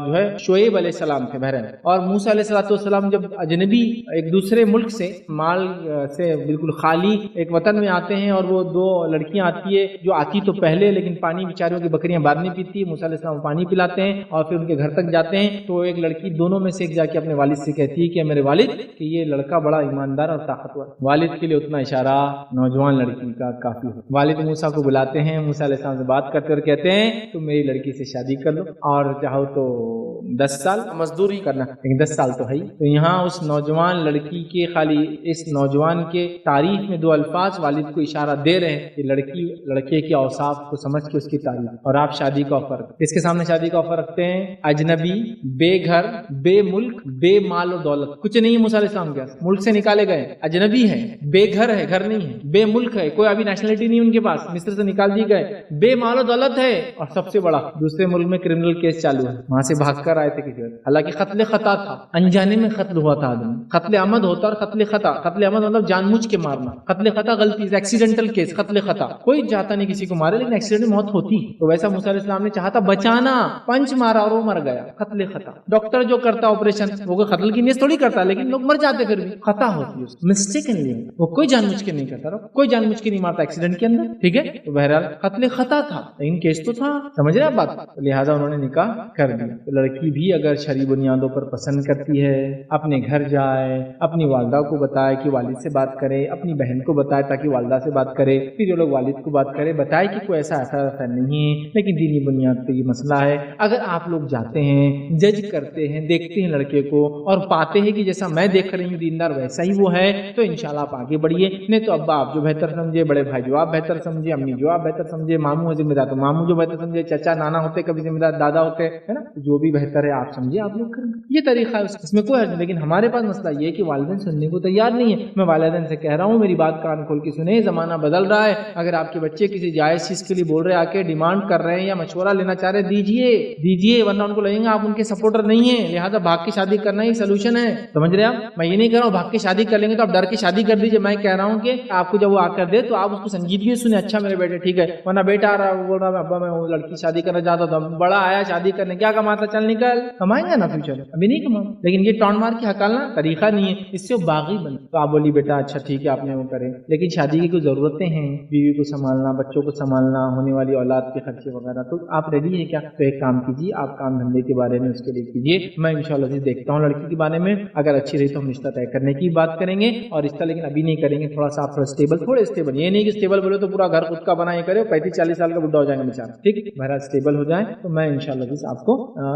جو ہے شعیب علیہ السلام تھے بہرحال. اور موسیٰ علیہ السلام جب اجنبی ایک دوسرے ملک سے مال سے بالکل خالی ایک وطن میں آتے ہیں اور وہ دو لڑکیاں آتی ہے جو آتی تو پہلے لیکن پانی بیچاریوں کی بکریاں بعد نہیں پیتی ہے. موسیٰ علیہ السلام پانی پلاتے ہیں اور پھر ان کے گھر تک جاتے ہیں تو ایک لڑکی دونوں میں سے ایک جا کے اپنے والد سے کہتی ہے کہ میرے والد کہ یہ لڑکا بڑا ایماندار اور طاقتور. والد کے لیے اتنا اشارہ نوجوان لڑکی کا کافی ہو. والد موسیٰ کو بلاتے ہیں, موسیٰ علیہ السلام سے بات کرتے اور کہتے ہیں تم میری لڑکی سے شادی کر لو اور چاہو تو 10 سال مزدوری کرنا, لیکن 10 سال تو ہے ہی. تو یہاں اس نوجوان لڑکی کے خالی اس نوجوان کے تعریف میں دو الفاظ والد کو اشارہ دے رہے ہیں کہ لڑکی لڑکے کے اوصاف کو سمجھ کے اس کی تعریف, اور آپ شادی کا آفر اس کے سامنے شادی کا آفر رکھتے ہیں. اجنبی, بے گھر, بے ملک, بے مال و دولت, کچھ نہیں ہے موسیٰ علیہ السلام کے پاس, ملک سے نکالے گئے, اجنبی ہے, بے گھر ہے, گھر نہیں ہے, بے ملک ہے, کوئی ابھی نیشنلٹی نہیں ان کے پاس, مصر سے نکال دیے گئے, بے مال و دولت ہے, اور سب سے بڑا دوسرے ملک میں کرمنل کیس چالو ہے, وہاں سے بھاگ کر آئے تھے کسی وقت. حالانکہ قتل خطا تھا, انجانے میں قتل ہوا تھا آدمی. قتل عمد ہوتا اور قتل خطا. قتل عمد مطلب جان بوجھ کے مارنا, قتل خطا غلطی, ایکسیڈنٹل کیس. قتل خطا کوئی چاہتا نہیں کسی کو مارے لیکن ایکسیڈنٹ موت ہوتی, تو ویسا موسیٰ علیہ السلام نے چاہا تھا بچانا, پنچ مارا اور وہ مر گیا. قتل خطا. ڈاکٹر جو کرتا آپریشن وہ قتل کی نیت تھوڑی کرتا لیکن لوگ مر جاتے, پھر بھی خطا ہوتی ہے, مسٹیکنلی, وہ کوئی جان بوجھ کے نہیں کرتا, کوئی جان بوجھ کے نہیں مارتا ایکسیڈنٹ کے اندر, ٹھیک ہے. تو بہرحال قتل خطا تھا لیکن کیس تو تھا, سمجھ رہے آپ بات, لہٰذا انہوں نے نکاح کر دیا. تو لڑکی بھی اگر شرعی بنیادوں پر پسند کرتی ہے, اپنے گھر جائے, اپنی والدہ کو بتائے کہ والد سے بات کرے, اپنی بہن کو بتائے تاکہ والدہ سے بات کرے, پھر جو لوگ والد کو بات کرے بتائے کہ کوئی ایسا افیئر نہیں ہے لیکن دینی بنیاد پہ یہ مسئلہ ہے. اگر آپ لوگ جاتے ہیں, جج کرتے ہیں, دیکھتے ہیں لڑکے کو اور پاتے ہیں کہ جیسا میں دیکھ رہی ہوں دیندار ویسا ہی وہ ہے, تو انشاءاللہ آپ آگے بڑھیے. نہیں تو ابا آپ جو بہتر سمجھے, بڑے بھائی جو آپ بہتر سمجھے, امی جو آپ بہتر سمجھے, ماموں ہے ذمہ دار تو ماموں جو بہتر سمجھے, چچا نانا ہوتے کبھی ذمہ دار دادا ہوتے ہیں نا, جو بھی بہتر ہے آپ سمجھے آپ لوگ کریں. یہ طریقہ ہے, اس میں کوئی حرج نہیں. لیکن ہمارے پاس مسئلہ یہ ہے کہ والدین سننے کو تیار نہیں ہے. میں والدین سے کہہ رہا ہوں میری بات کان کھول کے سنیں, زمانہ بدل رہا ہے. اگر آپ کے بچے کسی جائز چیز کے لیے بول رہے, آ کے ڈیمانڈ کر رہے ہیں یا مشورہ لینا چاہ رہے, دیجیے, ورنہ ان کو لگیں گے آپ ان کے سپورٹر نہیں ہیں, لہٰذا بھاگ کے شادی کرنا ہی سولوشن ہے. سمجھ رہے آپ, میں یہ نہیں کہہ رہا ہوں بھاگ کے شادی کر لیں گے تو آپ ڈر کے شادی کر دیجیے. میں کہہ رہا ہوں کہ آپ کو جب وہ آ کر دے تو آپ اس کو سنجیدگی سنیں, اچھا میرے بیٹے ٹھیک ہے, ورنہ بیٹا آ رہا ہے بول رہا ابا میں وہ لڑکی شادی کرنا چاہتا تھا, بڑا آیا شادی کرنے, کیا کماتا, چل نکل, کمائیں گے نا فیوچر, ابھی نہیں کماؤں. لیکن یہ ٹون مار کے ہکالنا طریقہ نہیں ہے, اس سے باغی بن. تو آپ بولی بیٹا اچھا ٹھیک ہے آپ نے وہ کرے, لیکن شادی کی کوئی ضرورتیں ہیں, بیوی کو سنبھالنا, بچوں کو سنبھالنا, ہونے والی اولاد کے خرچے وغیرہ, تو آپ ریڈی ہیں کیا؟ تو ایک کام کیجیے, آپ کام دھندے کے بارے میں اس کے لیے کیجیے. میں انشاءاللہ دیکھتا ہوں لڑکی کے بارے میں, اگر اچھی رہی تو ہم رشتہ طے کرنے کی بات کریں گے. اور رشتہ لیکن ابھی نہیں کریں گے, تھوڑا سا آپ تھوڑے اسٹیبل, یہ نہیں کہ اسٹیبل بولے تو پورا گھر خود کا بنا یہ کرے, 35-40 سال کا بڈھا ہو جائیں گے بیچارہ, ٹھیک. بہرحال اسٹیبل ہو جائیں تو میں انشاءاللہ آپ کو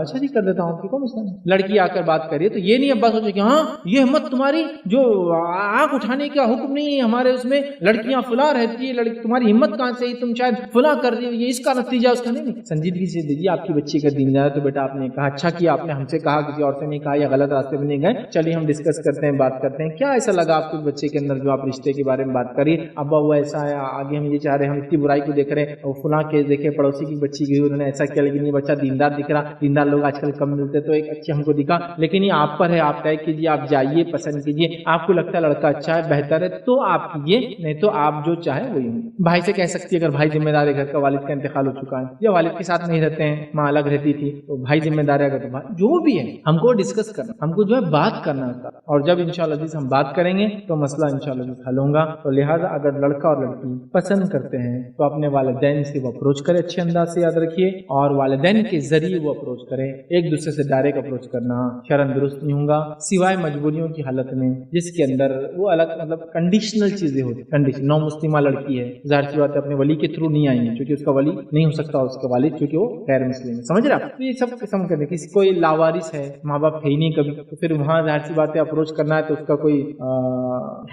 شادی کر دیتا ہوں. کوئی مسئلہ نہیں. لڑکی آ کر بات کریے تو یہ نہیں ابا سوچے کہ ہاں یہ ہمت تمہاری جو آنکھ اٹھانے کا حکم نہیں نہیں ہمارے اس میں لڑکیاں فلاں رہتی ہے، تمہاری ہمت کہاں سے، تم شاید فلاں کر رہی ہو، یہ اس کا نتیجہ اس کا نہیں۔ سنجیدگی سے دیجیے، آپ کی بچی کا دین ہے تو بیٹا آپ نے کہا اچھا کیا، آپ نے ہم سے کہا، کسی اور سے نہیں کہا، یا غلط راستے میں نہیں گئے، چلیے ہم ڈسکس کرتے ہیں، بات کرتے ہیں، کیا ایسا لگا آپ کو بچے کے اندر جو آپ رشتے کے بارے میں بات کریے، ابا وہ ایسا ہے، آگے ہم یہ چاہ رہے ہیں، ہم اتنی برائی کو دیکھ رہے ہیں، اور فلاں کیس دیکھے پڑوسی کی بچی کی انہوں نے ایسا کیا، لیکن یہ بچہ دیندار دکھ رہا، دیندار لوگ آج کل کم ملتے، تو ایک اچھی ہم کو دکھا، لیکن یہ آپ پر ہے، آپ طے کیجیے، آپ جائیے، پسند کیجیے، آپ کو لگتا ہے لڑکا اچھا ہے، بہتر ہے تو آپ کیجیے، نہیں تو آپ جو چاہے وہی ہوں۔ بھائی سے کہہ سکتی ہے اگر بھائی ذمہ دار ہے، گھر کا والد کا انتقال ہو چکا ہے یا والد کے ساتھ نہیں رہتے ہیں، ماں الگ رہتی تھی تو بھائی ذمہ دار ہے، اگر تو بھائی جو بھی ہے ہم کو ڈسکس کرنا، ہم کو جو ہے بات کرنا ہوتا ہے، اور جب انشاءاللہ جس ہم بات کریں گے تو مسئلہ انشاءاللہ حل ہوگا۔ تو لہٰذا اگر لڑکا اور لڑکی پسند کرتے ہیں تو اپنے والدین سے وہ اپروچ کرے، اچھے انداز سے یاد رکھیے، اور والدین کے ذریعے وہ اپروچ کریں، ایک دوسرے سے ڈائریکٹ اپروچ کرنا شرعاً درست نہیں ہوگا، سوائے مجبوریوں کی حالت میں جس کے اندر وہ الگ مطلب کنڈیشنل چیزیں ہوتی ہیں۔ کنڈیشن نو مسلمہ لڑکی ہے، ظاہر سی بات ہے اپنے ولی کے تھرو نہیں آئیں گے، کیونکہ اس کا ولی نہیں ہو سکتا، اس کا والد کیونکہ وہ غیر مسلم ہے، سمجھ رہے آپ؟ تو یہ سب قسم کے کسی کوئی لاوارث ہے، ماں باپ ہے ہی نہیں کبھی، تو پھر وہاں ظاہر سی بات ہے اپروچ کرنا ہے تو اس کا کوئی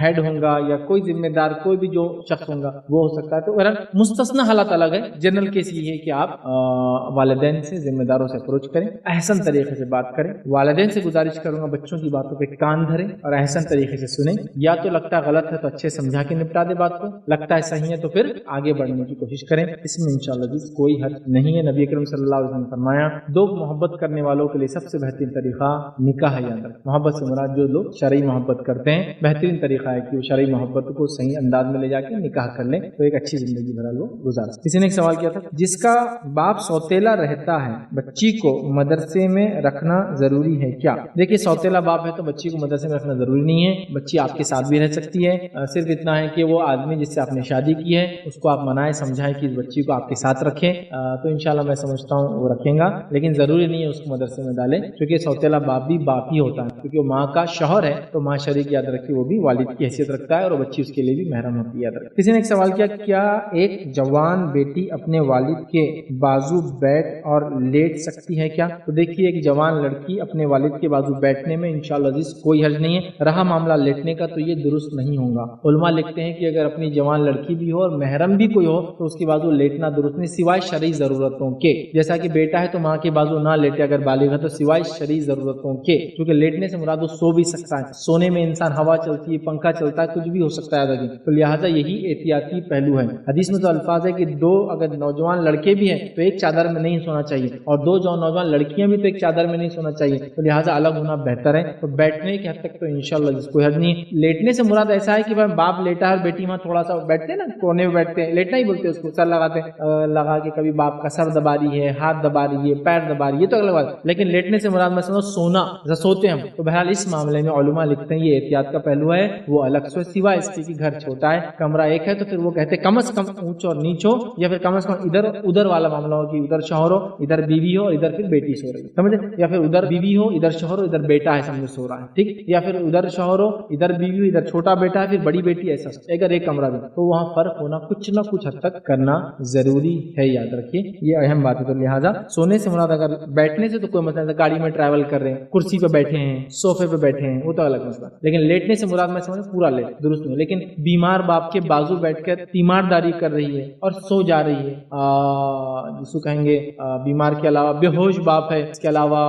ہیڈ ہوگا یا کوئی ذمہ دار کوئی بھی جو شخص ہوگا وہ ہو سکتا ہے۔ تو مستثنا حالات الگ ہے، جنرل کیس یہ ہے کہ آپ والدین سے ذمہ داروں سے اپروچ کریں، احسن طریقے سے بات کریں، والدین سے گزارش کروں گا بچوں کی باتوں پہ کان دھریں اور احسن طریقے سے سنیں، یا تو لگتا ہے غلط ہے تو اچھے سمجھا کے نپٹا دے بات کو، لگتا ہے صحیح ہے تو پھر آگے بڑھنے کی کوشش کریں، اس میں انشاءاللہ جس کوئی حرج نہیں ہے۔ نبی اکرم صلی اللہ علیہ وسلم نے فرمایا دو محبت کرنے والوں کے لیے سب سے بہترین طریقہ نکاح ہے، یاد رکھ، محبت سے مراد جو لوگ شرعی محبت کرتے ہیں بہترین طریقہ ہے کہ وہ شرعی محبت کو صحیح انداز میں لے جا کے نکاح کر لیں تو ایک اچھی زندگی بھر لوگ گزار سکیں۔ کسی نے ایک سوال کیا تھا، جس کا باپ سوتیلا رہتا ہے بچی کو مدرسے میں رکھنا ضروری ہے کیا؟ دیکھیے سوتیلا باپ ہے تو بچی کو مدرسے میں رکھنا ضروری نہیں ہے، بچی آپ کے ساتھ بھی رہ سکتی ہے، صرف اتنا ہے کہ وہ آدمی جس سے آپ نے شادی کی ہے اس کو آپ منائیں سمجھائیں کہ اس بچی کو آپ کے ساتھ رکھیں، تو انشاءاللہ میں سمجھتا ہوں وہ رکھیں گا، لیکن ضروری نہیں ہے اس کو مدرسے میں ڈالیں، کیونکہ سوتیلا باپ بھی باپ ہی ہوتا ہے، کیونکہ وہ ماں کا شوہر ہے تو ماں شریک یاد رکھیے وہ بھی والد کی حیثیت رکھتا ہے اور وہ بچی اس کے لیے بھی محرم ہوتی ہے، یاد رکھیں۔ کسی نے ایک سوال کیا، کیا ایک جوان بیٹی اپنے والد کے بازو بیٹھ اور لیٹ سکتی ہے کیا؟ تو دیکھیے ایک جوان لڑکی اپنے والد کے بازو بیٹھنے میں انشاءاللہ عزیز کوئی حرج نہیں ہے، رہا معاملہ لیٹنے کا تو یہ درست نہیں ہوگا۔ علماء لکھتے ہیں کہ اگر اپنی جوان لڑکی بھی ہو اور محرم بھی کوئی ہو تو اس کے بازو لیٹنا درست نہیں، سوائے شرعی ضرورتوں کے، جیسا کہ بیٹا ہے تو ماں کے بازو نہ لیٹے اگر بالغ ہے تو، سوائے شرعی ضرورتوں کے، کیونکہ لیٹنے سے مراد وہ سو بھی سکتا ہے، سونے میں انسان ہوا چلتی ہے، پنکھا چلتا ہے، کچھ بھی ہو سکتا ہے، تو لہٰذا یہی احتیاطی پہلو ہے۔ حدیث میں تو الفاظ ہے کہ دو اگر نوجوان لڑکے بھی ہیں تو ایک چادر میں نہیں سونا چاہیے، اور دو نوجوان لڑکیاں بھی تو ایک چادر میں نہیں سونا چاہیے، تو لہٰذا الگ ہونا بہتر ہے۔ تو بیٹھنے کی حد تک تو انشاءاللہ جس کو حرج نہیں، لیٹنے سے مراد ایسا ہے کہ باپ لیٹا ہے اور بیٹی وہاں تھوڑا سا بیٹھتے ہیں نا، کونے میں بیٹھتے ہیں، لیٹنا ہی بولتے ہیں اس کو، سر لگاتے لگا کے، کبھی باپ کا سر دبا رہی ہے، ہاتھ دبا رہی ہے، پیر دبا رہی ہے، تو الگ بات، لیکن لیٹنے سے مراد میں سمجھو سونا، جیسا سوتے ہم، تو بہرحال اس معاملے میں علماء لکھتے ہیں یہ احتیاط کا پہلو ہے، وہ الگ سے، سوائے اس کے کہ گھر چھوٹا ہے، کمرہ ایک ہے، تو پھر وہ کہتے ہیں کم از کم اونچ اور نیچ ہو، یا پھر کم از کم ادھر والا معاملہ ہو کہ ادھر شوہر ہو، ادھر بیوی ہو، اور ادھر پھر بیٹی سو رہی ہے، سمجھے، یا پھر ادھر بیوی ہو، ادھر شوہر ہو، ادھر بیٹا ہے سمجھو سو رہا ہے، ٹھیک، یا پھر ادھر شوہر ہو، ادھر بیوی ہو، ادھر چھوٹا بیٹا ہے، پھر بڑی بیٹی، ایسا اگر ایک کمرہ بھی، تو وہاں فرق ہونا کچھ نہ کچھ حد تک کرنا ضروری ہے، یاد رکھیے یہ اہم بات ہے۔ تو لہٰذا سونے سے مراد اگر بیٹھنے سے تو کوئی مسئلہ نہیں، گاڑی میں ٹریول کر رہے ہیں، کرسی پہ بیٹھے ہیں، صوفے پہ بیٹھے ہیں، وہ تو الگ مسئلہ، لیکن لیٹنے سے مراد میں سمجھ پورا لیٹ درست نہیں، لیکن بیمار باپ کے بازو بیٹھ کر تیمارداری کر رہی ہے اور سو جا رہی ہے، جس کو کہیں گے بیمار کے علاوہ بے ہوش باپ ہے، اس کے علاوہ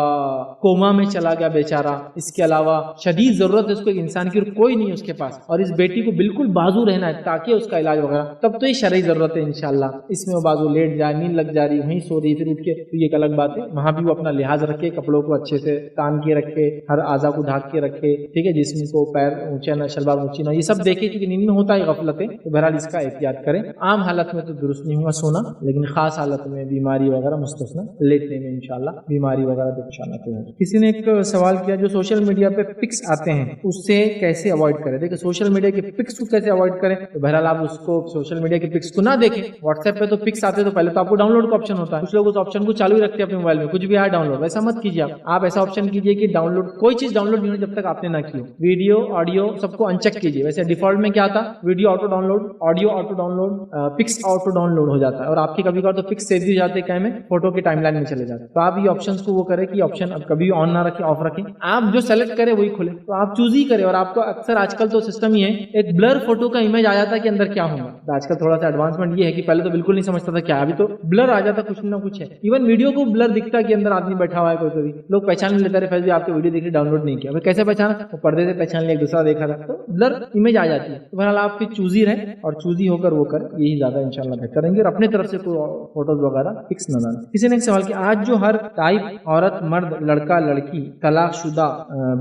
کوما میں چلا گیا بیچارہ، اس کے علاوہ شدید ضرورت ہے اس کو ایک انسان کی اور کوئی نہیں اس کے پاس، اور اس بیٹی کو بالکل بازو رہنا ہے تاکہ اس کا علاج وغیرہ، تب تو یہ شرعی ضرورت ہے انشاءاللہ، اس میں وہ بازو لیٹ جائے، نیند لگ جا رہی، وہیں سو رہی، پھر اٹھ کے، تو یہ ایک الگ بات ہے، وہاں بھی وہ اپنا لحاظ رکھے، کپڑوں کو اچھے سے تان کے رکھے، ہر اعضا کو ڈھانک کے رکھے، ٹھیک ہے، جسم کو پیر اونچا نہ، شلوار اونچی نہ، یہ سب دیکھے کیونکہ نیند میں ہوتا ہے غفلت ہے، تو بہرحال اس کا احتیاط کریں۔ عام حالت میں تو درست نہیں ہوگا سونا، لیکن خاص حالت میں بیماری وغیرہ مستثنا لیٹنے میں انشاءاللہ بیماری وغیرہ تو انشاءاللہ کوئی نہیں۔ کسی نے ایک سوال کیا، جو سوشل میڈیا پہ پکس آتے ہیں اس سے کیسے اوائڈ کریں؟ دیکھیں سوشل میڈیا کے پکس کو کیسے اوائڈ کریں، تو بہرحال آپ اس کو سوشل میڈیا کے پکس کو نہ دیکھیں، واٹس ایپ پہ تو پکس آتے تو پہلے تو آپ کو ڈاؤن لوڈ کا آپشن ہوتا ہے، کچھ لوگ اس آپشن کو چالو ہی رکھتے ہیں اپنے موبائل میں، کچھ بھی آئے ڈاؤن لوڈ، ویسا مت کیجیے، آپ ایسا آپشن کیجیے کہ ڈاؤن لوڈ کوئی چیز ڈاؤن لوڈ نہیں ہونی جب تک آپ نے نہ کی ہو، ویڈیو آڈیو سب کو انچیک کیجیے، ویسے ڈیفالٹ میں کیا تھا، video auto download, audio auto download, pics auto download ہو جاتا ہے، اور آپ کی کبھی کبھار تو پکس سیو بھی ہو جاتے ہیں میں فوٹو کے ٹائم لائن میں چلے جاتے ہیں، تو آپ یہ آپشنس کو وہ کریں کہ آپشن اب کبھی آن نہ رکھیں، آف رکھیں، آپ جو سیلیکٹ کریں وہی کھولیں، تو آپ چوز ہی کریں، اور آپ کو اکثر آج کل تو سسٹم ہی ہے ایک بلر فوٹو کا امیج آ جاتا کہ اندر کیا ہوگا. آج کل تھوڑا سا ایڈوانسمنٹ یہ ہے کہ پہلے تو بالکل نہیں سمجھتا تھا کیا, ابھی تو بلر آ جاتا کچھ نہ کچھ ہے. ایون ویڈیو کو بلر دکھتا کہ اندر آدمی بیٹھا ہوا ہے, کوئی کبھی لوگ پہچان نہیں لیتے. فیس بھی آپ کو ویڈیو دیکھ ڈاؤن لوڈ نہیں کیا, کیسے پہچانا, وہ پردے سے پہچان لیا, ایک دوسرا دیکھا تھا, تو بلر امیج آ جاتی ہے. تو بہرحال آپ کی چوزی رہے اور چوزی ہو کر وہ کر, یہی زیادہ انشاءاللہ بہتر رہیں گے, اور اپنے طرف سے کوئی فوٹوز وغیرہ فکس نہ ڈالیں. کسی نے ایک سوال کیا, آج جو ہر ٹائپ عورت مرد لڑکا لڑکی طلاق شدہ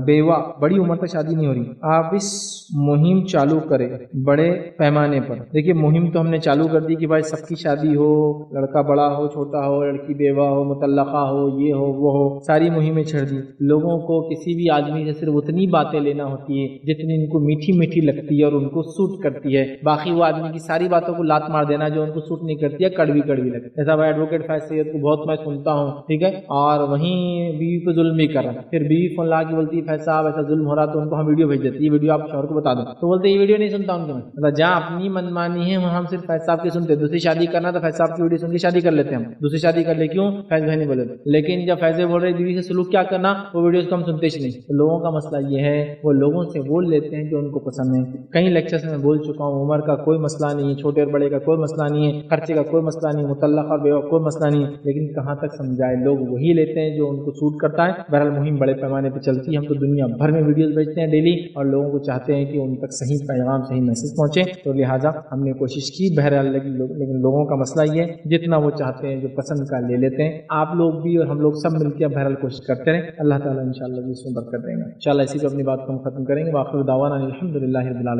بیوہ بڑی عمر تک شادی نہیں ہو رہی, آپ اس مہم چالو کرے بڑے پیمانے پر. دیکھیے مہم تو ہم نے چالو کر دی کہ بھائی سب کی شادی ہو, لڑکا بڑا ہو چھوٹا ہو, لڑکی بیوہ ہو مطلقہ ہو, یہ ہو وہ ہو, ساری مہمیں چھڑ دی. لوگوں کو کسی بھی آدمی سے صرف اتنی باتیں لینا ہوتی ہے جتنی ان کو میٹھی میٹھی لگتی ہے اور ان کو سوٹ کرتی ہے. باقی وہ آدمی کی ساری باتوں کو لات مار دینا جو ان کو سوٹ نہیں کرتی ہے, کڑوی کڑوی لگتی ہے. جیسا بھائی ایڈوکیٹ فیض سید کو بہت میں سنتا ہوں, ٹھیک ہے, اور وہیں بیوی پہ ظلم بھی کر رہا ہے. پھر بیوی فون لا کے بولتی ہے فیض صاحب ایسا ظلم ہو رہا, تو ان کو ہم ویڈیو بھیج دیتی ہے, یہ ویڈیو آپ شوہر کو بتا دو, تو بولتے یہ ویڈیو نہیں سنتا ان کے میں. مطلب جہاں اپنی منمانی ہے وہاں ہم صرف فیض صاحب کی سنتے, دوسری شادی کرنا تو فیض صاحب کی ویڈیو سن کے شادی کر لیتے ہیں, ہم دوسری شادی کر لے کیوں, فیض بھائی نہیں بولے. لیکن جب فیض بول رہے بیوی سے سلوک کیا کرنا, وہ ویڈیوز کو ہم سنتے ہی نہیں. تو لوگوں کا مسئلہ یہ ہے وہ لوگوں سے بول لیتے ہیں جو ان کو پسند ہے. کئی لیکچرز میں بول چکا ہوں, عمر کا کوئی مسئلہ نہیں ہے, چھوٹے اور بڑے کا کوئی مسئلہ نہیں ہے, خرچے کا کوئی مسئلہ نہیں, مطلقہ اور بیوہ کوئی مسئلہ نہیں ہے, لیکن کہاں تک سمجھائے, لوگ وہی لیتے ہیں جو ان کو سوٹ کرتا ہے. بہرحال مہم بڑے پیمانے پہ چلتی ہے, ہم تو دنیا بھر میں ویڈیوز بھیجتے ہیں ڈیلی, اور لوگوں کو چاہتے ہیں کہ ان تک صحیح پیغام صحیح میسج پہنچے, تو لہٰذا ہم نے کوشش کی. بہرحال لیکن لوگوں کا مسئلہ یہ ہے جتنا وہ چاہتے ہیں جو پسند کا لے لیتے ہیں. آپ لوگ بھی اور ہم لوگ سب مل کے بہرحال کوشش کرتے رہیں, اللہ تعالیٰ انشاءاللہ اس میں برکت دیں گے. انشاءاللہ اسی پہ اپنی بات کو ہم ختم کریں گے. وآخر دعوانا الحمدللہ رب العالمین.